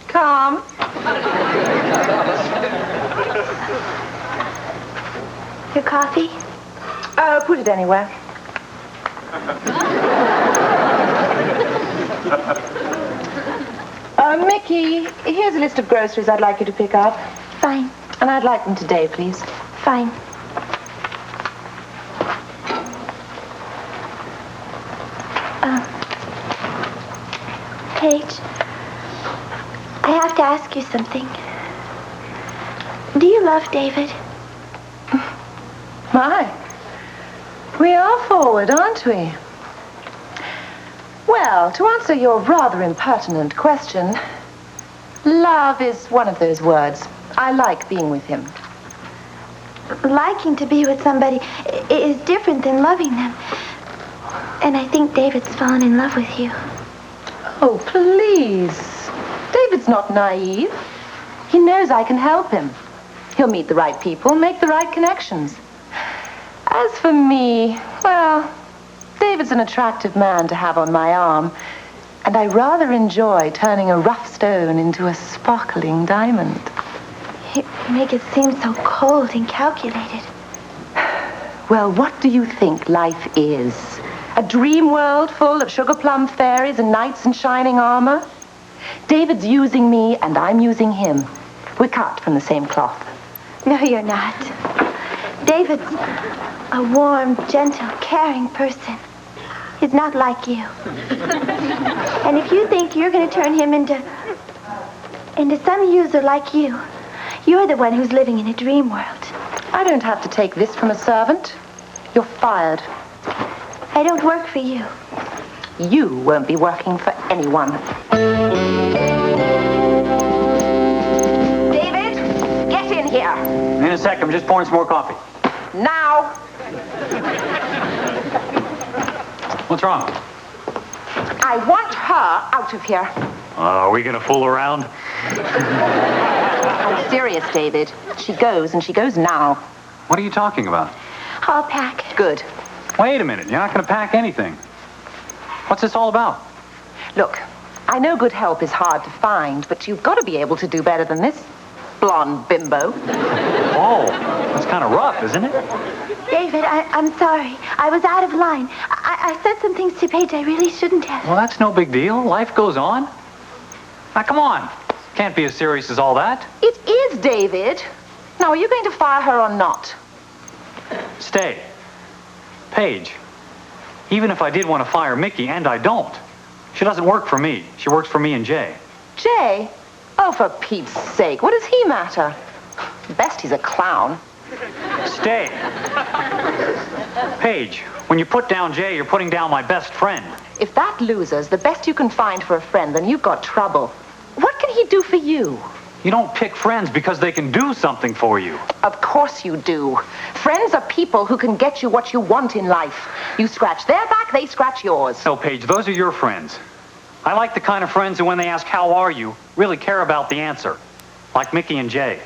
S11: Come.
S4: Your coffee?
S11: Oh, put it anywhere. Mickey, here's a list of groceries I'd like you to pick up.
S4: Fine.
S11: And I'd like them today, please.
S4: Fine. Paige, I have to ask you something. Do you love David?
S11: My, we are forward, aren't we? Well, to answer your rather impertinent question, love is one of those words. I like being with him.
S4: Liking to be with somebody is different than loving them. And I think David's fallen in love with you.
S11: Oh, please. David's not naive. He knows I can help him. He'll meet the right people, make the right connections. As for me, well, David's an attractive man to have on my arm, and I rather enjoy turning a rough stone into a sparkling diamond.
S4: You make it seem so cold and calculated.
S11: Well, what do you think life is? A dream world full of sugar plum fairies and knights in shining armor? David's using me, and I'm using him. We're cut from the same cloth.
S4: No, you're not. David's a warm, gentle, caring person. He's not like you. And if you think you're going to turn him into some user like you, you're the one who's living in a dream world.
S11: I don't have to take this from a servant. You're fired.
S4: I don't work for you.
S11: You won't be working for anyone. David, get in here.
S5: In a sec, I'm just pouring some more coffee.
S11: Now.
S5: What's wrong?
S11: I want her out of here.
S5: Are we gonna fool around?
S11: I'm serious, David. She goes, and she goes now.
S5: What are you talking about?
S4: I'll pack.
S11: Good.
S5: Wait a minute. You're not going to pack anything. What's this all about?
S11: Look, I know good help is hard to find, but you've got to be able to do better than this blonde bimbo.
S5: Oh, that's kind of rough, isn't it?
S4: David, I'm sorry. I was out of line. I said some things to Paige I really shouldn't have.
S5: Well, that's no big deal. Life goes on. Now, come on. Can't be as serious as all that.
S11: It is, David. Now, are you going to fire her or not?
S5: Stay. Paige, even if I did want to fire Mickey, and I don't, she doesn't work for me. She works for me and Jay.
S11: Jay? Oh, for Pete's sake, what does he matter? Best he's a clown.
S5: Stay. Paige, when you put down Jay, you're putting down my best friend.
S11: If that loser's the best you can find for a friend, then you've got trouble. What can he do for you?
S5: You don't pick friends because they can do something for you.
S11: Of course you do. Friends are people who can get you what you want in life. You scratch their back, they scratch yours.
S5: No, Paige, those are your friends. I like the kind of friends who, when they ask, how are you, really care about the answer. Like Mickey and Jay.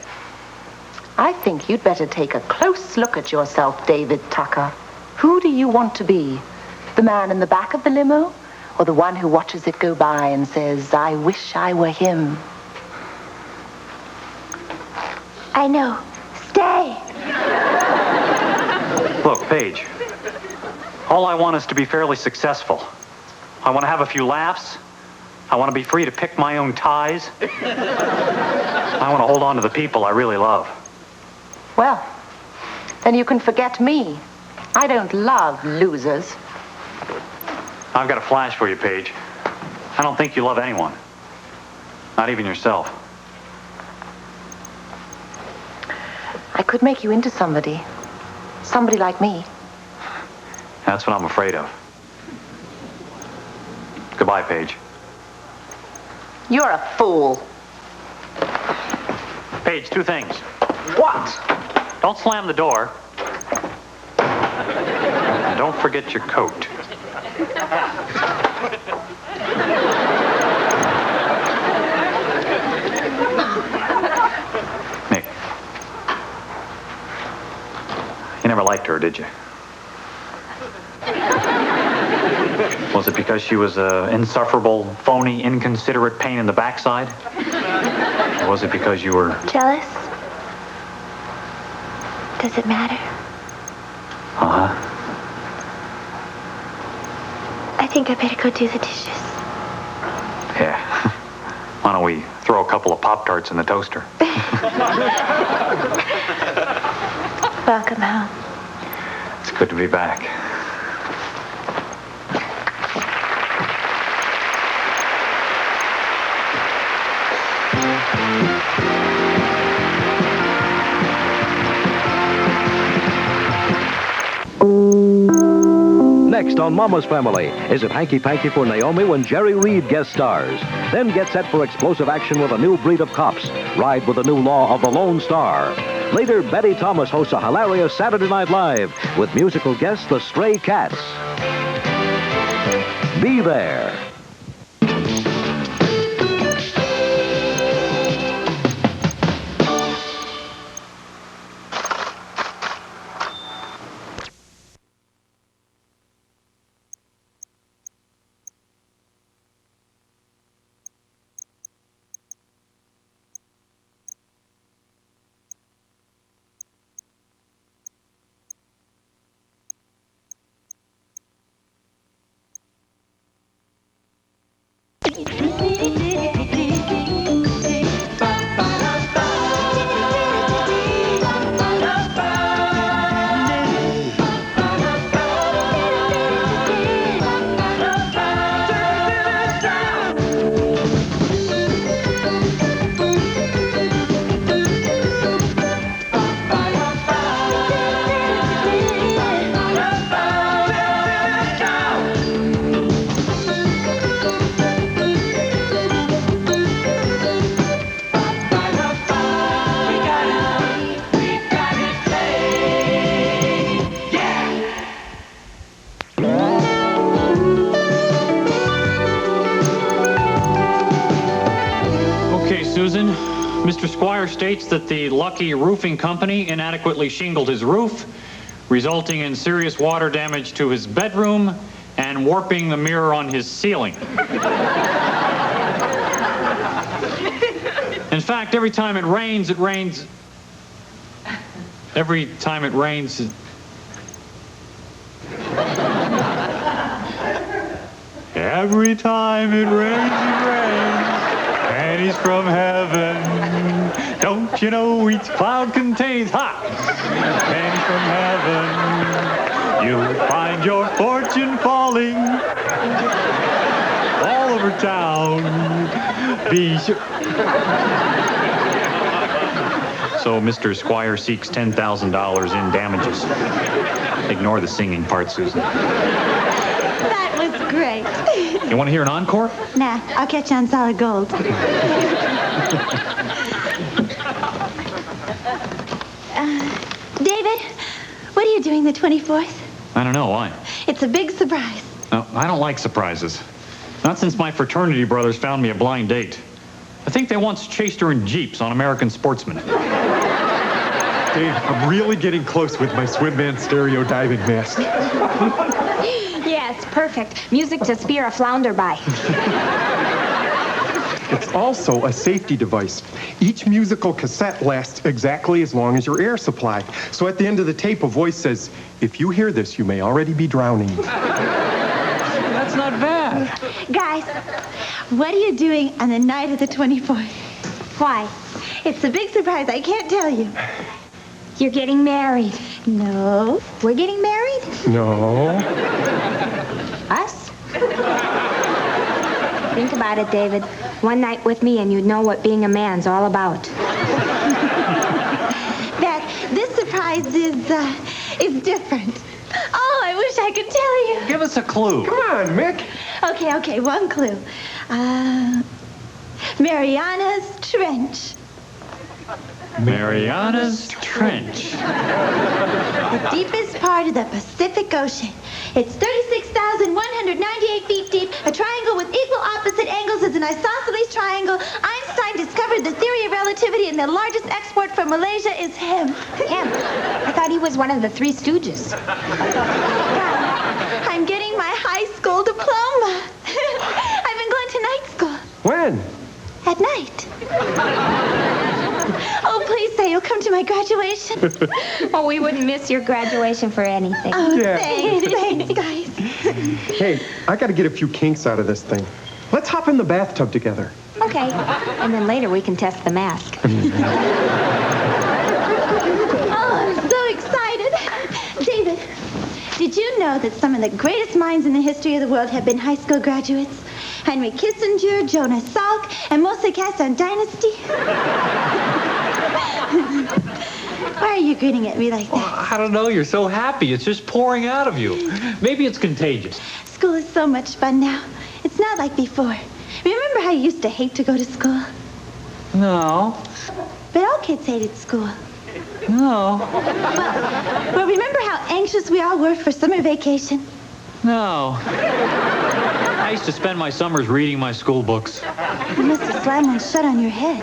S11: I think you'd better take a close look at yourself, David Tucker. Who do you want to be? The man in the back of the limo? Or the one who watches it go by and says, I wish I were him?
S4: I know. Stay.
S5: Look, Paige, all I want is to be fairly successful. I want to have a few laughs. I want to be free to pick my own ties. I want to hold on to the people I really love.
S11: Well, then you can forget me. I don't love losers.
S5: I've got a flash for you, Paige. I don't think you love anyone. Not even yourself.
S11: I could make you into somebody. Somebody like me.
S5: That's what I'm afraid of. Goodbye, Paige.
S11: You're a fool.
S5: Paige, two things.
S11: What?
S5: Don't slam the door. And don't forget your coat. Nick. You never liked her, did you? Was it because she was an insufferable, phony, inconsiderate pain in the backside? Or was it because you were...
S4: Jealous? Does it matter?
S5: Uh-huh.
S4: I think I better go do the dishes.
S5: Yeah. Why don't we throw a couple of Pop-Tarts in the toaster?
S4: Welcome home.
S5: It's good to be back.
S10: Next on Mama's Family, is it hanky-panky for Naomi when Jerry Reed guest stars? Then get set for explosive action with a new breed of cops. Ride with the new law of the Lone Star. Later, Betty Thomas hosts a hilarious Saturday Night Live with musical guests the Stray Cats. Be there.
S5: Mr. Squire states that the Lucky Roofing Company inadequately shingled his roof. resulting in serious water damage to his bedroom and warping the mirror on his ceiling. In fact, every time it rains, Every time it rains, Every time it rains, pennies from heaven. Don't you know each cloud contains pennies from heaven. You'll find your fortune falling all over town. Be sure. So Mr. Squire seeks $10,000 in damages. Ignore the singing part, Susan.
S4: That was great.
S5: You want to hear an encore?
S4: Nah, I'll catch you on solid gold. David, what are you doing the 24th?
S5: I don't know. Why?
S4: It's a big surprise.
S5: No, I don't like surprises. Not since my fraternity brothers found me a blind date. I think they once chased her in Jeeps on American Sportsman.
S6: Dave, I'm really getting close with my swimman stereo diving mask.
S7: Yeah, it's perfect. Music to spear a flounder by.
S6: It's also a safety device. Each musical cassette lasts exactly as long as your air supply. So at the end of the tape, a voice says, "If you hear this, you may already be drowning."
S5: That's not bad.
S4: Guys, what are you doing on the night of the 24th?
S7: Why?
S4: It's a big surprise. I can't tell you.
S7: You're getting married.
S4: No. We're getting married?
S6: No.
S7: Us? Think about it, David. One night with me and you'd know what being a man's all about.
S4: This surprise is different. Oh, I wish I could tell you.
S5: Give us a clue.
S6: Come on, Mick.
S4: Okay, one clue. Mariana's Trench.
S5: Mariana's Trench.
S4: The deepest part of the Pacific Ocean. It's 36,198 feet deep. A triangle with equal opposite angles is an isosceles triangle. Einstein discovered the theory of relativity, and the largest export from Malaysia is him.
S7: Him? I thought he was one of the Three Stooges.
S4: I'm getting my high school diploma. I've been going to night school.
S6: When?
S4: At night. Oh, please say you'll come to my graduation.
S7: Oh, we wouldn't miss your graduation for anything.
S4: Oh,
S6: Yeah.
S4: thanks, guys.
S6: Hey, I gotta get a few kinks out of this thing. Let's hop in the bathtub together.
S7: Okay. And then later we can test the mask.
S4: Oh, I'm so excited. David, did you know that some of the greatest minds in the history of the world have been high school graduates? Henry Kissinger, Jonas Salk, and mostly cast on Dynasty. Why are you grinning at me like that?
S5: Well, I don't know. You're so happy. It's just pouring out of you. Maybe it's contagious.
S4: School is so much fun now. It's not like before. Remember how you used to hate to go to school?
S5: No.
S4: But all kids hated school.
S5: No.
S4: Well, remember how anxious we all were for summer vacation?
S5: No. I used to spend my summers reading my school books.
S4: You must have slammed one shut on your head.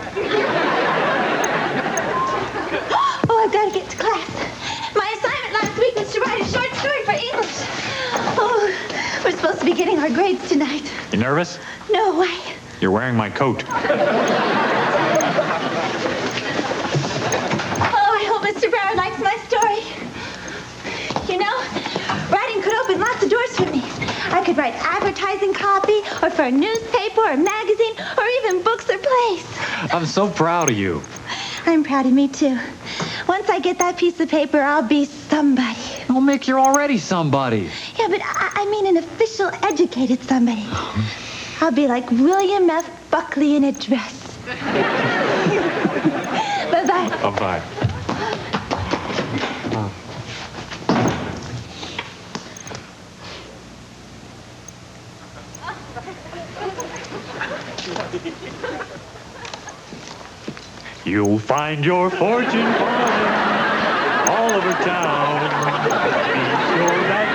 S4: Oh, I've got to get to class. My assignment last week was to write a short story for English. Oh, we're supposed to be getting our grades tonight.
S5: You nervous?
S4: No, why?
S5: You're wearing my coat.
S4: Oh, I hope Mr. Brower likes my story. You know, writing could open lots of doors for me. I could write advertising copy, or for a newspaper, or magazine, or even books or plays.
S5: I'm so proud of you.
S4: I'm proud of me, too. Once I get that piece of paper, I'll be somebody.
S5: Well, Mick, you're already somebody.
S4: Yeah, but I mean an official, educated somebody. I'll be like William F. Buckley in a dress. Bye-bye.
S5: Bye-bye. You'll find your fortune falling all over town. Be sure that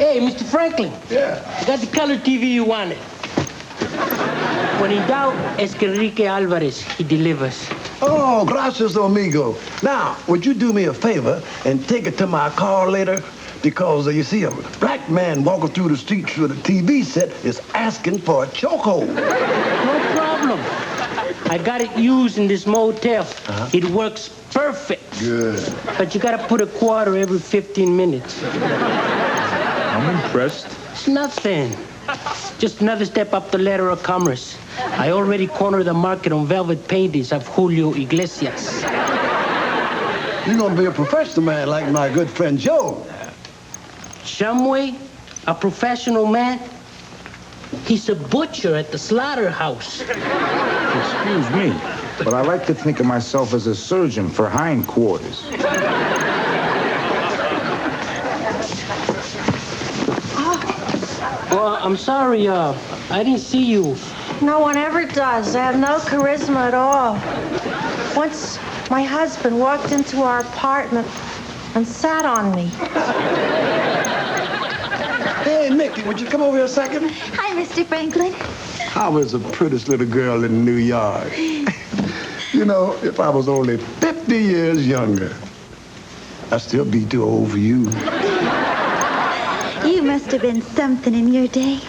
S16: Hey, Mr. Franklin.
S14: Yeah.
S16: I got the color TV you wanted. When in doubt, Enrique Alvarez. He delivers.
S14: Oh, gracias, amigo. Now, would you do me a favor and take it to my car later? Because you see, a black man walking through the streets with a TV set is asking for a chokehold.
S16: No problem. I got it used in this motel. It works perfect.
S14: Good.
S16: But you gotta put a quarter every 15 minutes.
S2: I'm impressed.
S16: It's nothing. Just another step up the ladder of commerce. I already cornered the market on velvet paintings of Julio Iglesias.
S14: You're gonna be a professional man like my good friend Joe.
S16: Shumway, a professional man? He's a butcher at the slaughterhouse.
S2: Excuse me, but I like to think of myself as a surgeon for hindquarters.
S16: Well, I'm sorry, I didn't see you.
S4: No one ever does. I have no charisma at all. Once my husband walked into our apartment and sat on me.
S14: Hey, Mickey, would you come over here a second?
S4: Hi, Mr. Franklin.
S14: I was the prettiest little girl in New York. You know, if I was only 50 years younger, I'd still be too old for you.
S4: You must have been something in your day.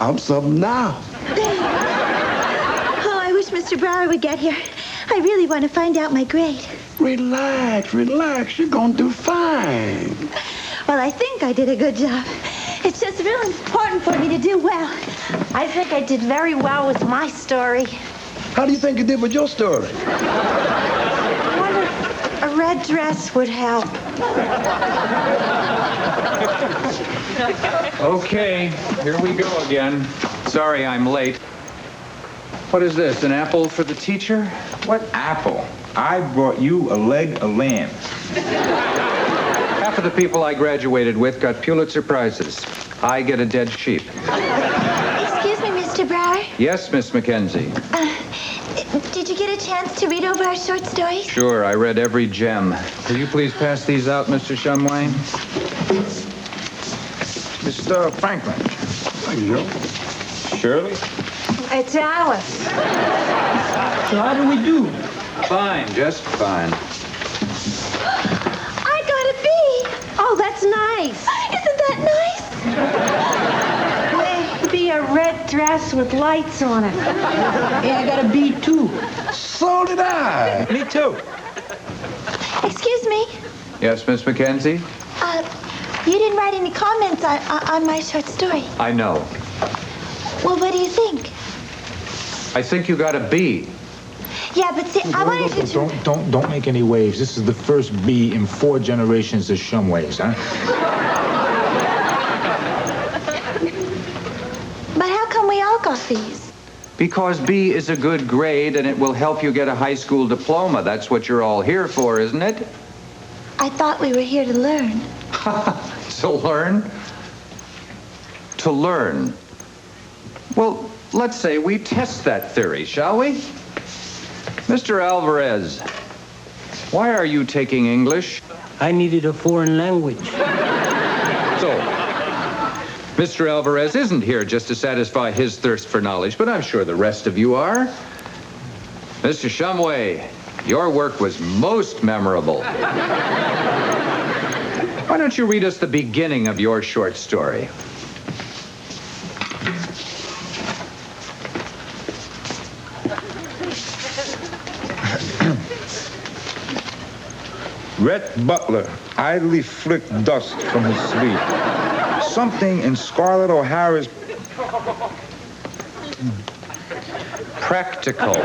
S14: I'm something now.
S4: Oh, I wish Mr. Brower would get here. I really want to find out my grade.
S14: Relax. You're gonna do fine.
S4: Well, I think I did a good job. It's just real important for me to do well. I think I did very well with my story.
S14: How do you think you did with your story?
S4: I wonder if a red dress would help.
S17: Okay, here we go again. Sorry I'm late. What is this, an apple for the teacher?
S2: What apple? I brought you a leg of lamb.
S17: Half of the people I graduated with got Pulitzer Prizes. I get a dead sheep.
S4: Excuse me, Mr. Brower.
S17: Yes, Miss Mackenzie.
S4: Did you get a chance to read over our short stories?
S17: Sure, I read every gem. Will you please pass these out, Mr. Shumway?
S2: Mr. Franklin.
S14: Thank you.
S2: Shirley?
S4: It's Alice.
S16: So how do we do?
S17: Fine, just fine.
S4: I got a B.
S3: Oh, that's nice.
S4: Isn't that nice?
S3: Maybe a red dress with lights on it.
S16: Yeah, I got a B too.
S14: So did I.
S2: Me too.
S4: Excuse me.
S17: Yes, Miss Mackenzie?
S4: You didn't write any comments on my short story.
S17: I know.
S4: Well, what do you think?
S17: I think you got a B.
S4: Yeah, but see, I wanted you to...
S2: Don't make any waves. This is the first B in 4 generations of Shumways, huh?
S4: But how come we all got these?
S17: Because B is a good grade and it will help you get a high school diploma. That's what you're all here for, isn't it?
S4: I thought we were here to learn.
S17: To learn? To learn. Well, let's say we test that theory, shall we? Mr. Alvarez, why are you taking English?
S16: I needed a foreign language.
S17: So, Mr. Alvarez isn't here just to satisfy his thirst for knowledge, but I'm sure the rest of you are. Mr. Shumway, your work was most memorable. Why don't you read us the beginning of your short story?
S2: Rhett Butler idly flicked dust from his sleeve. Something in Scarlett O'Hara's...
S17: Practical.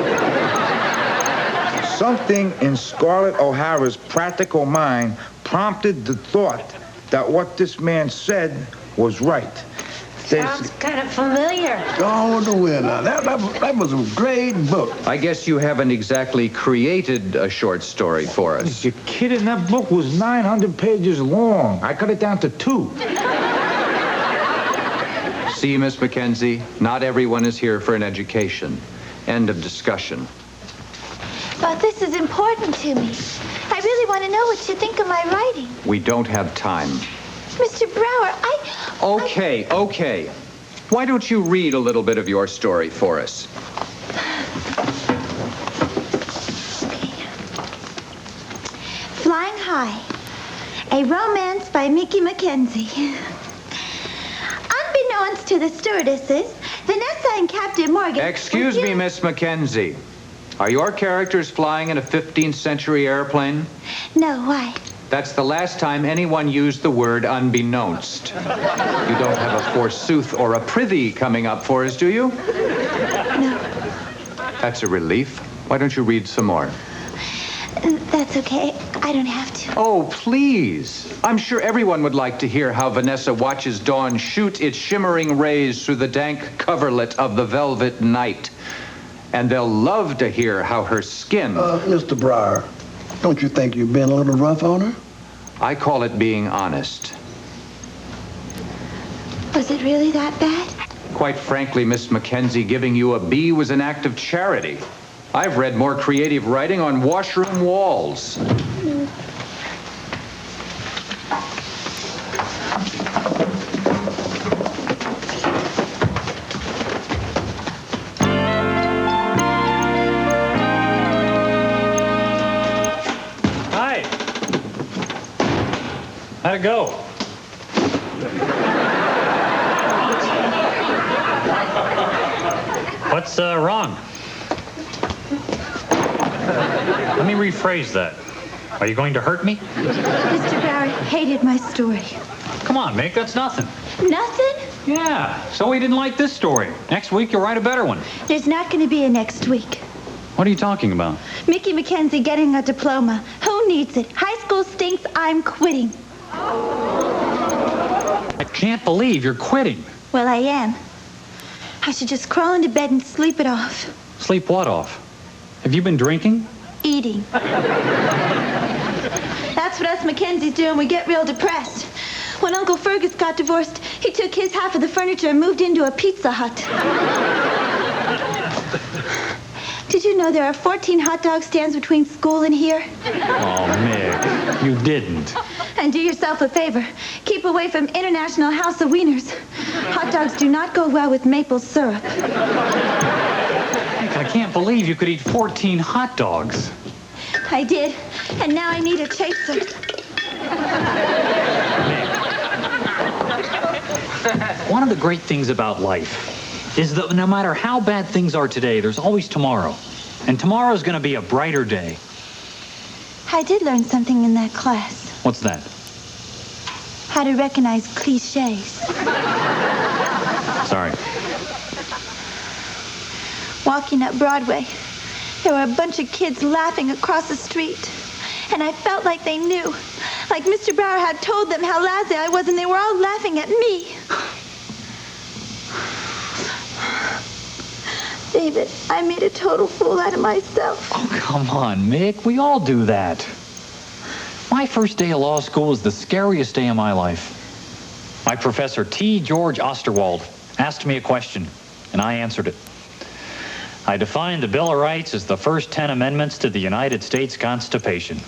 S2: Something in Scarlett O'Hara's practical mind prompted the thought that what this man said was right.
S4: Sounds kind of familiar.
S14: Oh, the winner. That was a great book.
S17: I guess you haven't exactly created a short story for us.
S2: You're kidding? That book was 900 pages long. I cut it down to 2.
S17: See, Miss Mackenzie, not everyone is here for an education. End of discussion.
S4: But this is important to me. I really want to know what you think of my writing.
S17: We don't have time.
S4: Mr. Brower,
S17: Okay. Why don't you read a little bit of your story for us?
S4: Flying High, a romance by Mickey Mackenzie. Unbeknownst to the stewardesses, Vanessa and Captain Morgan...
S17: Excuse me, Miss Mackenzie. Are your characters flying in a 15th century airplane?
S4: No, why?
S17: That's the last time anyone used the word unbeknownst. You don't have a forsooth or a prithee coming up for us, do you?
S4: No.
S17: That's a relief. Why don't you read some more?
S4: That's okay. I don't have to.
S17: Oh, please. I'm sure everyone would like to hear how Vanessa watches dawn shoot its shimmering rays through the dank coverlet of the velvet night. And they'll love to hear how her skin...
S14: Mr. Brower, don't you think you've been a little rough on her?
S17: I call it being honest.
S4: Was it really that bad?
S17: Quite frankly, Miss Mackenzie, giving you a B was an act of charity. I've read more creative writing on washroom walls.
S5: Hi. How'd it go? What's wrong? Let me rephrase that. Are you going to hurt me?
S4: Mr. Brower hated my story.
S5: Come on, Mick, that's nothing.
S4: Nothing?
S5: Yeah, so he didn't like this story. Next week, you'll write a better one.
S4: There's not going to be a next week.
S5: What are you talking about?
S4: Mickey Mackenzie getting a diploma. Who needs it? High school stinks. I'm quitting.
S5: I can't believe you're quitting.
S4: Well, I am. I should just crawl into bed and sleep it off.
S5: Sleep what off? Have you been drinking?
S4: Eating. That's what us Mackenzies do when we get real depressed. When Uncle Fergus got divorced, he took his half of the furniture and moved into a Pizza Hut. Did you know there are 14 hot dog stands between school and here?
S5: Oh, Mick, you didn't.
S4: And do yourself a favor. Keep away from International House of Wieners. Hot dogs do not go well with maple syrup.
S5: Mick, I can't believe you could eat 14 hot dogs.
S4: I did, and now I need a chaser.
S5: One of the great things about life is that no matter how bad things are today, there's always tomorrow. And tomorrow's going to be a brighter day.
S4: I did learn something in that class.
S5: What's that?
S4: How to recognize cliches.
S5: Sorry.
S4: Walking up Broadway, there were a bunch of kids laughing across the street. And I felt like they knew. Like Mr. Brower had told them how lousy I was, and they were all laughing at me. David, I made a total fool out of myself.
S5: Oh, come on, Mick. We all do that. My first day of law school was the scariest day of my life. My professor, T. George Osterwald, asked me a question, and I answered it. I defined the Bill of Rights as the first 10 amendments to the United States Constitution.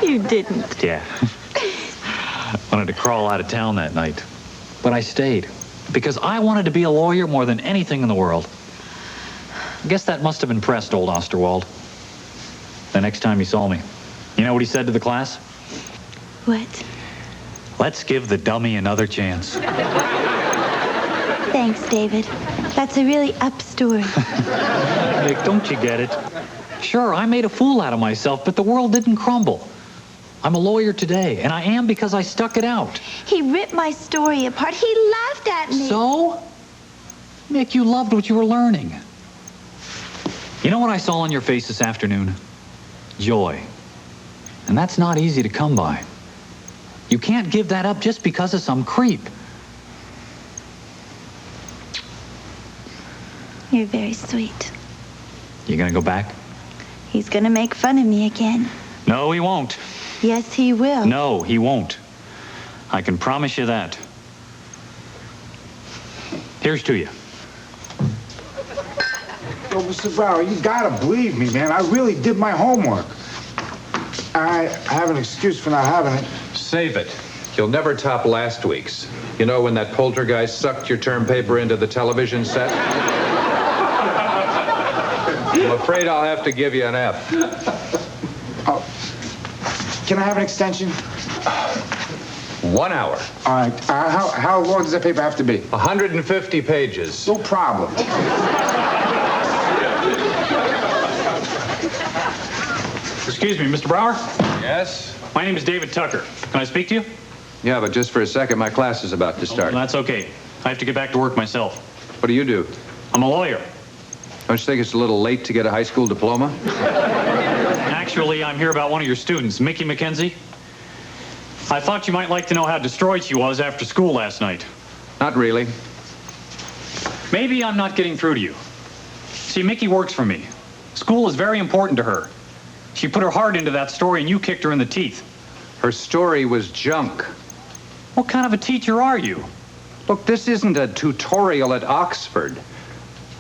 S4: You didn't.
S5: Yeah. I wanted to crawl out of town that night. But I stayed. Because I wanted to be a lawyer more than anything in the world. I guess that must have impressed old Osterwald. The next time he saw me. You know what he said to the class?
S4: What?
S5: Let's give the dummy another chance.
S4: Thanks, David. That's a really up story.
S5: Nick, don't you get it? Sure, I made a fool out of myself, but the world didn't crumble. I'm a lawyer today, and I am because I stuck it out.
S4: He ripped my story apart. He laughed at me.
S5: So? Nick, you loved what you were learning. You know what I saw on your face this afternoon? Joy. And that's not easy to come by. You can't give that up just because of some creep.
S4: You're very sweet.
S5: You gonna go back?
S4: He's gonna make fun of me again.
S5: No, he won't.
S4: Yes, he will.
S5: No, he won't. I can promise you that. Here's to you.
S18: Yo, Mr. Brower, you gotta believe me, man. I really did my homework. I have an excuse for not having it.
S17: Save it. You'll never top last week's. You know when that poltergeist sucked your term paper into the television set? I'm afraid I'll have to give you an F.
S18: Oh. Can I have an extension?
S17: 1 hour.
S18: All right. How long does that paper have to be?
S17: 150 pages.
S18: No problem.
S5: Excuse me, Mr. Brower?
S17: Yes?
S5: My name is David Tucker. Can I speak to you?
S17: Yeah, but just for a second, my class is about to start.
S5: Well, that's okay. I have to get back to work myself.
S17: What do you do?
S5: I'm a lawyer.
S17: Don't you think it's a little late to get a high school diploma?
S5: Actually, I'm here about one of your students, Mickey McKenzie. I thought you might like to know how destroyed she was after school last night.
S17: Not really.
S5: Maybe I'm not getting through to you. See, Mickey works for me. School is very important to her. She put her heart into that story and you kicked her in the teeth.
S17: Her story was junk.
S5: What kind of a teacher are you?
S17: Look, this isn't a tutorial at Oxford.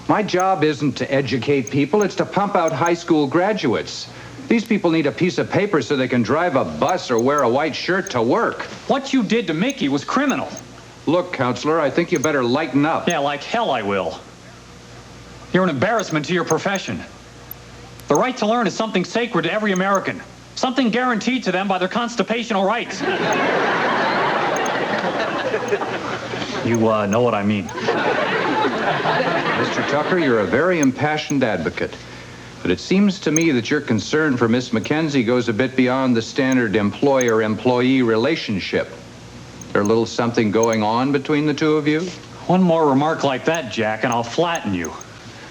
S17: My job isn't to educate people, it's to pump out high school graduates. These people need a piece of paper so they can drive a bus or wear a white shirt to work.
S5: What you did to Mickey was criminal.
S17: Look, counselor, I think you better lighten up.
S5: Yeah, like hell I will. You're an embarrassment to your profession. The right to learn is something sacred to every American. Something guaranteed to them by their constitutional rights. You know what I mean.
S17: Mr. Tucker, you're a very impassioned advocate. But it seems to me that your concern for Miss McKenzie goes a bit beyond the standard employer-employee relationship. There a little something going on between the two of you?
S5: One more remark like that, Jack, and I'll flatten you.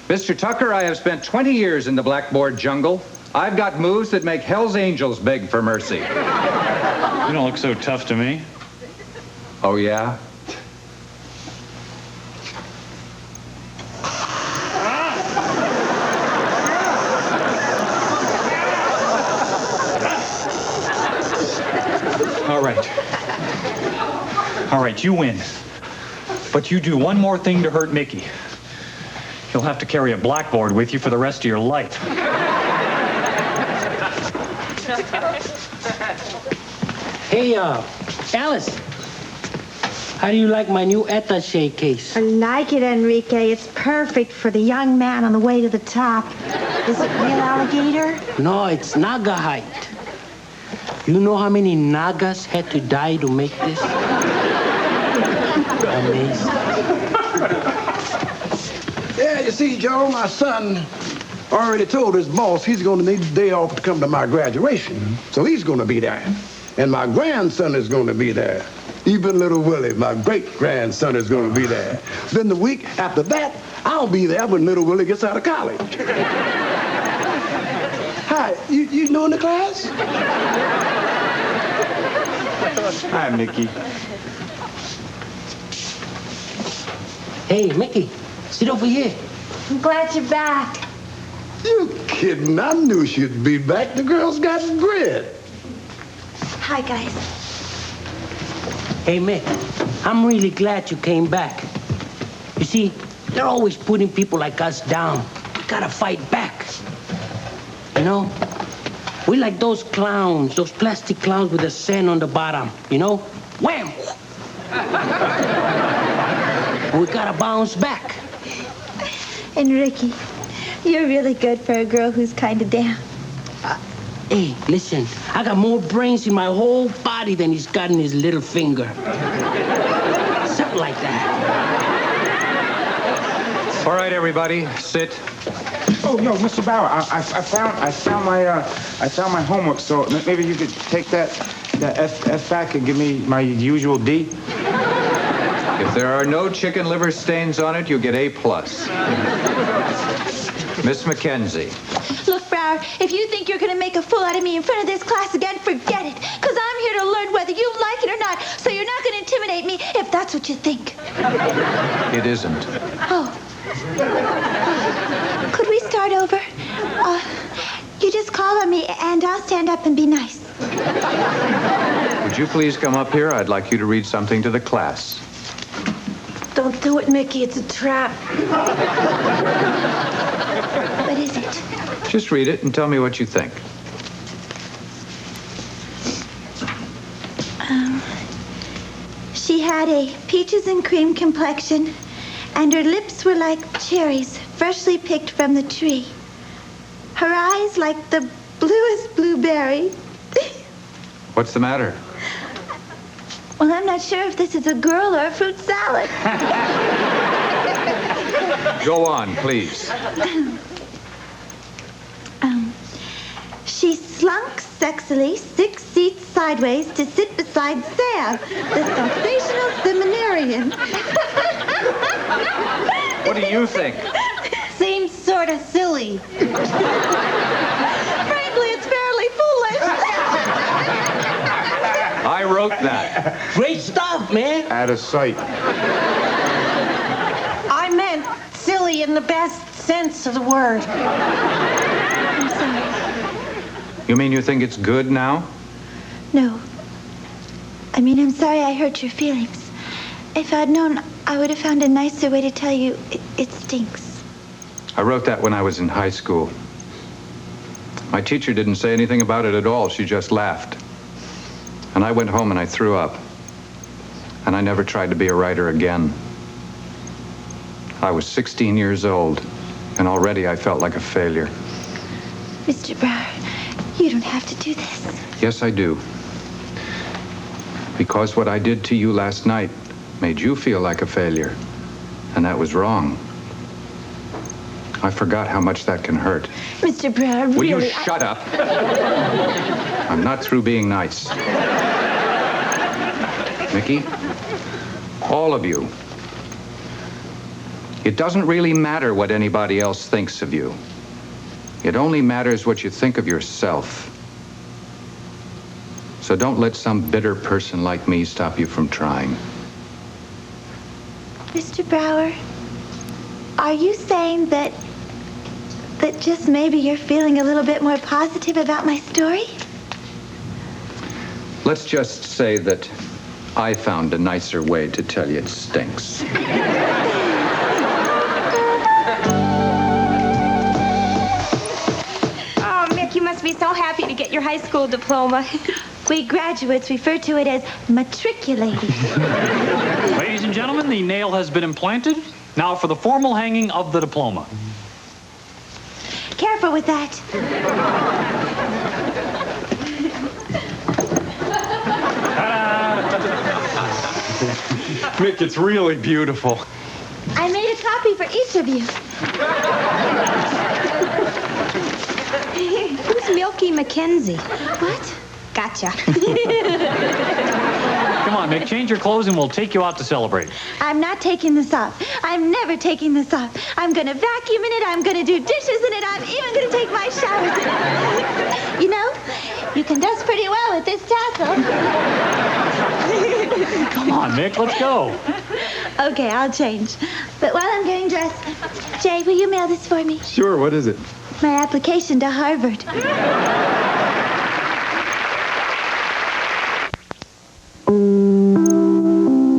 S17: Mr. Tucker, I have spent 20 years in the blackboard jungle. I've got moves that make Hell's Angels beg for mercy.
S5: You don't look so tough to me.
S17: Oh, yeah?
S5: All right, you win. But you do one more thing to hurt Mickey. You'll have to carry a blackboard with you for the rest of your life.
S16: Hey, Alice. How do you like my new attaché case?
S4: I like it, Enrique. It's perfect for the young man on the way to the top. Is it real alligator?
S16: No, it's Naga height. You know how many Nagas had to die to make this? Amazing.
S14: Yeah, you see, Joe, my son already told his boss he's going to need a day off to come to my graduation. So he's going to be there. And my grandson is going to be there. Even little Willie, my great-grandson, is going to be there. Then the week after that, I'll be there when little Willie gets out of college. Hi, you new in the class?
S18: Hi, Mickey.
S16: Hey, Mickey, sit over here.
S4: I'm glad you're back.
S14: You kidding? I knew she'd be back. The girl's got grit.
S4: Hi, guys.
S16: Hey, Mick, I'm really glad you came back. You see, they're always putting people like us down. We gotta fight back. You know? We like those clowns, those plastic clowns with the sand on the bottom, you know? Wham! We gotta bounce back.
S4: Enrique, you're really good for a girl who's kind of down.
S16: Hey, listen, I got more brains in my whole body than he's got in his little finger. Something like that.
S17: All right, everybody, sit.
S18: Oh, yo, Mr. Bauer, I found my homework. So maybe you could take that F back and give me my usual D.
S17: If there are no chicken liver stains on it, you get A+. Miss McKenzie.
S4: Look, Brower, if you think you're going to make a fool out of me in front of this class again, forget it. Because I'm here to learn whether you like it or not. So you're not going to intimidate me if that's what you think.
S17: It isn't.
S4: Oh. Could we start over? You just call on me and I'll stand up and be nice.
S17: Would you please come up here? I'd like you to read something to the class.
S4: Don't do it, Mickey. It's a trap. What is it?
S17: Just read it and tell me what you think.
S4: She had a peaches and cream complexion, and her lips were like cherries freshly picked from the tree. Her eyes like the bluest blueberry.
S17: What's the matter?
S4: Well, I'm not sure if this is a girl or a fruit salad.
S17: Go on, please.
S4: She slunk sexily 6 seats sideways to sit beside Sam, the sensational seminarian.
S17: What do you think?
S15: Seems sort of silly.
S4: Frankly, it's fairly foolish.
S17: I wrote that.
S16: Great stuff, man.
S18: Out of sight.
S15: I meant silly in the best sense of the word.
S4: I'm sorry.
S17: You mean you think it's good now?
S4: No. I'm sorry I hurt your feelings. If I'd known, I would have found a nicer way to tell you it stinks.
S17: I wrote that when I was in high school. My teacher didn't say anything about it at all. She just laughed. And I went home and I threw up. And I never tried to be a writer again. I was 16 years old, and already I felt like a failure.
S4: Mr. Brower, you don't have to do this.
S17: Yes, I do. Because what I did to you last night made you feel like a failure. And that was wrong. I forgot how much that can hurt.
S4: Mr. Brower, really...
S17: Will you shut up? I'm not through being nice. Mickey, all of you. It doesn't really matter what anybody else thinks of you. It only matters what you think of yourself. So don't let some bitter person like me stop you from trying.
S4: Mr. Brower, are you saying that just maybe you're feeling a little bit more positive about my story?
S17: Let's just say that I found a nicer way to tell you it stinks.
S7: Oh, Mick, you must be so happy to get your high school diploma.
S4: We graduates refer to it as matriculated.
S5: Ladies and gentlemen, the nail has been implanted. Now for the formal hanging of the diploma.
S4: Careful with that.
S6: Mick, it's really beautiful.
S4: I made a copy for each of you.
S7: Who's Milky Mackenzie?
S4: What?
S7: Gotcha.
S5: Come on, Mick, change your clothes and we'll take you out to celebrate.
S4: I'm not taking this off. I'm never taking this off. I'm going to vacuum in it. I'm going to do dishes in it. I'm even going to take my showers in it. You know, you can dust pretty well with this tassel.
S5: Come on, Mick, let's go.
S4: Okay, I'll change. But while I'm getting dressed, Jay, will you mail this for me?
S6: Sure, what is it?
S4: My application to Harvard.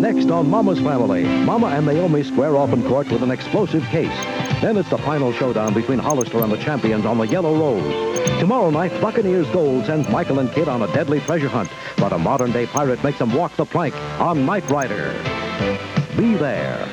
S10: Next on Mama's Family, Mama and Naomi square off in court with an explosive case. Then it's the final showdown between Hollister and the champions on the Yellow Rose. Tomorrow night, Buccaneers Gold sends Michael and Kid on a deadly treasure hunt, but a modern-day pirate makes them walk the plank on Knight Rider. Be there.